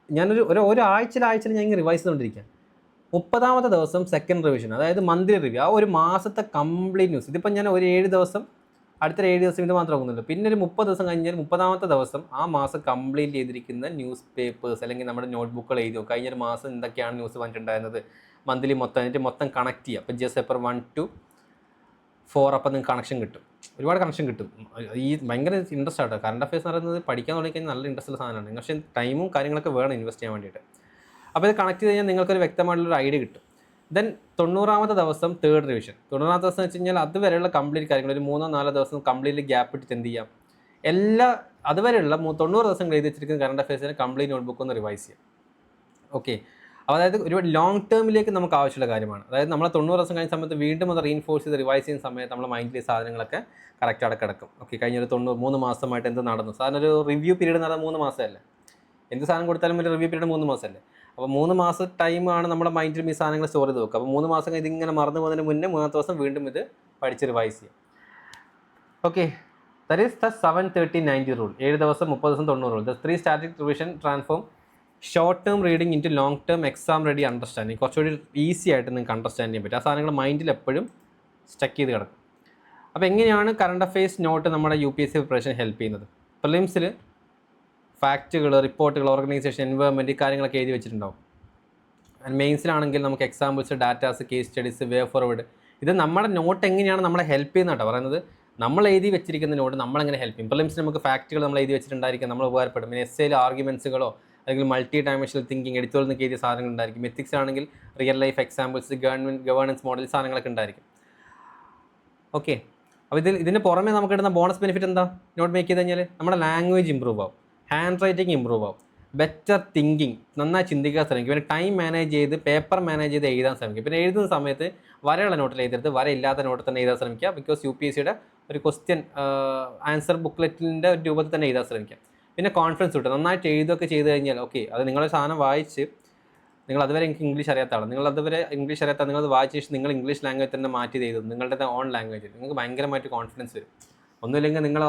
ഞാനൊരു ഒരാഴ്ചയിൽ ഞാൻ ഇങ്ങനെ റിവൈസ് ചെയ്തുകൊണ്ടിരിക്കുക. 30ാമത്തെ ദിവസം സെക്കൻഡ് റിവിഷൻ, അതായത് മന്ത്ലി റിവ്യൂ, ആ ഒരു മാസത്തെ കംപ്ലീറ്റ് ന്യൂസ്. ഇതിപ്പോൾ ഞാൻ ഒരു 7 ദിവസം, അടുത്ത 7 ദിവസം ഇത് മാത്രമേ നോക്കുന്നുള്ളൂ. പിന്നെ ഒരു 30 ദിവസം കഴിഞ്ഞാൽ 30ാമത്തെ ദിവസം ആ മാസം കംപ്ലീറ്റ് ചെയ്തിരിക്കുന്ന ന്യൂസ് പേപ്പേഴ്സ് അല്ലെങ്കിൽ നമ്മുടെ നോട്ട് ബുക്കുകൾ എഴുതി നോക്കും. കഴിഞ്ഞൊരു മാസം എന്തൊക്കെയാണ് ന്യൂസ് വന്നിട്ടുണ്ടായിരുന്നത്, മന്ത്ലി മൊത്തം കണക്ട് ചെയ്യുക. അപ്പോൾ ജിഎസ് പേപ്പർ 1 to 4 അപ്പോൾ നിങ്ങൾക്ക് കണക്ഷൻ കിട്ടും, ഒരുപാട് കണക്ഷൻ കിട്ടും. ഈ ഭയങ്കര ഇൻട്രസ്റ്റ് ആട്ടോ. കറണ്ട് അഫയേഴ്സ് എന്ന് പറയുന്നത് പഠിക്കാൻ തുടങ്ങിക്കഴിഞ്ഞാൽ നല്ല ഇൻട്രസ്റ്റ് ഉള്ള സാധനമാണ്. പക്ഷേ ടൈമും കാര്യങ്ങളൊക്കെ വേണം ഇൻവെസ്റ്റ് ചെയ്യാൻ വേണ്ടിയിട്ട്. അപ്പോൾ ഇത് കണക്ട് ചെയ്ത് കഴിഞ്ഞാൽ നിങ്ങൾക്കൊരു വ്യക്തമായിട്ടുള്ളൊരു ഐഡിയ കിട്ടും. ദെൻ 90ാമത്തെ ദിവസം തേർഡ് റിവിഷൻ. 90ാമത്തെ ദിവസം വെച്ച് കഴിഞ്ഞാൽ അതുവരെയുള്ള കംപ്ലീറ്റ് കാര്യങ്ങൾ ഒരു 3-4 ദിവസം കംപ്ലീറ്റ്ലി ഗ്യാപ്പ് ഇട്ടിട്ട് എന്ത് ചെയ്യാം, അതുവരെയുള്ള 90 ദിവസം എഴുതി വെച്ചിരിക്കുന്ന കറണ്ട് അഫയേഴ്സിന് കംപ്ലീറ്റ് നോട്ട്ബുക്ക് ഒന്ന് റിവൈസ് ചെയ്യാം. ഓക്കെ, അപ്പോൾ അതായത് ഒരുപാട് ലോങ് ടേമിലേക്ക് നമുക്ക് ആവശ്യമുള്ള കാര്യമാണ്. അതായത് നമ്മൾ 90 ദിവസം കഴിഞ്ഞ സമയത്ത് വീണ്ടും അത് റീഇൻഫോഴ്സ് ചെയ്ത് റിവൈസ് ചെയ്യുന്ന സമയത്ത് നമ്മുടെ മൈൻഡിലെ സാധനങ്ങളൊക്കെ കറക്റ്റ് അവിടെ കിടക്കും. ഓക്കെ, കഴിഞ്ഞൊരു 3 മാസമായിട്ട് എന്ത് നടന്നു, സാധാരണ ഒരു റിവ്യൂ പീരീഡ് എന്ന് പറഞ്ഞാൽ 3 മാസമല്ലേ, എന്ത് സാധനം കൊടുത്താലും ഒരു റിവ്യൂ പീരീഡ് 3 മാസമല്ലേ. അപ്പോൾ 3 മാസം ടൈമാണ് നമ്മുടെ മൈൻഡിൽ ഈ സാധനങ്ങൾ സ്റ്റോർ ചെയ്ത് വെക്കുക. അപ്പോൾ 3 മാസം ഇതിങ്ങനെ മറന്നു പോകുന്നതിന് മുന്നേ 3ാമത്തെ ദിവസം വീണ്ടും ഇത് പഠിച്ച് റിവൈസ് ചെയ്യും. Okay, that is the 7-30-90 rule. 7 ദിവസം 30 ദിവസം 90 rule. The 3 static revision transform short term reading into long term exam ready understanding. കുറച്ചുകൂടി ഈസി ആയിട്ട് നിങ്ങൾക്ക് അണ്ടർസ്റ്റാൻഡ് ചെയ്യാൻ പറ്റും. ആ സാധനങ്ങൾ മൈൻഡിൽ എപ്പോഴും സ്റ്റക്ക് ചെയ്ത് കിടക്കും. അപ്പോൾ എങ്ങനെയാണ് കറണ്ട് അഫയേഴ്സ് നോട്ട് നമ്മുടെ UPSC പ്രിപ്പറേഷൻ ഹെൽപ്പ് ചെയ്യുന്നത്? പ്രിലിംസിൽ ഫാക്റ്റുകൾ, റിപ്പോർട്ടുകൾ, ഓർഗനൈസേഷൻ, എൻവയോൺമെൻറ്റ്, കാര്യങ്ങളൊക്കെ എഴുതി വെച്ചിട്ടുണ്ടാവും. മെയിൻസിലാണെങ്കിൽ നമുക്ക് എക്സാമ്പിൾസ്, ഡാറ്റാസ്, കേസ് സ്റ്റഡീസ്, വേ ഫോർവേഡ്, ഇത് നമ്മുടെ നോട്ട് എങ്ങനെയാണ് നമ്മളെ ഹെൽപ്പ് ചെയ്യുന്നതാട്ടോ പറയുന്നത്. നമ്മൾ എഴുതി വെച്ചിരിക്കുന്ന നോട്ട് നമ്മളെങ്ങനെ ഹെൽപ്പ് ചെയ്യും. പ്രിലിംസിൽ നമുക്ക് ഫാക്റ്റുകൾ നമ്മൾ എഴുതി വെച്ചിട്ടുണ്ടായിരിക്കും, നമ്മൾ ഉപകാരപ്പെടും. പിന്നെ എസ്സേയിൽ ആർഗ്യുമെൻസുകളോ അല്ലെങ്കിൽ മൾട്ടി ഡയമെൻഷണൽ തിങ്കിങ്, എഡിറ്റോറിയൽ നിന്നൊക്കെ എഴുതിയ സാധനങ്ങൾ ഉണ്ടായിരിക്കും. എത്തിക്സ് ആണെങ്കിൽ real life examples, governance model സാധനങ്ങളൊക്കെ ഉണ്ടായിരിക്കും. ഓക്കെ, അപ്പോൾ ഇതിന് പുറമെ നമുക്ക് ഇടുന്ന ബോണസ് ബെനിഫിറ്റ് എന്താ? നോട്ട് മേക്ക് ചെയ്ത് കഴിഞ്ഞാൽ നമ്മുടെ ലാംഗ്വേജ് ഇമ്പ്രൂവ് ആവും, ഹാൻഡ് റൈറ്റിംഗ് ഇമ്പ്രൂവ് ആവും, ബെറ്റർ തിങ്കിങ്, നന്നായി ചിന്തിക്കാൻ ശ്രമിക്കും. പിന്നെ ടൈം മാനേജ് ചെയ്ത് പേപ്പർ മാനേജ് ചെയ്ത് എഴുതാൻ ശ്രമിക്കും. പിന്നെ എഴുതുന്ന സമയത്ത് വരയുള്ള നോട്ടിൽ എഴുതരുത്, വരയില്ലാത്ത നോട്ടിൽ തന്നെ എഴുതാൻ ശ്രമിക്കുക. ബിക്കോസ് UPSCയുടെ ഒരു ക്വസ്റ്റ്യൻ ആൻസർ ബുക്ക്ലെറ്റിൻ്റെ ഒരു രൂപത്തിൽ തന്നെ എഴുതാൻ ശ്രമിക്കുക. പിന്നെ കോൺഫിഡൻസ് കിട്ടും. നന്നായിട്ട് എഴുതുകയൊക്കെ ചെയ്ത് കഴിഞ്ഞാൽ ഓക്കെ, അത് നിങ്ങളൊരു സാധനം വായിച്ച്, നിങ്ങൾ അതുവരെ എനിക്ക് ഇംഗ്ലീഷ് അറിയാത്ത ആളാണ്, നിങ്ങൾ അതുവരെ ഇംഗ്ലീഷ് അറിയാത്ത നിങ്ങളത് വായിച്ച ശേഷം നിങ്ങൾ ഇംഗ്ലീഷ് ലാംഗ്വേജ് തന്നെ മാറ്റി എഴുതും, നിങ്ങളുടെ ഓൺ ലാംഗ്വേജ്, നിങ്ങൾക്ക് ഭയങ്കരമായിട്ട് കോൺഫിഡൻസ് വരും. ഒന്നുമില്ലെങ്കിൽ നിങ്ങൾ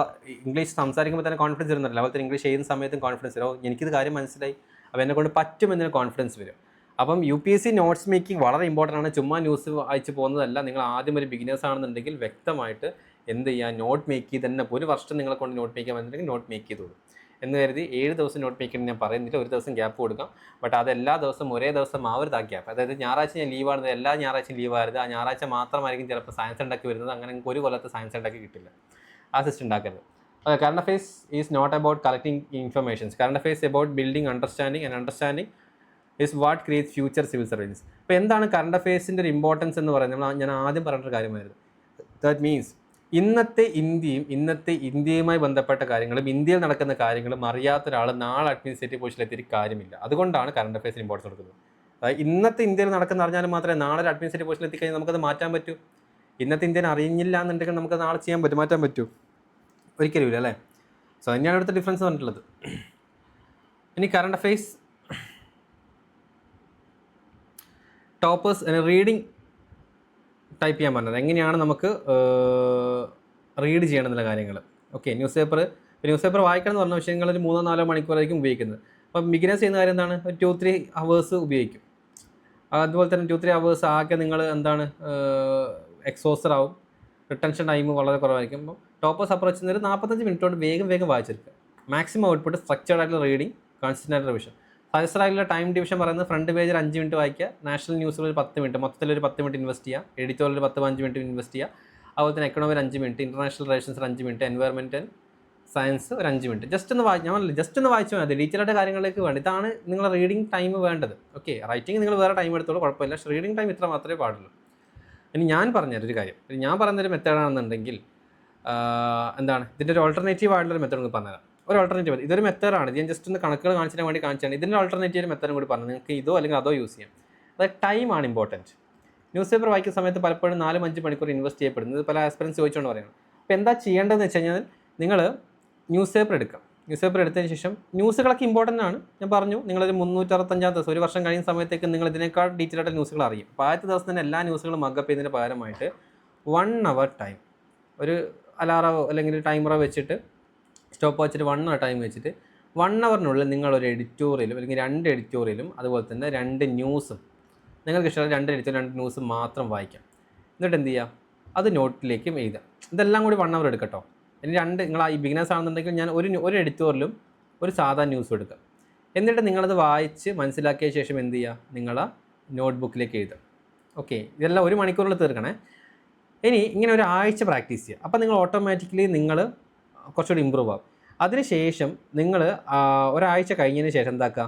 ഇംഗ്ലീഷ് സംസാരിക്കുമ്പോൾ തന്നെ കോൺഫിഡൻസ് വരുന്നില്ല, അതുപോലെ തന്നെ ഇംഗ്ലീഷ് ചെയ്യുന്ന സമയത്തും കോൺഫിഡൻസ് വരും. എനിക്കിത് കാര്യം മനസ്സിലായി, അപ്പോൾ എന്നെക്കൊണ്ട് പറ്റുമെന്നതിന് കോൺഫിഡൻസ് വരും. അപ്പം UPSC നോട്ട്സ് മേക്കിംഗ് വളരെ ഇമ്പോർട്ടൻ്റ് ആണ്. ചുമ്മാ ന്യൂസ് വായിച്ച് പോകുന്നതല്ല. നിങ്ങൾ ആദ്യം ഒരു ബിഗിനേഴ്സ് ആണെന്നുണ്ടെങ്കിൽ വ്യക്തമായിട്ട് എന്ത് ചെയ്യുക, നോട്ട് മേക്ക് ചെയ്ത് തന്നെ ഒരു വർഷം നിങ്ങളെ കൊണ്ട് നോട്ട് മേക്ക് ചെയ്യാൻ വന്നിട്ടുണ്ടെങ്കിൽ നോട്ട് മേക്ക് ചെയ്തോളൂ എന്ന് കരുതി 7 ദിവസം നോട്ട് മേക്ക് ചെയ്യാൻ ഞാൻ പറയുന്നില്ല. ഒരു ദിവസം ഗ്യാപ്പ് കൊടുക്കാം. ബട്ട് അത് എല്ലാ ദിവസവും ഒരേ ദിവസം ആവരുത് ആ ഗ്യാപ്പ്. അതായത് ഞായറാഴ്ച ഞാൻ ലീവാണ്, എല്ലാ ഞായറാഴ്ചയും ലീവാകരുത്. ആ ഞായറാഴ്ച മാത്രമായിരിക്കും ചിലപ്പോൾ സയൻസ് ഉണ്ടാക്കി വരുന്നത്. അങ്ങനെ നിങ്ങൾക്ക് ഒരു കൊല്ലത്തെ സയൻസ് ഉണ്ടാക്കി കിട്ടില്ല. ആ സിസ്റ്റം ഉണ്ടാക്കരുത്. Current affairs is not about collecting informations. Current affairs about building understanding, and understanding is what creates future civil services. ഇപ്പോൾ എന്താണ് കറണ്ട് അഫയേഴ്സിൻ്റെ ഒരു ഇമ്പോർട്ടൻസ് എന്ന് പറയുന്നത്? ഞാൻ ആദ്യം പറഞ്ഞൊരു കാര്യമായിരുന്നു. ദാറ്റ് മീൻസ് ഇന്നത്തെ ഇന്ത്യയുമായി ബന്ധപ്പെട്ട കാര്യങ്ങളും ഇന്ത്യയിൽ നടക്കുന്ന കാര്യങ്ങളും അറിയാത്ത ഒരാൾ നാളെ അഡ്മിനിസ്ട്രേറ്റീവ് പോസ്റ്റിൽ എത്തിയിട്ട് കാര്യമില്ല. അതുകൊണ്ടാണ് കറണ്ട് അഫയേഴ്സിന് ഇമ്പോർട്ടൻസ് കൊടുക്കുന്നത്. അതായത് ഇന്നത്തെ ഇന്ത്യയിൽ നടക്കുന്ന അറിഞ്ഞാൽ മാത്രമേ നാളെ ഒരു അഡ്മിനിസ്ട്രേറ്റീവ് പോസ്റ്റിൽ എത്തിക്കഴിഞ്ഞാൽ നമുക്കത് മാറ്റാൻ പറ്റൂ. ഇന്നത്തെ ഇന്ത്യൻ അറിഞ്ഞില്ല എന്നുണ്ടെങ്കിൽ നമുക്ക് നാളെ ചെയ്യാൻ പറ്റും, മാറ്റാൻ പറ്റൂ? ഒരിക്കലും ഇല്ല, അല്ലേ? സോ തന്നെയാണ് ഇവിടുത്തെ ഡിഫറൻസ് പറഞ്ഞിട്ടുള്ളത്. ഇനി current affairs toppers reading type ചെയ്യാൻ പറഞ്ഞത് എങ്ങനെയാണ് നമുക്ക് റീഡ് ചെയ്യണം എന്നുള്ള കാര്യങ്ങൾ. ഓക്കെ, ന്യൂസ് പേപ്പർ വായിക്കണം എന്ന് പറഞ്ഞ വിഷയങ്ങൾ ഒരു 3-4 മണിക്കൂറായിരിക്കും ഉപയോഗിക്കുന്നത്. അപ്പം ബിഗിനേഴ്സ് ചെയ്യുന്ന കാര്യം എന്താണ്, ഒരു 2-3 ഹവേഴ്സ് ഉപയോഗിക്കും. അതുപോലെ തന്നെ 2-3 ഹവേഴ്സ് ആകെ നിങ്ങൾ എന്താണ് എക്സോസ്റ്റഡ് ആവും, റിട്ടൻഷൻ ടൈം വളരെ കുറവായിരിക്കും. അപ്പോൾ ടോപ്പേഴ്സ് അപ്രോച്ച് ചെയ്യുന്നത് 45 മിനിറ്റ് കൊണ്ട് വേഗം വായിച്ചെടുക്കുക. മാക്സിമം ഔട്ട്പുട്ട് സ്ട്രക്ചേർഡ് ആയിട്ടുള്ള റീഡിങ്, കോൺസ്റ്റൻ്റ് റിവിഷൻ. സജസ്റ്റഡ് ആയിട്ടുള്ള ടൈം ഡിവിഷൻ പറയുന്നത് ഫ്രണ്ട് പേജിൽ 5 മിനിറ്റ് വായിക്കുക, നാഷണൽ ന്യൂസിൽ ഒരു 10 മിനിറ്റ്, മൊത്തത്തിൽ ഒരു 10 മിനിറ്റ് ഇൻവെസ്റ്റ് ചെയ്യുക, എഡിറ്റോറിയൽ 10-15 മിനിറ്റ് ഇൻവെസ്റ്റ് ചെയ്യുക, അതുപോലെ തന്നെ economy 5 minute, international relations 5 minute, environment and science ഒരു 5 മിനിറ്റ്. ജസ്റ്റ് ഒന്ന് വായിച്ചാൽ മതി, ഡീറ്റെയിൽ ആയിട്ട് കാര്യങ്ങളിലേക്ക് വേണ്ട. ഇതാണ് നിങ്ങളുടെ റീഡിംഗ് ടൈം വേണ്ടത്. ഓക്കെ, റൈറ്റിംഗ് നിങ്ങൾ വേറെ ടൈം എടുത്തോളൂ, കുഴപ്പമില്ല. പക്ഷേ റീഡിംഗ് ടൈം ഇത്ര മാത്രമേ പാടുള്ളൂ. ഇനി ഞാൻ പറഞ്ഞൊരു കാര്യം, ഞാൻ പറയുന്നൊരു മെത്തേഡാണെന്നുണ്ടെങ്കിൽ എന്താണ് ഇതിൻ്റെ ഒരു ഓൾട്ടർനേറ്റീവ് ആയിട്ടുള്ളൊരു മെത്തേഡ് നിങ്ങൾക്ക് പറഞ്ഞുതരാം. ഒരു ഓൾട്ടർനേറ്റീവ്, ഇതൊരു മെത്തേഡാണ്, ഞാൻ ജസ്റ്റ് ഒന്ന് കണക്കുകൾ കാണിച്ചിട്ട് വേണ്ടി കാണിച്ചാണ്. ഇതിൻ്റെ ഓൾട്ടർനേറ്റീവ് മെത്തേഡും കൂടി പറഞ്ഞു, നിങ്ങൾക്ക് ഇതോ അല്ലെങ്കിൽ അതോ യൂസ് ചെയ്യാം. അതായത് ടൈമാണ് ഇമ്പോർട്ടൻറ്റ്. ന്യൂസ് പേപ്പർ വായിക്കുന്ന സമയത്ത് പലപ്പോഴും 4-5 മണിക്കൂർ ഇൻവെസ്റ്റ് ചെയ്യപ്പെടുന്നത് പല ആസ്പിറൻസ് ചോദിച്ചുകൊണ്ട് പറയുന്നത്. അപ്പോൾ എന്താ ചെയ്യേണ്ടതെന്ന് വെച്ച് കഴിഞ്ഞാൽ നിങ്ങൾ ന്യൂസ് പേപ്പർ എടുക്കുക. ന്യൂസ് പേപ്പർ എടുത്തതിന് ശേഷം ന്യൂസുകളൊക്കെ ഇമ്പോർട്ടൻ്റ് ആണ്. ഞാൻ പറഞ്ഞു നിങ്ങളൊരു 365 ദിവസം, ഒരു വർഷം കഴിയുന്ന സമയത്തേക്ക് നിങ്ങൾ ഇതിനേക്കാൾ ഡീറ്റെയിൽ ആയിട്ട് ന്യൂസുകൾ അറിയും. അപ്പോൾ ആദ്യത്തെ ദിവസം തന്നെ എല്ലാ ന്യൂസുകളും മഗ്ഗപ്പ് ചെയ്യുന്നതിന് പകരമായിട്ട് 1 hour ടൈം, ഒരു അലാറോ അല്ലെങ്കിൽ ടൈമറോ വെച്ചിട്ട് സ്റ്റോപ്പ് വാച്ചിട്ട് 1 hour ടൈം വെച്ചിട്ട് 1 hourനുള്ളിൽ നിങ്ങളൊരു എഡിറ്റോറിയലും അല്ലെങ്കിൽ 2 എഡിറ്റോറിയലും അതുപോലെ തന്നെ 2 ന്യൂസും, നിങ്ങൾക്ക് ഇഷ്ടമുള്ള 2 എഡിറ്റോറിയൽ 2 ന്യൂസും മാത്രം വായിക്കാം. എന്നിട്ട് എന്ത് ചെയ്യുക, അത് നോട്ടിലേക്കും എഴുതാം. ഇതെല്ലാം കൂടി 1 hour എടുക്കട്ടോ. ഇനി 2 നിങ്ങൾ ഈ ബിഗിനേഴ്സ് ആണെന്നുണ്ടെങ്കിൽ ഞാൻ ഒരു എഡിറ്റോറിയലും ഒരു സാധാ ന്യൂസും എടുക്കാം. എന്നിട്ട് നിങ്ങളത് വായിച്ച് മനസ്സിലാക്കിയ ശേഷം എന്ത് ചെയ്യുക, നിങ്ങൾ നോട്ട്ബുക്കിലേക്ക് എഴുതുക. ഓക്കെ, ഇതെല്ലാം 1 മണിക്കൂറിൽ തീർക്കണേ. ഇനി ഇങ്ങനെ ഒരു ആഴ്ച പ്രാക്ടീസ് ചെയ്യുക. അപ്പോൾ നിങ്ങൾ ഓട്ടോമാറ്റിക്കലി നിങ്ങൾ കുറച്ചുകൂടി ഇമ്പ്രൂവ് ആവും. അതിനുശേഷം നിങ്ങൾ ഒരാഴ്ച കഴിഞ്ഞതിന് ശേഷം എന്താക്കുക,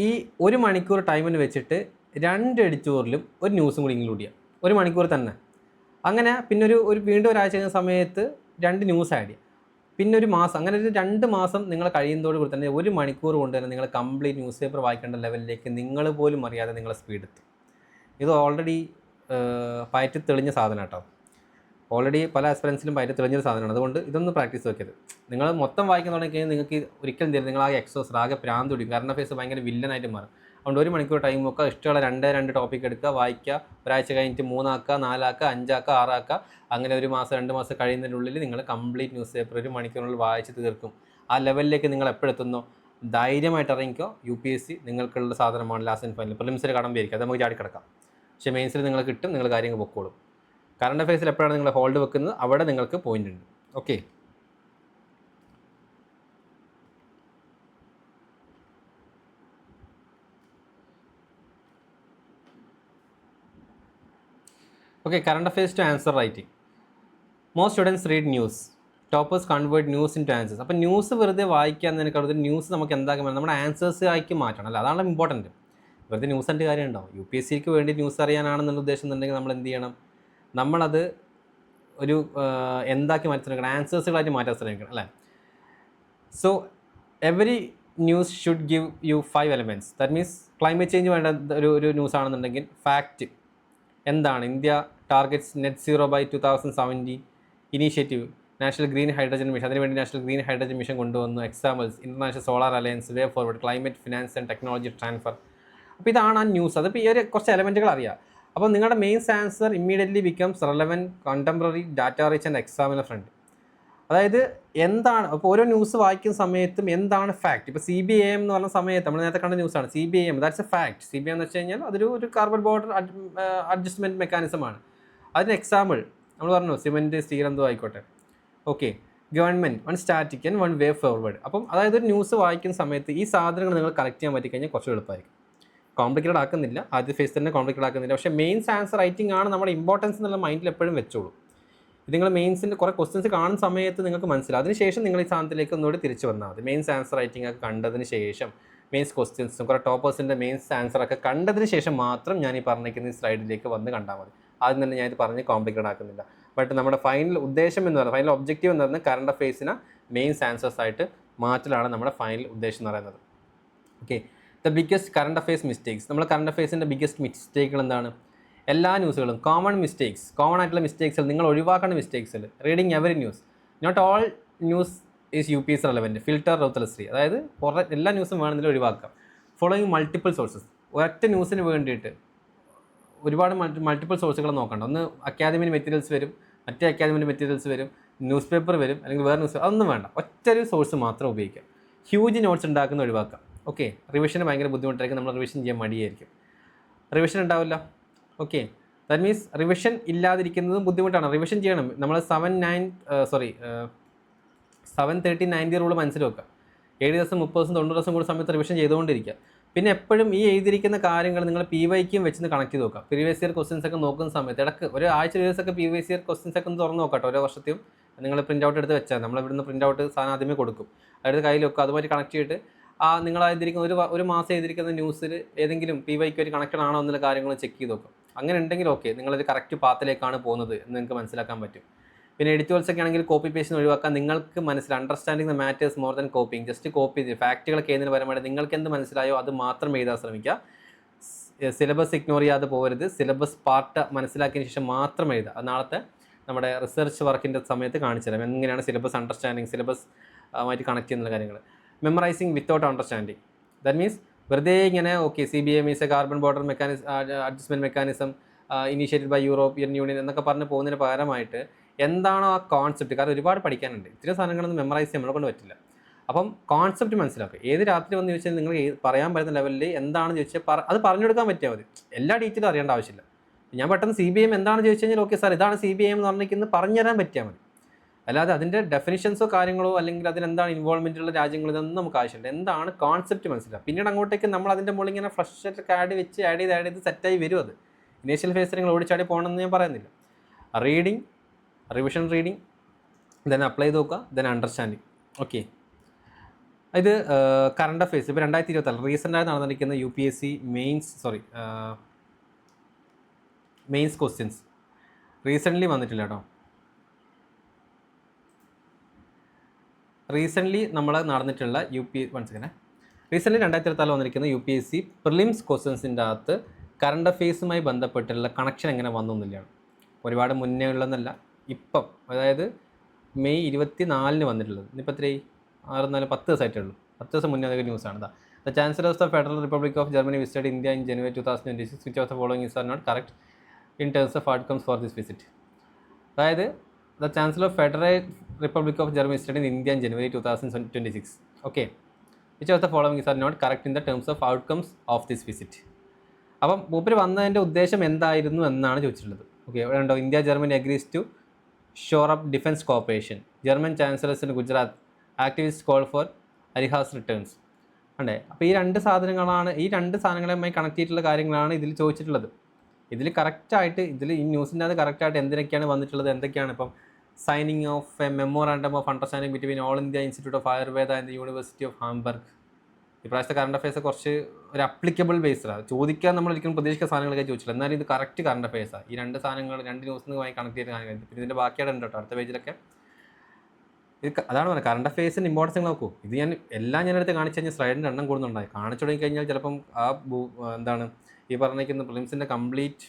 ഈ 1 മണിക്കൂർ ടൈമിന് വെച്ചിട്ട് 2 എഡിറ്റോറിയലും ഒരു ന്യൂസും കൂടി ഇൻക്ലൂഡ് ചെയ്യുക, 1 മണിക്കൂർ തന്നെ. അങ്ങനെ പിന്നെ വീണ്ടും ഒരാഴ്ച കഴിഞ്ഞ സമയത്ത് 2 ന്യൂസ് ആഡ് ചെയ്യുക. പിന്നെ ഒരു മാസം, അങ്ങനെ ഒരു 2 മാസം നിങ്ങൾ കഴിയുന്നതോട് കൂടി തന്നെ 1 മണിക്കൂർ കൊണ്ട് തന്നെ നിങ്ങൾ കംപ്ലീറ്റ് ന്യൂസ് പേപ്പർ വായിക്കേണ്ട ലെവലിലേക്ക് നിങ്ങൾ പോലും അറിയാതെ നിങ്ങളെ സ്പീഡ് എത്തും. ഇത് ഓൾറെഡി പയറ്റി തെളിഞ്ഞ സാധനം കേട്ടോ. ഓൾറെഡി പല ആസ്പിറൻസിലും പയറ്റി തെളിഞ്ഞൊരു സാധനമാണ്. അതുകൊണ്ട് ഇതൊന്ന് പ്രാക്ടീസ് വെക്കരുത്. നിങ്ങൾ മൊത്തം വായിക്കാൻ തുടങ്ങിക്കഴിഞ്ഞാൽ നിങ്ങൾക്ക് ഒരിക്കലും തരും, നിങ്ങൾ ആകെ എക്സോസ് ആകെ പ്രാന്ത് പിടിക്കും. കറണ്ട് അഫയേഴ്സ് ഭയങ്കര വില്ലനായിട്ട് മാറും. അതുകൊണ്ട് 1 മണിക്കൂർ ടൈം നോക്കുക, ഇഷ്ടമുള്ള 2 ടോപ്പിക് എടുക്കുക, വായിക്കുക. ഒരാഴ്ച കഴിഞ്ഞിട്ട് 3 ആക്കുക, 4 ആക്കുക, 5 ആക്കുക, 6 ആക്കുക. അങ്ങനെ 1 മാസം 2 മാസം കഴിയുന്നതിനുള്ളിൽ നിങ്ങൾ കംപ്ലീറ്റ് ന്യൂസ് പേപ്പർ 1 മണിക്കൂറിനുള്ളിൽ വായിച്ച് തീർക്കും. ആ ലെവലിലേക്ക് നിങ്ങൾ എപ്പോഴെത്തുന്നോ ധൈര്യമായിട്ട് ഇറങ്ങിക്കോ. UPSC നിങ്ങൾക്കുള്ള സാധനമാണ്. ലാസ്റ്റ് ആൻഡ് ഫൈനൽ പ്രിലിംസിൽ കടമ്പായിരിക്കും, അത് നമുക്ക് ചാടിക്കിടക്കാം. പക്ഷേ മെയിൻസിൽ നിങ്ങൾ കിട്ടും, നിങ്ങൾ കാര്യങ്ങൾ പൊക്കോളും. കറണ്ട് അഫയേഴ്സിൽ എപ്പോഴാണ് നിങ്ങൾ ഹോൾഡ് വെക്കുന്നത് അവിടെ നിങ്ങൾക്ക് പോയിന്റ് ഉണ്ട്. Okay, current affairs to answer writing. Most students read news, toppers convert news into answers. അപ്പോൾ ന്യൂസ് വെറുതെ വായിക്കാന്നതിനേക്കാൾ ന്യൂസ് നമുക്ക് എന്താക്കാൻ വേണം, നമ്മുടെ ആൻസേഴ്സ് ആക്കി മാറ്റണം അല്ലേ, അതാണ് ഇമ്പോർട്ടൻറ്റ്. വെറുതെ ന്യൂസ് എൻ്റെ കാര്യം ഉണ്ടാവും. UPSCക്ക് വേണ്ടി ന്യൂസ് അറിയാനാണെന്നുള്ള ഉദ്ദേശം എന്നുണ്ടെങ്കിൽ നമ്മൾ എന്ത് ചെയ്യണം, നമ്മളത് ഒരു എന്താക്കി മാറ്റി ശ്രമിക്കണം, ആൻസേഴ്സുകളായിട്ട് മാറ്റാൻ ശ്രമിക്കണം അല്ലേ. So every news should give you 5 elements. That means climate change വേണ്ട ഒരു ന്യൂസ് ആണെന്നുണ്ടെങ്കിൽ ഫാക്റ്റ് എന്താണ്, India targets net zero by 2070, initiative national green hydrogen mission, അതിനുവേണ്ടി നാഷണൽ ഗ്രീൻ ഹൈഡ്രജൻ മിഷൻ കൊണ്ടുവന്നു. Examples international solar alliance, way forward, climate finance and technology transfer. അപ്പോൾ ഇതാണ് ആ news. അതിപ്പോൾ ഈ ഒരു കുറച്ച് എലമെൻറ്റുകൾ അറിയാം. അപ്പോൾ നിങ്ങളുടെ mains answer immediately becomes relevant, contemporary, data rich and examiner friend. അതായത് എന്താണ്, അപ്പോൾ ഓരോ ന്യൂസ് വായിക്കുന്ന സമയത്തും എന്താണ് ഫാക്റ്റ്. ഇപ്പോൾ CBAM എന്ന് പറഞ്ഞ സമയത്ത് നമ്മൾ നേരത്തെ കണ്ട ന്യൂസാണ് CBAM, that's A fact. CBAM എന്ന് വെച്ച് കഴിഞ്ഞാൽ അതൊരു കാർബൺ ബോർഡർ അഡ്ജസ്റ്റ്മെൻറ്റ് മെക്കാനിസമാണ്. അതിന് എക്സാമ്പിൾ നമ്മൾ പറഞ്ഞു സിമെൻറ്റ്, സ്റ്റീൽ എന്തോ ആയിക്കോട്ടെ. Okay, government, 1 static and 1 way forward. അപ്പം അതായത് ഒരു ന്യൂസ് വായിക്കുന്ന സമയത്ത് ഈ സാധനങ്ങൾ നിങ്ങൾ കറക്റ്റ് ചെയ്യാൻ പറ്റിക്കഴിഞ്ഞാൽ കുറച്ച് എളുപ്പമായിരിക്കും. കോംപ്ലിക്കേറ്റഡ് ആക്കുന്നില്ല, ആദ്യ ഫേസ് തന്നെ കോംപ്ലിക്കേറ്റഡ് ആക്കുന്നില്ല. പക്ഷേ മെയിൻസ് ആൻസർ റൈറ്റിംഗ് ആണ് നമ്മുടെ ഇമ്പോർട്ടൻസ് എന്നുള്ള മൈൻഡിൽ എപ്പോഴും വെച്ചോളൂ. ഇത് നിങ്ങൾ മെയിൻസിൻ്റെ കുറേ ക്വസ്റ്റ്യൻസ് കാണുന്ന സമയത്ത് നിങ്ങൾക്ക് മനസ്സിലാവും. അതിനുശേഷം നിങ്ങൾ ഈ സാധനത്തിലേക്ക് ഒന്നുകൂടി തിരിച്ചു വന്നാൽ മതി. മെയിൻസ് ആൻസർ റൈറ്റിംഗ് ഒക്കെ കണ്ടതിന് ശേഷം, മെയിൻസ് ക്വസ്റ്റ്യൻസും കുറേ ടോപ്പേഴ്സിൻ്റെ മെയിൻസ് ആൻസറൊക്കെ കണ്ടതിന് ശേഷം മാത്രം ഞാൻ ഈ പറഞ്ഞിരിക്കുന്ന ഈ സ്ലൈഡിലേക്ക് വന്ന് കണ്ടാൽ മതി. ആദ്യം തന്നെ ഞാൻ ഇത് പറഞ്ഞ് കോംപ്ലിക്കേറ്റഡ് ആക്കുന്നില്ല. ബട്ട് നമ്മുടെ ഫൈനൽ ഉദ്ദേശം എന്ന് പറയുന്നത്, ഫൈനൽ ഒബ്ജക്റ്റീവ് എന്ന് പറയുന്നത് കറണ്ട് അഫയേഴ്സിനെ മെയിൻസ് ആൻസേഴ്സ് ആയിട്ട് മാറ്റലാണ് നമ്മുടെ ഫൈനൽ ഉദ്ദേശം എന്ന് പറയുന്നത്. Okay, the biggest current affairs mistakes. നമ്മൾ കറണ്ട് അഫയേഴ്സിൻ്റെ ബിഗ്ഗസ്റ്റ് മിസ്റ്റേക്കുകൾ എന്താണ്? എല്ലാ ന്യൂസുകളും കോമൺ മിസ്റ്റേക്സ്, കോമൺ ആയിട്ടുള്ള മിസ്റ്റേക്സിൽ നിങ്ങൾ ഒഴിവാക്കേണ്ട മിസ്റ്റേക്സിൽ reading every news. Not all news is UPSC relevant. Filter ruthlessly, അതായത് എല്ലാ ന്യൂസും വേണമെന്നില്ല ഒഴിവാക്കാം. Following multiple sources. ഒരൊറ്റ ന്യൂസിന് വേണ്ടിയിട്ട് ഒരുപാട് മൾട്ടിപ്പിൾ സോഴ്സുകൾ നോക്കണ്ട. ഒന്ന് അക്കാദമിൻ്റെ മെറ്റീരിയൽസ് വരും, മറ്റേ അക്കാദമിൻ്റെ മെറ്റീരിയൽസ് വരും, ന്യൂസ് പേപ്പർ വരും, അല്ലെങ്കിൽ വേറെ ന്യൂസ്, അതൊന്നും വേണ്ട. ഒറ്റൊരു സോഴ്സ് മാത്രം ഉപയോഗിക്കാം. ഹ്യൂജ് നോട്ട്സ് ഉണ്ടാക്കുന്ന ഒഴിവാക്കാം. ഓക്കെ, റിവിഷന് ഭയങ്കര ബുദ്ധിമുട്ടായിരിക്കും, നമ്മൾ റിവിഷൻ ചെയ്യാൻ മടിയായിരിക്കും, റിവിഷൻ ഉണ്ടാവില്ല. ഓക്കെ, ദാറ്റ് മീൻസ് റിവിഷൻ ഇല്ലാതിരിക്കുന്നതും ബുദ്ധിമുട്ടാണ്. റിവിഷൻ ചെയ്യണം. നമ്മൾ 7-30-90 റൂൾ മനസ്സിൽ വെക്കുക. 7 ദിവസം 30 ദിവസം 90 ദിവസം കൂടി സമയത്ത് റിവിഷൻ ചെയ്തുകൊണ്ടിരിക്കുക. പിന്നെ എപ്പോഴും ഈ എഴുതിയിരിക്കുന്ന കാര്യങ്ങൾ നിങ്ങൾ PYQയും വെച്ച് കണക്ട് ചെയ്ത് നോക്കുക. പ്രീവിയസ് ഇയർ ക്വസ്റ്റ്യൻസ് ഒക്കെ നോക്കുന്ന സമയത്ത് ഇടയ്ക്ക് ഒരു ആഴ്ച ദിവസമൊക്കെ PYC ഇയർ ക്വസ്റ്റ്യൻസ് ഒക്കെ ഒന്ന് തുറന്ന് നോക്കട്ടെ. ഓരോ വർഷത്തെയും നിങ്ങൾ പ്രിൻ്റ് ഔട്ട് എടുത്ത് വെച്ചാൽ നമ്മൾ ഇവിടുന്ന് പ്രിൻ്റ് ഔട്ട് സാധനം ആദ്യമേ കൊടുക്കും, അതായത് കയ്യിൽ വെക്കുക. അതുമായിട്ട് കണക്ട് ചെയ്തിട്ട് നിങ്ങൾ എഴുതിയിരിക്കുന്ന ഒരു മാസം എഴുതിയിരിക്കുന്ന ന്യൂസിൽ ഏതെങ്കിലും PYQ ആയിട്ട് കണക്റ്റഡ് ആണോ എന്നുള്ള കാര്യങ്ങൾ ചെക്ക് ചെയ്ത് നോക്കും. അങ്ങനെ ഉണ്ടെങ്കിൽ ഓക്കെ, നിങ്ങളൊരു കറക്റ്റ് പാത്തിലേക്കാണ് പോകുന്നത് എന്ന് നിങ്ങൾക്ക് മനസ്സിലാക്കാൻ പറ്റും. പിന്നെ എഡിറ്റോൾസ് ഒക്കെ ആണെങ്കിൽ കോപ്പി പേസ്റ്റ് ഒഴിവാക്കാൻ നിങ്ങൾക്ക് understanding the matters more than coping. Just copy ചെയ്ത് ഫാക്റ്റുകളൊക്കെ എഴുതുന്നതിന് പരമായിട്ട് നിങ്ങൾക്ക് എന്ത് മനസ്സിലായോ അത് മാത്രം എഴുതാൻ ശ്രമിക്കുക. സിലബസ് ഇഗ്നോർ ചെയ്യാതെ പോകരുത്. സിലബസ് പാർട്ട് മനസ്സിലാക്കിയതിന് ശേഷം മാത്രം എഴുതുക. അത് നാളത്തെ നമ്മുടെ റിസർച്ച് വർക്കിൻ്റെ സമയത്ത് കാണിച്ചു തരാം എങ്ങനെയാണ് സിലബസ് അണ്ടർസ്റ്റാൻഡിങ്, സിലബസ് ആയിട്ട് കണക്ട് ചെയ്യുന്ന കാര്യങ്ങൾ. Memorising without understanding, that means വെറുതെ ഇങ്ങനെ okay CBM is a carbon border adjustment mechanism initiated by European Union എന്നൊക്കെ പറഞ്ഞ് പോകുന്നതിന് പകരമായിട്ട് എന്താണോ ആ കോൺസെപ്റ്റ്, കാരണം ഒരുപാട് പഠിക്കാനുണ്ട്, ഇത്തരം സാധനങ്ങളൊന്നും മെമ്മറൈസ് ചെയ്യാൻ നമ്മളെ കൊണ്ട് പറ്റില്ല. അപ്പം കോൺസെപ്റ്റ് മനസ്സിലാക്കുക. ഏത് രാത്രി വന്ന് ചോദിച്ചാൽ നിങ്ങൾ പറയാൻ പറ്റുന്ന ലെവലിൽ എന്താണെന്ന് ചോദിച്ചാൽ അത് പറഞ്ഞു കൊടുക്കാൻ പറ്റിയാൽ മതി. എല്ലാ ഡീറ്റെയിലും അറിയേണ്ട ആവശ്യമില്ല. ഞാൻ പെട്ടെന്ന് CBM എന്താണെന്ന് ചോദിച്ചു കഴിഞ്ഞാൽ ഓക്കെ സാർ ഇതാണ് CBM എന്ന് പറഞ്ഞിരിക്കുന്നത് പറഞ്ഞു തരാൻ പറ്റിയാൽ മതി. അല്ലാതെ അതിൻ്റെ ഡെഫിനിഷൻസോ കാര്യങ്ങളോ അല്ലെങ്കിൽ അതിനെന്താണ് ഇൻവോൾവ്മെൻറ്റുള്ള രാജ്യങ്ങൾ ഇതൊന്നും നമുക്ക് ആവശ്യമില്ല. എന്താണ് കോൺസെപ്റ്റ് മനസ്സിലാക്കുക. പിന്നീട് അങ്ങോട്ടേക്ക് നമ്മൾ അതിൻ്റെ മുകളിൽ ഇങ്ങനെ ഫ്രഷായിട്ട് ആഡ് ചെയ്ത് സെറ്റായി വരും. അത് ഇനീഷ്യൽ ഫേസിൽ നിങ്ങൾ ഓടിച്ചാടി പോകണമെന്ന് ഞാൻ പറയുന്നില്ല. Reading, revision reading, then apply ചെയ്ത് നോക്കുക, ദെൻ അണ്ടർസ്റ്റാൻഡിങ്. ഓക്കെ, ഇത് കറണ്ട് അഫയേഴ്സ് ഇപ്പോൾ 2024 റീസെൻ്റായി നടന്നിരിക്കുന്ന UPSC മെയിൻസ് ക്വസ്റ്റ്യൻസ് റീസെൻ്റ്ലി വന്നിട്ടില്ല കേട്ടോ. റീസെൻ്റ്ലി നമ്മൾ നടന്നിട്ടുള്ള റീസെൻ്റ്ലി 2024 വന്നിരിക്കുന്ന UPSC പ്രിലിംസ് ക്വസ്റ്റ്യൻസിൻ്റെ അകത്ത് കറണ്ട് അഫയേഴ്സുമായി ബന്ധപ്പെട്ടുള്ള കണക്ഷൻ എങ്ങനെ വന്നൊന്നുമില്ലാണ്. ഒരുപാട് മുന്നേ ഉള്ളതെന്നല്ല, ഇപ്പം അതായത് മെയ് 24 വന്നിട്ടുള്ളത്. ഇന്നിപ്പോൾ എത്രയായി? 10 ദിവസമായിട്ടേ ഉള്ളൂ. 10 ദിവസം മുന്നേ അതൊക്കെ ന്യൂസാണ്. The chancellor of the federal republic of Germany visited India in January 2026. Which of the following is are not correct in terms of outcomes for this visit. അതായത് the chancellor of federal republic of Germany visited in India in January 2026. Okay, which of the following is are not correct in the terms of outcomes of this visit. അപ്പം മൂപ്പര് വന്നതിൻ്റെ ഉദ്ദേശം എന്തായിരുന്നു എന്നാണ് ചോദിച്ചിട്ടുള്ളത്. Okay, ഇവിടെ ഉണ്ടോ? India Germany agrees to shore up defence cooperation. German chancellors in Gujarat activist call for Ariha's returns. അല്ലേ? അപ്പോൾ ഈ രണ്ട് സാധനങ്ങളുമായി കണക്ട് ചെയ്തിട്ടുള്ള കാര്യങ്ങളാണ് ഇതിൽ ചോദിച്ചിട്ടുള്ളത്. ഇതിൽ കറക്റ്റായിട്ട് ഈ ന്യൂസിൻ്റെ അത് കറക്റ്റായിട്ട് എന്തിനൊക്കെയാണ് വന്നിട്ടുള്ളത്, എന്തൊക്കെയാണ് ഇപ്പം signing off A memorandum of understanding between all India institute of Ayurveda and the university of Hamburg. ഇപ്രാവശ്യത്തെ കറണ്ട് അഫയേഴ്സ് കുറച്ച് ഒരു അപ്ലിക്കബിൾ ബേസ്ഡാണ്. ചോദിക്കാൻ നമ്മൾ ഒരിക്കലും പ്രതീക്ഷിക്കുന്ന സാധനങ്ങളൊക്കെ ചോദിച്ചില്ല, എന്നാലും ഇത് കറക്റ്റ് കറണ്ട് അഫയേഴ്സാണ്. ഈ രണ്ട് ന്യൂസിനുമായി കണക്ട് ചെയ്ത കാര്യങ്ങൾ. പിന്നെ ഇതിൻ്റെ ബാക്കിയാണ് ഉണ്ട് കേട്ടോ അടുത്ത പേജിലൊക്കെ. അതാണ് പറഞ്ഞത്, കറണ്ട് അഫയേഴ്സിൻ്റെ ഇമ്പോർട്ടൻസ് നോക്കൂ. ഇത് ഞാനെടുത്ത് കാണിച്ചു കഴിഞ്ഞാൽ സ്ലൈഡിൻ്റെ എണ്ണം കൂടുന്നുണ്ടായി. കാണിച്ചു തുടങ്ങി കഴിഞ്ഞാൽ ചിലപ്പം ഈ പറഞ്ഞിരിക്കുന്ന പ്രിലിംസിൻ്റെ കംപ്ലീറ്റ്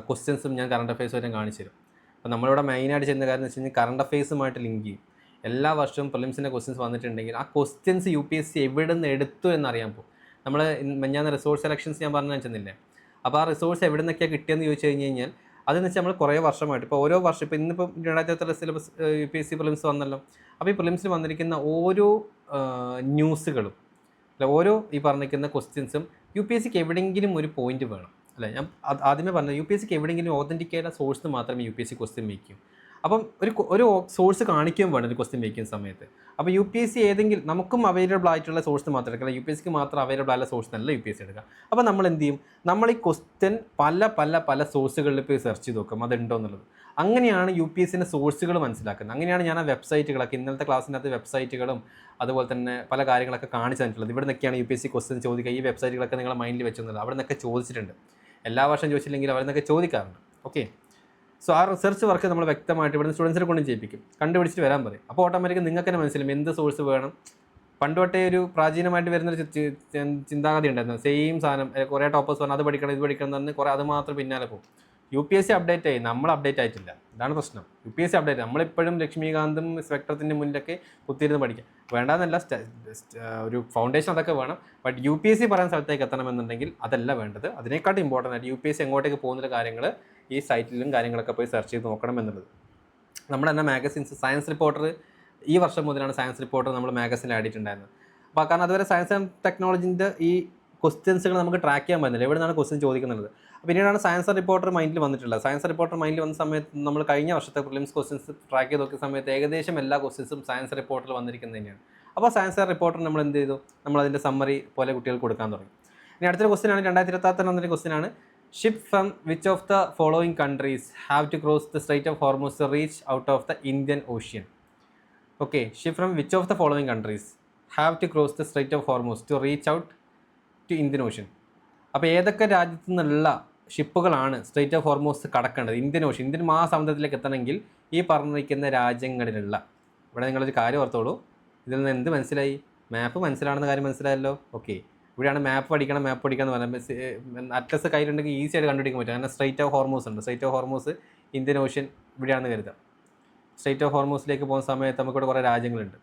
ക്വസ്റ്റ്യൻസും ഞാൻ കറണ്ട് അഫയേഴ്സ് വരെ കാണിച്ചു തരും. അപ്പോൾ നമ്മളിവിടെ മെയിനായിട്ട് ചെയ്യുന്ന കാര്യം എന്ന് വെച്ച് കഴിഞ്ഞാൽ കറണ്ട് അഫയേഴ്സുമായിട്ട് ലിങ്ക് ചെയ്യും. എല്ലാ വർഷവും പ്രിലിംസിൻ്റെ ക്വസ്റ്റ്യൻസ് വന്നിട്ടുണ്ടെങ്കിൽ ആ ക്വസ്റ്റ്യൻസ് UPSC എവിടെ നിന്ന് എടുത്തു എന്നറിയാൻ പോകും. നമ്മൾ ഞാൻ റിസോഴ്സ് സെലക്ഷൻസ് ഞാൻ പറഞ്ഞു വെച്ചെന്നില്ലേ, അപ്പോൾ ആ റിസോഴ്സ് എവിടെ നിന്നൊക്കെയാണ് കിട്ടിയെന്ന് ചോദിച്ചു കഴിഞ്ഞാൽ അതെന്ന് വെച്ചാൽ നമ്മൾ കുറേ വർഷമായിട്ട് ഇപ്പോൾ ഓരോ വർഷം ഇപ്പോൾ ഇന്നിപ്പോൾ 2023 സിലബസ് UPSC പ്രിലിംസ് വന്നല്ലോ. അപ്പോൾ ഈ പ്രിലിംസിൽ വന്നിരിക്കുന്ന ഓരോ ന്യൂസുകളും ഓരോ ഈ പറഞ്ഞിരിക്കുന്ന ക്വസ്റ്റ്യൻസും UPSCക്ക് എവിടെയെങ്കിലും ഒരു പോയിന്റ് വേണം അല്ലേ. ഞാൻ ആദ്യമേ പറഞ്ഞത് UPSCക്ക് എവിടെയെങ്കിലും ഓതൻറ്റിക്കായ സോഴ്സ് മാത്രമേ UPSC ക്വസ്റ്റ്യൻ മേക്ക് ചെയ്യൂ. അപ്പം ഒരു സോഴ്സ് കാണിക്കുകയും വേണം ഒരു ക്വസ്റ്റ്യൻ മേക്കുന്ന സമയത്ത്. അപ്പോൾ UPSC ഏതെങ്കിലും നമുക്കും അവൈലബിൾ ആയിട്ടുള്ള സോഴ്സ് മാത്രം എടുക്കുക, UPSCക്ക് മാത്രം അവൈലബിൾ ആയുള്ള സോഴ്സ് നല്ല UPSC എടുക്കുക. അപ്പോൾ നമ്മൾ എന്ത് ചെയ്യും, നമ്മൾ ഈ ക്വസ്റ്റ്യൻ പല സോഴ്സുകളിൽ പോയി സെർച്ച് ചെയ്ത് നോക്കും അതുണ്ടോ എന്നുള്ളത്. അങ്ങനെയാണ് UPSCൻ്റെ സോഴ്സുകൾ മനസ്സിലാക്കുന്നത്. അങ്ങനെയാണ് ഞാൻ ആ വെബ്സൈറ്റുകളൊക്കെ ഇന്നലത്തെ ക്ലാസ്സിനകത്ത് വെബ്സൈറ്റുകളും അതുപോലെ തന്നെ പല കാര്യങ്ങളൊക്കെ കാണിച്ചു തന്നിട്ടുള്ളത്. ഇവിടെ നിന്നൊക്കെയാണ് UPSC ക്വസ്റ്റ്യൻ ചോദിക്കുക. ഈ വെബ്സൈറ്റുകളൊക്കെ നിങ്ങളെ മൈൻഡിൽ വെച്ചെന്നുള്ളത് അവിടെ നിന്നൊക്കെ ചോദിച്ചിട്ടുണ്ട്. എല്ലാ വർഷം ചോദിച്ചില്ലെങ്കിൽ അവിടെ നിന്നൊക്കെ ചോദിക്കാറുണ്ട്. ഓക്കെ, സോ ആ റിസർച്ച് വർക്ക് നമ്മൾ വ്യക്തമായിട്ട് ഇവിടുന്ന് സ്റ്റുഡൻസിനെ കൊണ്ടും ചെയ്യിപ്പിക്കും, കണ്ടുപിടിച്ചിട്ട് വരാൻ പറയും. അപ്പോൾ ഓട്ടോമാറ്റിക് നിങ്ങൾക്ക് തന്നെ മനസ്സിലാവും എന്ത് സോഴ്സ് വേണം. പണ്ട് തൊട്ടേ ഒരു പ്രാചീനമായിട്ട് വരുന്നൊരു ചിന്താഗതി ഉണ്ടായിരുന്നു. സെയിം സാധനം കുറേ ടോപ്പേഴ്സ് പറഞ്ഞാൽ അത് പഠിക്കണം ഇത് പഠിക്കണം എന്ന് പറഞ്ഞ് കുറേ അത് മാത്രം പിന്നാലെ പോകും. UPSC അപ്ഡേറ്റ് ആയി, നമ്മൾ അപ്ഡേറ്റ് ആയിട്ടില്ല. ഇതാണ് പ്രശ്നം. UPSC അപ്ഡേറ്റ് നമ്മളിപ്പോഴും ലക്ഷ്മികാന്തും സ്പെക്ട്രത്തിൻ്റെ മുന്നിലൊക്കെ കുത്തിയിരുന്ന് പഠിക്കാം. വേണ്ടാന്നല്ല, ഒരു ഫൗണ്ടേഷൻ അതൊക്കെ വേണം. ബട്ട് UPSC പറയുന്ന സ്ഥലത്തേക്ക് എത്തണമെന്നുണ്ടെങ്കിൽ അതല്ല വേണ്ടത്. അതിനേക്കാട്ടും ഇമ്പോർട്ടൻ്റ് ആയിട്ട് UPSC എങ്ങോട്ടേക്ക് പോകുന്ന കാര്യങ്ങൾ ഈ സൈറ്റിലും കാര്യങ്ങളൊക്കെ പോയി സെർച്ച് ചെയ്ത് നോക്കണം എന്നുള്ളത്. നമ്മുടെ തന്നെ മാഗസിൻസ് സയൻസ് റിപ്പോർട്ടർ ഈ വർഷം മുതലാണ് സയൻസ് റിപ്പോർട്ടർ നമ്മൾ മാഗസിനിൽ ആഡ് ചെയ്തിട്ടുണ്ടായിരുന്നത്. അപ്പോൾ കാരണം അതുവരെ സയൻസ് ആൻഡ് ടെക്നോളജിൻ്റെ ഈ ക്വസ്റ്റ്യൻസുകൾ നമുക്ക് ട്രാക്ക് ചെയ്യാൻ പറ്റുന്നില്ല, എവിടെ നിന്നാണ് ക്വസ്റ്റ്യൻ ചോദിക്കുന്നത്. പിന്നീടാണ് സയൻസ് റിപ്പോർട്ടർ മൈൻഡിൽ വന്നിട്ടുള്ളത്. സയൻസ് റിപ്പോർട്ടർ മൈൻഡിൽ വന്ന സമയത്ത് നമ്മൾ കഴിഞ്ഞ വർഷത്തെ പ്രിലിംസ് ക്വസ്റ്റ്യൻസ് ട്രാക്ക് ചെയ്ത് നോക്കിയ സമയത്ത് ഏകദേശം എല്ലാ ക്വസ്റ്റ്യൻസും സയൻസ് റിപ്പോർട്ടിൽ വന്നിരിക്കുന്നത് തന്നെയാണ്. അപ്പോൾ സയൻസ് റിപ്പോർട്ടർ നമ്മൾ എന്ത് ചെയ്തു, നമ്മളതിൻ്റെ സമ്മറി പോലെ കുട്ടികൾക്ക് കൊടുക്കാൻ തുടങ്ങി. ഇനി അടുത്തൊരു ക്വസ്റ്റ്യനാണ് 2026 വന്നൊരു ക്വസ്റ്റ്യനാണ്. Ship from which of the following countries have to cross the strait of Hormuz to reach out of the Indian Ocean. Okay, ship from which of the following countries have to cross the strait of Hormuz to reach out to Indian Ocean. അപ്പോൾ ഏതൊക്കെ രാജ്യത്തു നിന്നുള്ള ഷിപ്പുകളാണ് strait of Hormuz കടക്കേണ്ടത്, Indian Ocean, Indian മഹാസമുദ്രത്തിലേക്ക് എത്തണമെങ്കിൽ ഈ പറഞ്ഞിരിക്കുന്ന രാജ്യങ്ങളിലുള്ള. ഇവിടെ നിങ്ങളൊരു കാര്യം ഓർത്തോളൂ, ഇതിൽ നിന്ന് എന്ത് മനസ്സിലായി? മാപ്പ് മനസ്സിലാണെന്ന കാര്യം മനസ്സിലായല്ലോ. ഓക്കെ, ഇവിടെയാണ് മാപ്പ് പഠിക്കണം എന്ന് പറയുമ്പോൾ അറ്റ്ലസ് കയ്യിലുണ്ടെങ്കിൽ ഈസി ആയിട്ട് കണ്ടുപിടിക്കാൻ പറ്റും. അങ്ങനെ സ്ട്രൈറ്റ് ഓഫ് ഹോർമൂസ് ഉണ്ട്. Strait of Hormuz Indian Ocean ഇവിടെയാണെന്ന് കരുതാം. സ്ട്രൈറ്റ് ഓഫ് ഹോർമൂസിലേക്ക് പോകുന്ന സമയത്ത് നമുക്കിവിടെ കുറേ രാജ്യങ്ങളുണ്ട്,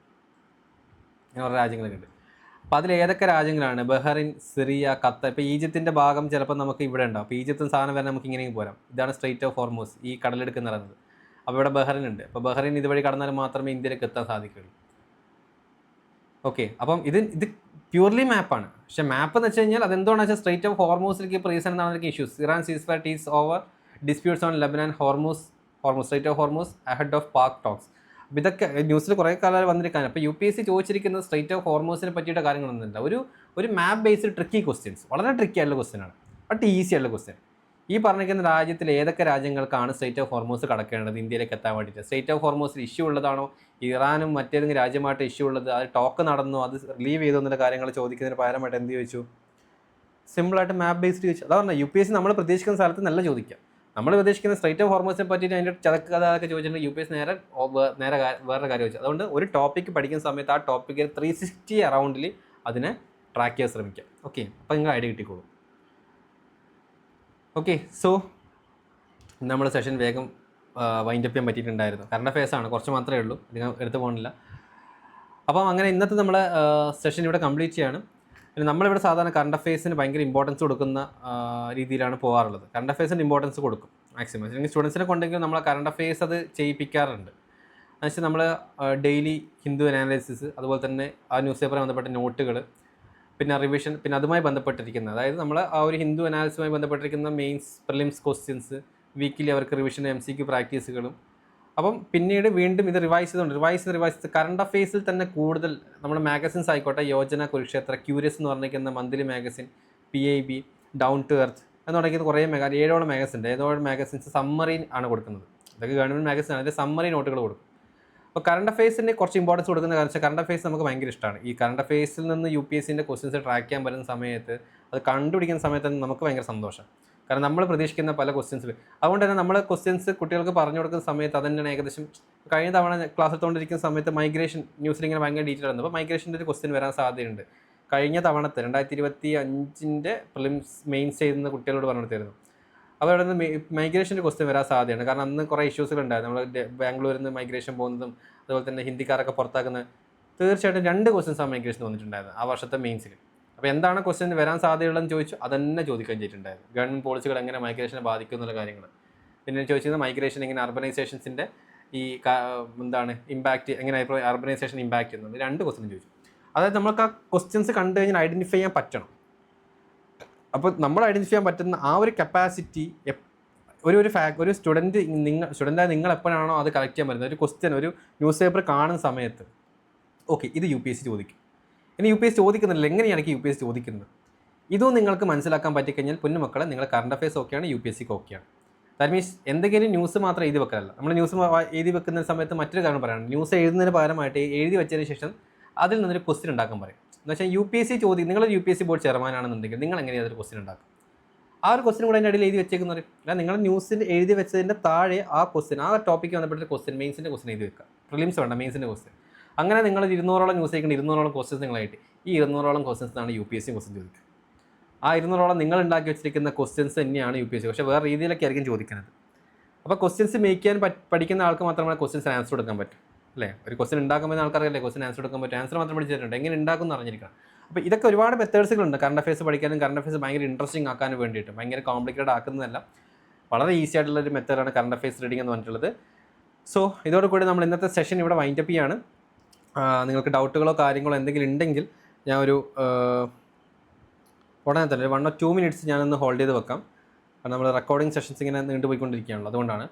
കുറേ രാജ്യങ്ങളൊക്കെ ഉണ്ട്. അപ്പോൾ അതിൽ ഏതൊക്കെ രാജ്യങ്ങളാണ്? Bahrain, Syria, Qatar. ഇപ്പോൾ ഈജിപ്തിൻ്റെ ഭാഗം ചിലപ്പോൾ നമുക്ക് ഇവിടെ ഉണ്ടാവും. അപ്പോൾ ഈജിപ്തും സാധനം വരെ നമുക്ക് ഇങ്ങനെയും പോരാം. ഇതാണ് സ്ട്രൈറ്റ് ഓഫ് ഹോർമൂസ്, ഈ കടലെടുക്കുന്ന പറയുന്നത്. അപ്പോൾ ഇവിടെ ബഹ്റിൻ ഉണ്ട്. അപ്പോൾ ബഹ്റിൻ ഇതുവഴി കടന്നാൽ മാത്രമേ ഇന്ത്യയിലേക്ക് എത്താൻ സാധിക്കുകയുള്ളൂ. ഓക്കെ, അപ്പം ഇത് പ്യൂർലി മാപ്പാണ്. പക്ഷേ മാപ്പ് എന്ന് വെച്ച് കഴിഞ്ഞാൽ അതെന്താണെന്ന് വെച്ചാൽ സ്ട്രൈറ്റ് ഓഫ് ഹോർമൂസിലേക്ക് ഇപ്പോൾ റീസൺ എന്നാണ് issues. Iran ceasefire teeters over disputes on Lebanon Hormuz strait of Hormuz ahead of Pak talks. അപ്പോൾ ഇതൊക്കെ ന്യൂസിൽ കുറേ കാലം വന്നിരിക്കാൻ. അപ്പോൾ UPSC ചോദിച്ചിരിക്കുന്നത് സ്ട്രൈറ്റ് ഓഫ് ഹോർമൂസിനെ പറ്റിയിട്ട് കാര്യങ്ങളൊന്നുമില്ല. ഒരു മാപ്പ് ബേസ്ഡ് ട്രിക്കി ക്വസ്റ്റ്യൻസ്, വളരെ ട്രിക്കി ആയിട്ടുള്ള ക്വസ്റ്റ്യനാണ്, ബട്ട് ഈസി ആയിട്ടുള്ള ക്വസ്റ്റ്യൻ. ഈ പറഞ്ഞിരിക്കുന്ന രാജ്യത്തിൽ ഏതൊക്കെ രാജ്യങ്ങൾക്കാണ് സ്ട്രൈറ്റ് ഓഫ് ഹോർമൂസ് കടക്കേണ്ടത് ഇന്ത്യയിലേക്ക് എത്താൻ വേണ്ടിയിട്ട്? സ്ട്രൈറ്റ് ഓഫ് ഹോർമൂസിൽ ഇഷ്യൂ ഉള്ളതാണോ, ഇറാനും മറ്റേതെങ്കിലും രാജ്യമായിട്ട് ഇഷ്യൂ ഉള്ളത്, അത് ടോക്ക് നടന്നോ, അത് റിലീവ് ചെയ്തോ എന്നുള്ള കാര്യങ്ങൾ ചോദിക്കുന്നതിന് പകരമായിട്ട് എന്ത് ചോദിച്ചു? സിമ്പിളായിട്ട് മാപ്പ് ബേസ്ഡ് ചോദിച്ചു. അതാണ് UPSC നമ്മൾ പ്രതീക്ഷിക്കുന്ന സ്ഥലത്ത് നല്ല ചോദിക്കാം. നമ്മൾ പ്രതീക്ഷിക്കുന്ന സ്ട്രൈറ്റ് ഓഫ് ഹോർമൂസിനെ പറ്റിയിട്ട് അതിൻ്റെ ചതക്കഥയൊക്കെ ചോദിച്ചിട്ടുണ്ടെങ്കിൽ UPSC നേരെ വേറെ കാര്യം ചോദിച്ചു. അതുകൊണ്ട് ഒരു ടോപ്പിക്ക് പഠിക്കുന്ന സമയത്ത് ആ ടോപ്പിക്ക് 360 അറൗണ്ടിൽ അതിനെ ട്രാക്ക് ചെയ്യാൻ ശ്രമിക്കാം. ഓക്കെ, അപ്പോൾ നിങ്ങൾ ഐഡിയ കിട്ടിക്കോളൂ. ഓക്കെ, സോ നമ്മൾ സെഷൻ വേഗം വൈൻഡപ്പ് ചെയ്യാൻ പറ്റിയിട്ടുണ്ടായിരുന്നു. കറണ്ട് അഫയേഴ്സാണ്, കുറച്ച് മാത്രമേ ഉള്ളൂ, അധികം എടുത്തു പോകുന്നില്ല. അപ്പം അങ്ങനെ ഇന്നത്തെ നമ്മൾ സെഷൻ ഇവിടെ കംപ്ലീറ്റ് ചെയ്യാണ്. പിന്നെ നമ്മളിവിടെ സാധാരണ കറണ്ട് അഫയേഴ്സിന് ഭയങ്കര ഇമ്പോർട്ടൻസ് കൊടുക്കുന്ന രീതിയിലാണ് പോകാറുള്ളത്. കറണ്ട് അഫയേഴ്സിന് ഇമ്പോർട്ടൻസ് കൊടുക്കും മാക്സിമം. അല്ലെങ്കിൽ സ്റ്റുഡൻസിനെ കൊണ്ടെങ്കിൽ നമ്മൾ കറണ്ട് അഫയേഴ്സ് അത് ചെയ്യിപ്പിക്കാറുണ്ട്. എന്നുവെച്ചാൽ നമ്മൾ ഡെയിലി ഹിന്ദു അനാലിസിസ്, അതുപോലെ തന്നെ ആ ന്യൂസ് പേപ്പറുമായി ബന്ധപ്പെട്ട നോട്ടുകൾ, പിന്നെ റിവിഷൻ, പിന്നെ അതുമായി ബന്ധപ്പെട്ടിരിക്കുന്ന, അതായത് നമ്മൾ ആ ഒരു ഹിന്ദു അനാലിസിസുമായി ബന്ധപ്പെട്ടിരിക്കുന്ന മെയിൻസ് പ്രിലിംസ് ക്വസ്റ്റ്യൻസ്, വീക്കിലി അവർക്ക് റിവിഷൻ MCQ പ്രാക്ടീസുകളും. അപ്പം പിന്നീട് വീണ്ടും ഇത് റിവൈസ് ചെയ്ത് കറണ്ട് അഫയേഴ്സിൽ തന്നെ കൂടുതൽ നമ്മുടെ മാഗസിൻസ് ആയിക്കോട്ടെ, യോജന, കുരുക്ഷേത്ര, ക്യൂരിയസ് എന്ന് പറഞ്ഞിരിക്കുന്ന monthly magazine, PIB, down to earth എന്ന് പറഞ്ഞിരിക്കുന്ന കുറേ 7ഓളം മാഗസിൻ ഉണ്ട്. 7ഓളം മാഗസിൻസ് സമ്മറി ആണ് കൊടുക്കുന്നത്. ഇതൊക്കെ ഗവൺമെൻറ് മാഗസിൻ ആണ്, അതിൻ്റെ സമ്മറി നോട്ടുകൾ കൊടുക്കും. അപ്പോൾ കറണ്ട് അഫയേഴ്സിന് കുറച്ച് ഇമ്പോർട്ടൻസ് കൊടുക്കുന്ന കാരണം വെച്ചാൽ കറണ്ട് അഫയേഴ്സ് നമുക്ക് ഭയങ്കര ഇഷ്ടമാണ്. ഈ കറണ്ട് അഫയേഴ്സിൽ നിന്ന് UPSCൻ്റെ ക്വസ്റ്റ്യൻസ് ട്രാക്ക് ചെയ്യാൻ പറ്റുന്ന സമയത്ത്, അത് കണ്ടുപിടിക്കുന്ന സമയത്ത് നമുക്ക് ഭയങ്കര സന്തോഷം. കാരണം നമ്മൾ പ്രതീക്ഷിക്കുന്ന പല ക്വസ്റ്റ്യൻസ്, അതുകൊണ്ട് തന്നെ നമ്മൾ ക്വസ്റ്റ്യൻസ് കുട്ടികൾക്ക് പറഞ്ഞു കൊടുക്കുന്ന സമയത്ത് അതന്നെയാണ് ഏകദേശം കഴിഞ്ഞ തവണ ക്ലാസ് എടുത്തുകൊണ്ടിരിക്കുന്ന സമയത്ത് മൈഗ്രേഷൻ ന്യൂസിൽ ഇങ്ങനെ ഭയങ്കര ഡീറ്റെയിൽ ആയിരുന്നു. അപ്പോൾ മൈഗ്രേഷൻ്റെ ഒരു ക്വസ്റ്റ്യൻ വരാൻ സാധ്യതയുണ്ട്. കഴിഞ്ഞ തവണത്തെ 2025 പ്രിലിംസ് മെയിൻസ് ചെയ്യുന്ന കുട്ടികളോട് പറഞ്ഞു കൊടുത്തായിരുന്നു. അപ്പോൾ അവിടെ നിന്ന് മൈഗ്രേഷൻ്റെ ക്വസ്റ്റ്യൻ വരാൻ സാധ്യതയാണ്. കാരണം അന്ന് കുറേ ഇഷ്യൂസുകളുണ്ടായിരുന്നു. നമ്മൾ ബാംഗ്ലൂരിൽ നിന്ന് മൈഗ്രേഷൻ പോകുന്നതും അതുപോലെ തന്നെ ഹിന്ദിക്കാരൊക്കെ പുറത്താക്കുന്നത്. തീർച്ചയായിട്ടും 2 ക്വസ്റ്റ്യൻസ് ആ മൈഗ്രേഷൻ വന്നിട്ടുണ്ടായിരുന്നു ആ വർഷത്തെ മെയിൻസിൽ. അപ്പോൾ എന്താണ് ക്വസ്റ്റ്യൻ വരാൻ സാധ്യതയുള്ളതെന്ന് ചോദിച്ചു, അതന്നെ ചോദിക്കാൻ ചെയ്തിട്ടുണ്ടായിരുന്നു. ഗവൺമെൻറ് പോളിസികൾ എങ്ങനെ മൈഗ്രേഷനെ ബാധിക്കും എന്നുള്ള കാര്യങ്ങൾ. പിന്നെ ചോദിച്ചിരുന്നത് മൈഗ്രേഷൻ എങ്ങനെ അർബനൈസേഷൻസിൻ്റെ ഈ എന്താണ് ഇമ്പാക്റ്റ്, എങ്ങനെ അർബനൈസേഷൻ ഇമ്പാക്റ്റ് ചെയ്യുന്നത്, 2 ക്വസ്റ്റ്യൻ ചോദിച്ചു. അതായത് നമുക്ക് ആ ക്വസ്റ്റ്യൻസ് കണ്ടു കഴിഞ്ഞാൽ ഐഡൻറ്റിഫൈ ചെയ്യാൻ പറ്റണം. അപ്പോൾ നമ്മൾ ഐഡൻറ്റിഫൈ ചെയ്യാൻ പറ്റുന്ന ആ ഒരു കപ്പാസിറ്റി ഒരു സ്റ്റുഡൻ്റായ നിങ്ങൾ എപ്പോഴാണോ അത് കളക്ട് ചെയ്യാൻ പറ്റുന്നത്, ഒരു ക്വസ്റ്റ്യൻ ഒരു ന്യൂസ് പേപ്പർ കാണുന്ന സമയത്ത് ഓക്കെ ഇത് UPSC ചോദിക്കും. ഇനി UPSC ചോദിക്കുന്നില്ല, എങ്ങനെയാണ് UPSC ചോദിക്കുന്നത്, ഇതും നിങ്ങൾക്ക് മനസ്സിലാക്കാൻ പറ്റിക്കഴിഞ്ഞാൽ പൊന്നുമക്കളെ നിങ്ങൾ കറണ്ട് അഫയേഴ്സ് ഓക്കെയാണ്, UPSCക്ക് ഓക്കെയാണ്. ദാറ്റ് മീൻസ് എന്തെങ്കിലും ന്യൂസ് മാത്രം എഴുതി വെക്കാനല്ല. നമ്മൾ ന്യൂസ് എഴുതി വെക്കുന്ന സമയത്ത് മറ്റൊരു കാരണം പറയണം. ന്യൂസ് എഴുതുന്നതിന് പകരമായിട്ട് എഴുതി വെച്ചതിന് ശേഷം അതിൽ നിന്നൊരു ക്വസ്റ്റ്യൻ ഉണ്ടാക്കാൻ പറയും. എന്ന് വെച്ചാൽ UPSC നിങ്ങളൊരു UPSC ബോർഡ് ചെയർമാനാണെന്നുണ്ടെങ്കിൽ നിങ്ങൾ എങ്ങനെയാണ് അതൊരു ക്വസ്റ്റ്യൻ ഉണ്ടാക്കും? ആ ഒരു ക്വസ്റ്റ്യൻ കൂടെ അതിൻ്റെ ഇടയിൽ എഴുതി വെച്ചേക്കുന്ന പറയും. അല്ല, നിങ്ങൾ ന്യൂസിൽ എഴുതി വെച്ചതിൻ്റെ താഴെ ആ ക്വസ്റ്റ്യൻ, ആ ടോപ്പിക്ക് ബന്ധപ്പെട്ട ക്വസ്റ്റ്യൻ, മെയിൻസിൻ്റെ ക്വസ്റ്റ്യൻ എഴുതി വെക്കുക. പ്രിലിംസ് വേണ്ട, മെയിൻസിൻ്റെ ക്വസ്റ്റ്യൻ. അങ്ങനെ നിങ്ങൾ 200ഓളം ന്യൂസ് ആയിക്കൊണ്ട് 200ഓളം ക്വസ്റ്റ്യൻസ് നിങ്ങളായിട്ട് ഈ 200ഓളം ക്വസ്റ്റ്യൻസാണ് UPSC ക്വസ്റ്റ്യൻ ചോദിക്കുക. ആ 200ഓളം നിങ്ങൾ ഉണ്ടാക്കി വെച്ചിരിക്കുന്ന ക്വസ്റ്റ്യൻസ് തന്നെയാണ് UPSC, പക്ഷേ വേറെ രീതിയിലൊക്കെ ആയിരിക്കും ചോദിക്കുന്നത്. അപ്പോൾ ക്വസ്റ്റ്യൻസ് മേക്ക് ചെയ്യാൻ പഠിക്കുന്ന ആൾക്ക് മാത്രമേ ക്വസ്റ്റ്യൻസ് ആൻസർ കൊടുക്കാൻ പറ്റും, അല്ലേ? ഒരു ക്വസ്റ്റ്യൻ ഉണ്ടാക്കുമ്പോൾ ആൾക്കാർക്കല്ലേ ക്വസ്റ്റ്യൻ ആൻസർ കൊടുക്കാൻ പറ്റും. ആൻസർ മാത്രം പഠിച്ചിട്ടുണ്ട്, എങ്ങനെ ഉണ്ടാക്കും എന്ന് അറിഞ്ഞിരിക്കണം. അപ്പോൾ ഇതൊക്കെ ഒരുപാട് മെത്തേഡ്സുകളുണ്ട് കറണ്ട് അഫയേഴ്സ് പഠിക്കാനും കറണ്ട് അഫയേഴ്സ് ഭയങ്കര ഇൻട്രസ്റ്റിംഗ് ആക്കാനും വേണ്ടിയിട്ട്. ഭയങ്കര കോംപ്ലിക്കേറ്റഡ് ആക്കുന്നതല്ല, വളരെ ഈസി ആയിട്ടുള്ളൊരു മെത്തേഡാണ് കറണ്ട് അഫയേഴ്സ് റീഡിംഗ് എന്ന് പറഞ്ഞിട്ടുള്ളത്. സോ ഇതോടുകൂടി നമ്മൾ ഇന്നത്തെ സെഷൻ ഇവിടെ വൈൻഡപ്പ് ചെയ്യാണ്. നിങ്ങൾക്ക് ഡൗട്ടുകളോ കാര്യങ്ങളോ എന്തെങ്കിലും ഉണ്ടെങ്കിൽ ഞാൻ ഒരു ഉടനെ തന്നെ 1 or 2 minutes ഞാനൊന്ന് ഹോൾഡ് ചെയ്ത് വെക്കാം. കാരണം നമ്മൾ റെക്കോർഡിംഗ് സെഷൻസ് ഇങ്ങനെ നീണ്ടുപോയിക്കൊണ്ടിരിക്കുകയാണല്ലോ, അതുകൊണ്ടാണ്.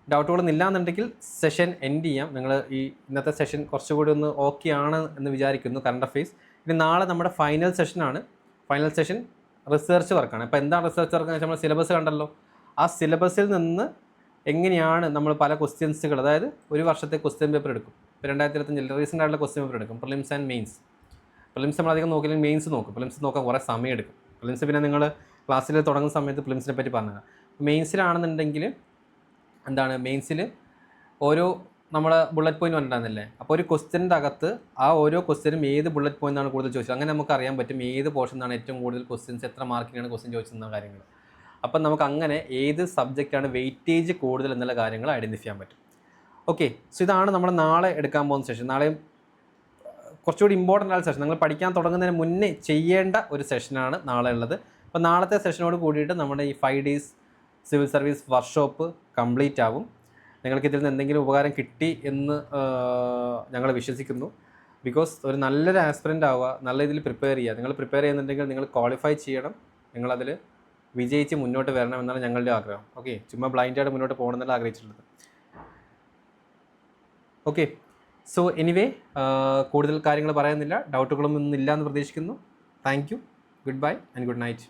ഡൗട്ടുകളൊന്നും ഇല്ലാന്നുണ്ടെങ്കിൽ സെഷൻ എൻഡ് ചെയ്യാം. നിങ്ങൾ ഈ ഇന്നത്തെ സെഷൻ കുറച്ചുകൂടി ഒന്ന് ഓക്കെ ആണ് എന്ന് വിചാരിക്കുന്നു കറണ്ട് അഫയേഴ്സ്. ഇനി നാളെ നമ്മുടെ ഫൈനൽ സെഷനാണ്. ഫൈനൽ സെഷൻ റിസർച്ച് വർക്കാണ്. അപ്പോൾ എന്താണ് റിസർച്ച് വർക്ക് എന്ന് വെച്ചാൽ നമ്മൾ സിലബസ് കണ്ടല്ലോ, ആ സിലബസിൽ നിന്ന് എങ്ങനെയാണ് നമ്മൾ പല ക്വസ്റ്റ്യൻസുകൾ, അതായത് ഒരു വർഷത്തെ ക്വസ്റ്റ്യൻ പേപ്പർ എടുക്കും. ഇപ്പോൾ 2025 റീസെൻ്റ് ആയിട്ടുള്ള ക്വസ്റ്റ്യൻ പേപ്പർ എടുക്കും, പ്രിലിംസ് ആൻഡ് മെയിൻസ്. പ്രിലിംസ് നമ്മൾ അധികം നോക്കില്ലെങ്കിൽ മെയിൻസ് നോക്കും. പ്രിലിംസ് നോക്കാൻ കുറേ സമയം എടുക്കും. പ്രിലിംസ് പിന്നെ നിങ്ങൾ ക്ലാസ്സിൽ തുടങ്ങുന്ന സമയത്ത് പ്രിലിംസിനെ പറ്റി പറഞ്ഞുതരാം. മെയിൻസിലാണെന്നുണ്ടെങ്കിൽ എന്താണ്, മെയിൻസിൽ ഓരോ നമ്മൾ ബുള്ളറ്റ് പോയിന്റ് പറഞ്ഞിട്ടുണ്ടായിരുന്നില്ലേ? അപ്പോൾ ഒരു ക്വസ്റ്റ്യൻ്റെ അകത്ത് ആ ഓരോ ക്വസ്റ്റ്യനും ഏത് ബുള്ളറ്റ് പോയിന്റാണ് കൂടുതൽ ചോദിച്ചത്, അങ്ങനെ നമുക്ക് അറിയാൻ പറ്റും ഏത് പോർഷനാണ് ഏറ്റവും കൂടുതൽ ക്വസ്റ്റ്യൻസ്, എത്ര മാർക്കിനാണ് ക്വസ്റ്റ്യൻ ചോദിച്ചെന്ന കാര്യങ്ങൾ. അപ്പം നമുക്ക് അങ്ങനെ ഏത് സബ്ജക്റ്റാണ് വെയിറ്റേജ് കൂടുതൽ എന്നുള്ള കാര്യങ്ങൾ ഐഡൻറ്റിഫൈ ചെയ്യാൻ പറ്റും. ഓക്കെ, സോ ഇതാണ് നമ്മൾ നാളെ എടുക്കാൻ പോകുന്ന സെഷൻ. നാളെയും കുറച്ചുകൂടി ഇമ്പോർട്ടൻ്റ് ആയ സെഷൻ, നിങ്ങൾ പഠിക്കാൻ തുടങ്ങുന്നതിന് മുന്നേ ചെയ്യേണ്ട ഒരു സെഷനാണ് നാളെ ഉള്ളത്. അപ്പോൾ നാളത്തെ സെഷനോട് കൂടിയിട്ട് നമ്മുടെ ഈ 5 days civil service workshop complete ആവും. നിങ്ങൾക്ക് ഇതിൽ നിന്ന് എന്തെങ്കിലും ഉപകാരം കിട്ടി എന്ന് ഞങ്ങൾ വിശ്വസിക്കുന്നു. ബിക്കോസ് ഒരു നല്ലൊരു ആസ്പിറൻ്റ് ആവുക, നല്ല രീതിയിൽ പ്രിപ്പയർ ചെയ്യുക. നിങ്ങൾ പ്രിപ്പയർ ചെയ്യുന്നുണ്ടെങ്കിൽ നിങ്ങൾ ക്വാളിഫൈ ചെയ്യണം, നിങ്ങളതിൽ വിജയിച്ച് മുന്നോട്ട് വരണം എന്നാണ് ഞങ്ങളുടെ ആഗ്രഹം. ഓക്കെ, ചുമ്മാ ബ്ലൈൻഡായിട്ട് മുന്നോട്ട് പോകണമെന്നല്ല ആഗ്രഹിച്ചിട്ടുള്ളത്. ഓക്കെ, സോ എനിവേ കൂടുതൽ കാര്യങ്ങൾ പറയുന്നില്ല, ഡൗട്ടുകളൊന്നും ഇല്ല എന്ന് പ്രതീക്ഷിക്കുന്നു. Thank you, good bye and good night.